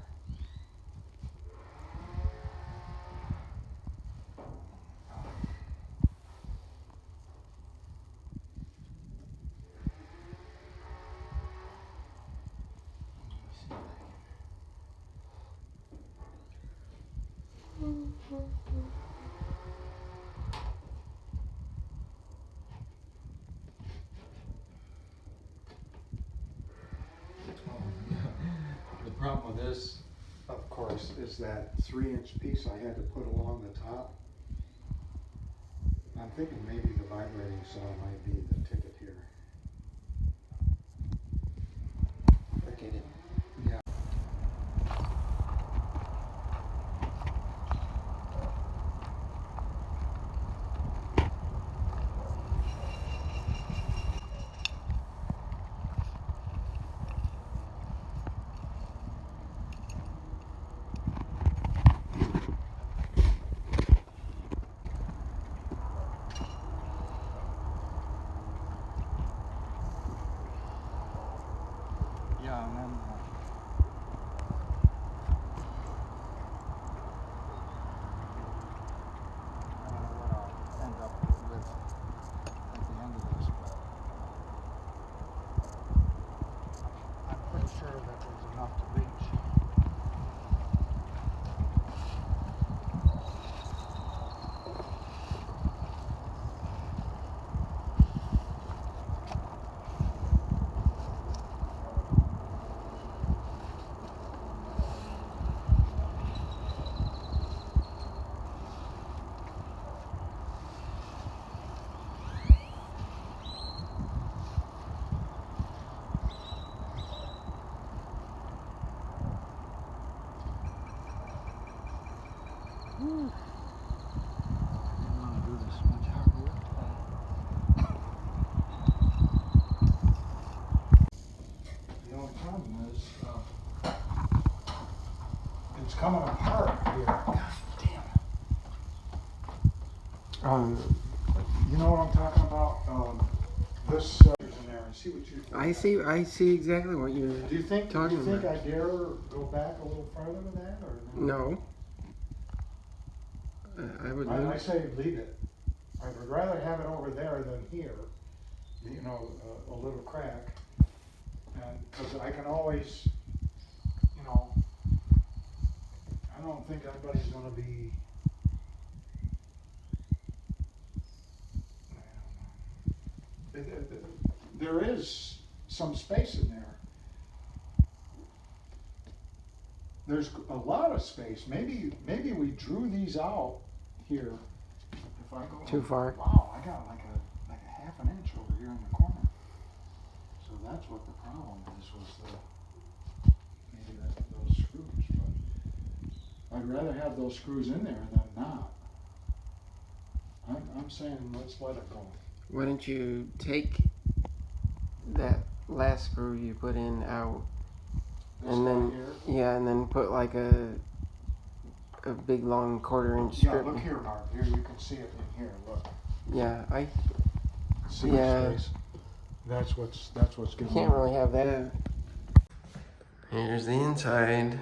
The problem with this, of course, is that 3-inch piece I had to put along the top. I'm thinking maybe the vibrating saw might be the ticket here. I get it. Yeah. You know what I'm talking about? This is in there. See what you think. I see exactly what you're Do you think talking I about. dare go back a little farther with that, or No. I would leave. I say leave it. I would rather have it over there than here. You know, a little crack, and because I can always, you know, I don't think anybody's going to be. I don't know. There is some space in there. There's a lot of space. Maybe we drew these out here. If I go Too far. Wow, I got like a half an inch over here in the corner. So that's what the problem is. Was maybe those screws. But I'd rather have those screws in there than not. I'm saying let's let it go. Why don't you take that last screw you put in out, This and then guy here. yeah, and then put like a big long 1/4-inch Yeah, strip. look here, Mark. Here you can see it in here. Look. Yeah, See Yeah. the space? That's what's you getting. can't really have that. Here's the inside.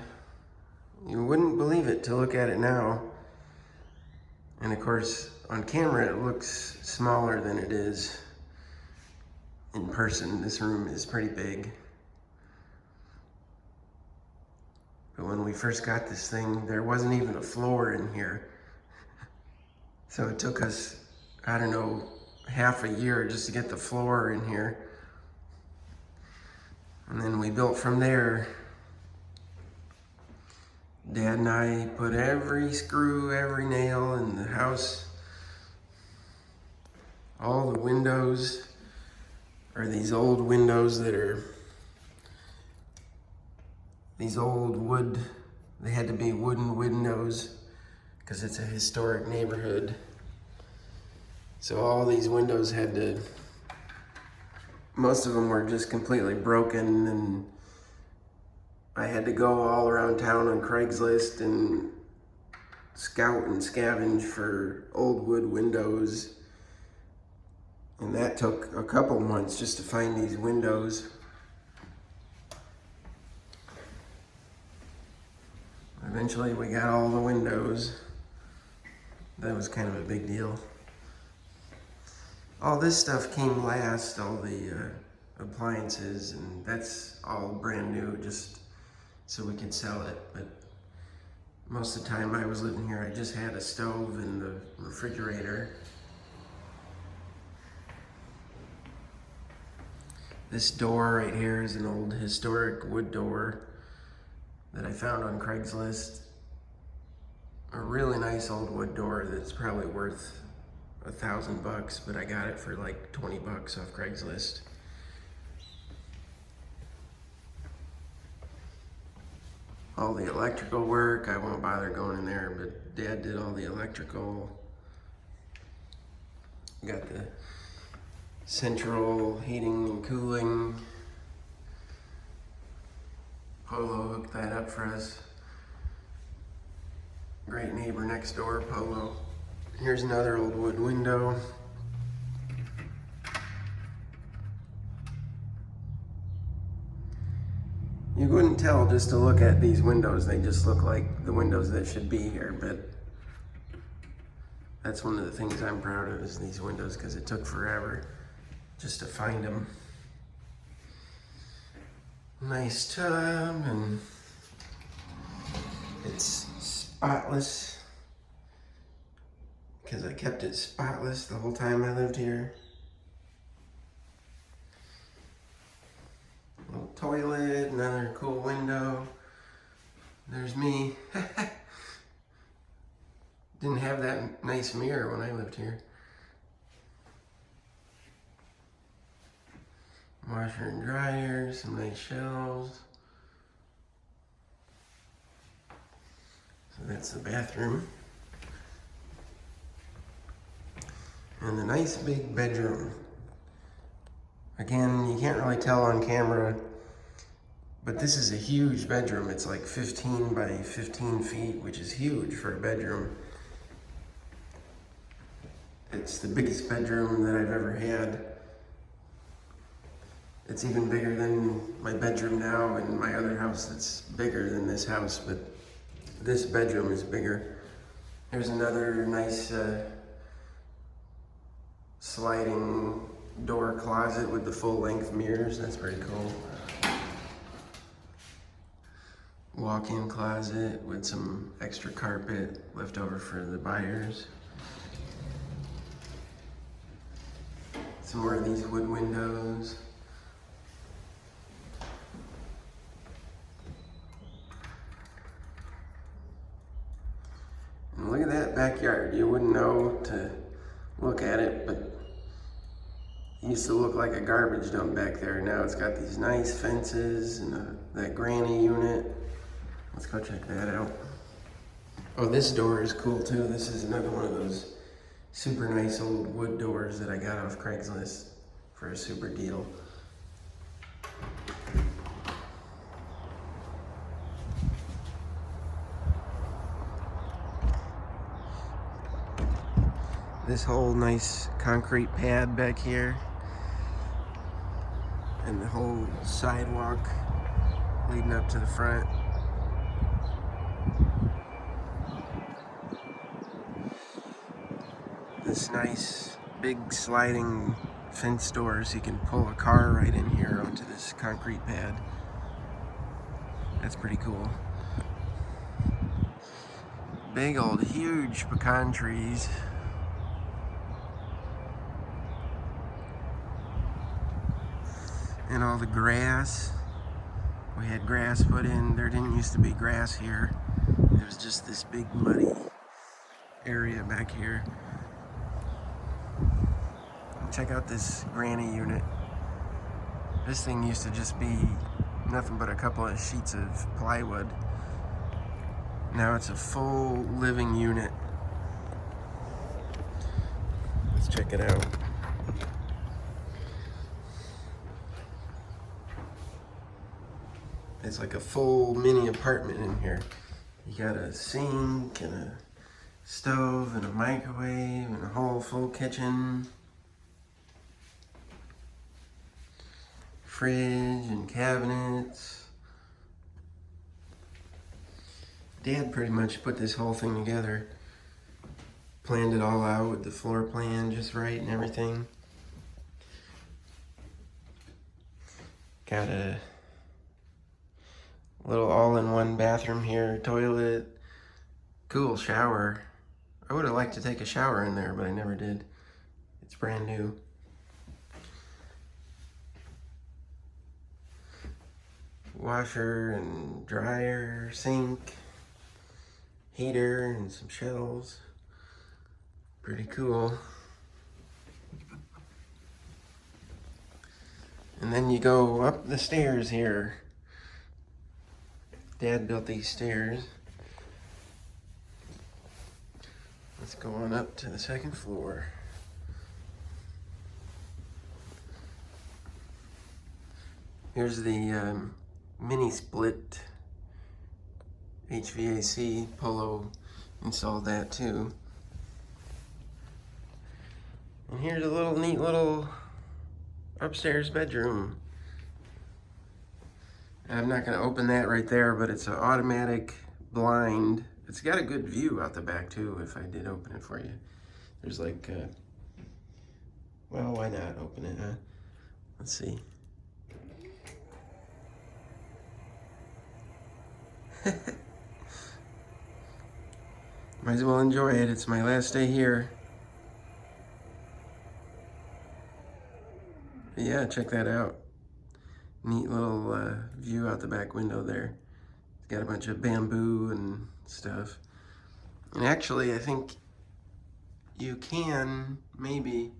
You wouldn't believe it to look at it now. And of course, on camera it looks smaller than it is in person. This room is pretty big. But when we first got this thing, there wasn't even a floor in here. So it took us, I don't know, half a year just to get the floor in here. And then we built from there. Dad and I put every screw, every nail in the house. All the windows are these old windows that are these old wood. They had to be wooden windows because it's a historic neighborhood. So all these windows had to, most of them were just completely broken, and I had to go all around town on Craigslist and scout and scavenge for old wood windows. And that took a couple months just to find these windows. Eventually we got all the windows. That was kind of a big deal. All this stuff came last, all the appliances, and that's all brand new, just so we could sell it. But most of the time I was living here, I just had a stove and the refrigerator. This door right here is an old historic wood door that I found on Craigslist. A really nice old wood door that's probably worth $1,000, but I got it for like 20 bucks off Craigslist. All the electrical work, I won't bother going in there, but Dad did all the electrical. Got the central heating and cooling. Polo hooked that up for us. Great neighbor next door, Polo. Here's another old wood window. You wouldn't tell just to look at these windows. They just look like the windows that should be here, but that's one of the things I'm proud of, is these windows, because it took forever just to find them. Nice tub, and it's spotless because I kept it spotless the whole time I lived here. Little toilet, another cool window. There's me. Didn't have that nice mirror when I lived here. Washer and dryer, some nice shelves. So that's the bathroom. And the nice big bedroom. Again, you can't really tell on camera, but this is a huge bedroom. It's like 15 by 15 feet, which is huge for a bedroom. It's the biggest bedroom that I've ever had. It's even bigger than my bedroom now in my other house that's bigger than this house, but this bedroom is bigger. There's another nice sliding door closet with the full length mirrors. That's pretty cool. Walk-in closet with some extra carpet left over for the buyers. Some more of these wood windows. And look at that backyard. You wouldn't know to look at it, but it used to look like a garbage dump back there. Now it's got these nice fences and that granny unit. Let's go check that out. Oh, this door is cool too. This is another one of those super nice old wood doors that I got off Craigslist for a super deal. This whole nice concrete pad back here and the whole sidewalk leading up to the front. This nice big sliding fence door so you can pull a car right in here onto this concrete pad. That's pretty cool. Big old huge pecan trees. And all the grass. We had grass put in. There didn't used to be grass here. It was just this big muddy area back here. Check out this granny unit. This thing used to just be nothing but a couple of sheets of plywood. Now it's a full living unit. Let's check it out. It's like a full mini apartment in here. You got a sink and a stove and a microwave and a whole full kitchen. Fridge and cabinets. Dad pretty much put this whole thing together. Planned it all out with the floor plan just right and everything. Got a little all-in-one bathroom here, toilet, cool shower. I would have liked to take a shower in there, but I never did. It's brand new. Washer and dryer, sink, heater, and some shelves. Pretty cool. And then you go up the stairs here. Dad built these stairs. Let's go on up to the second floor. Here's the mini split HVAC. Polo installed that too. And here's a little neat little upstairs bedroom. I'm not going to open that right there, but it's an automatic blind. It's got a good view out the back too if I did open it for you. There's like, well, why not open it, huh? Let's see. Might as well enjoy it. It's my last day here. But yeah, check that out. Neat little view out the back window there. It's got a bunch of bamboo and stuff. And actually, I think you can, maybe,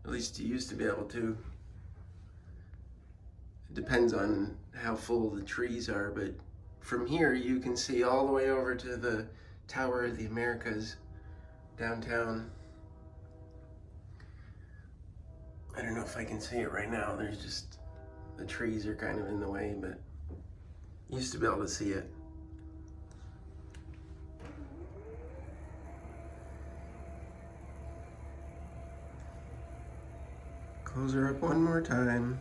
at least you used to be able to. It depends on how full the trees are, but from here you can see all the way over to the Tower of the Americas downtown. I don't know if I can see it right now. There's just, the trees are kind of in the way, but used to be able to see it. Close her up one more time.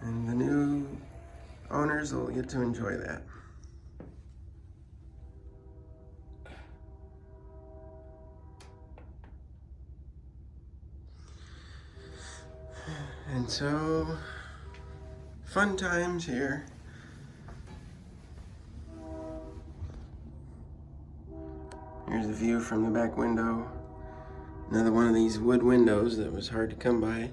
And the new owners will get to enjoy that. And so, fun times here. Here's a view from the back window. Another one of these wood windows that was hard to come by.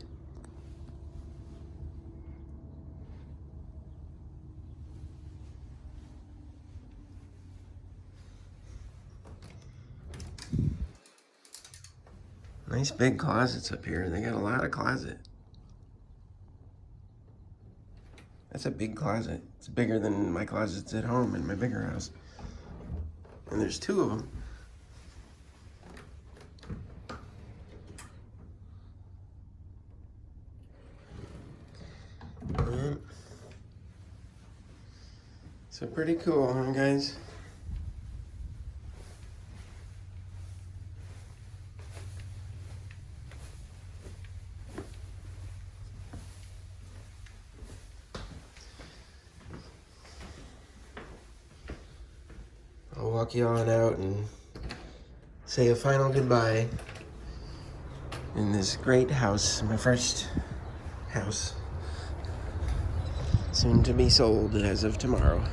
Nice big closets up here. They got a lot of closet. That's a big closet. It's bigger than my closets at home in my bigger house. And there's two of them. So pretty cool, huh, guys? I'll walk you on out and say a final goodbye in this great house, my first house, soon to be sold as of tomorrow.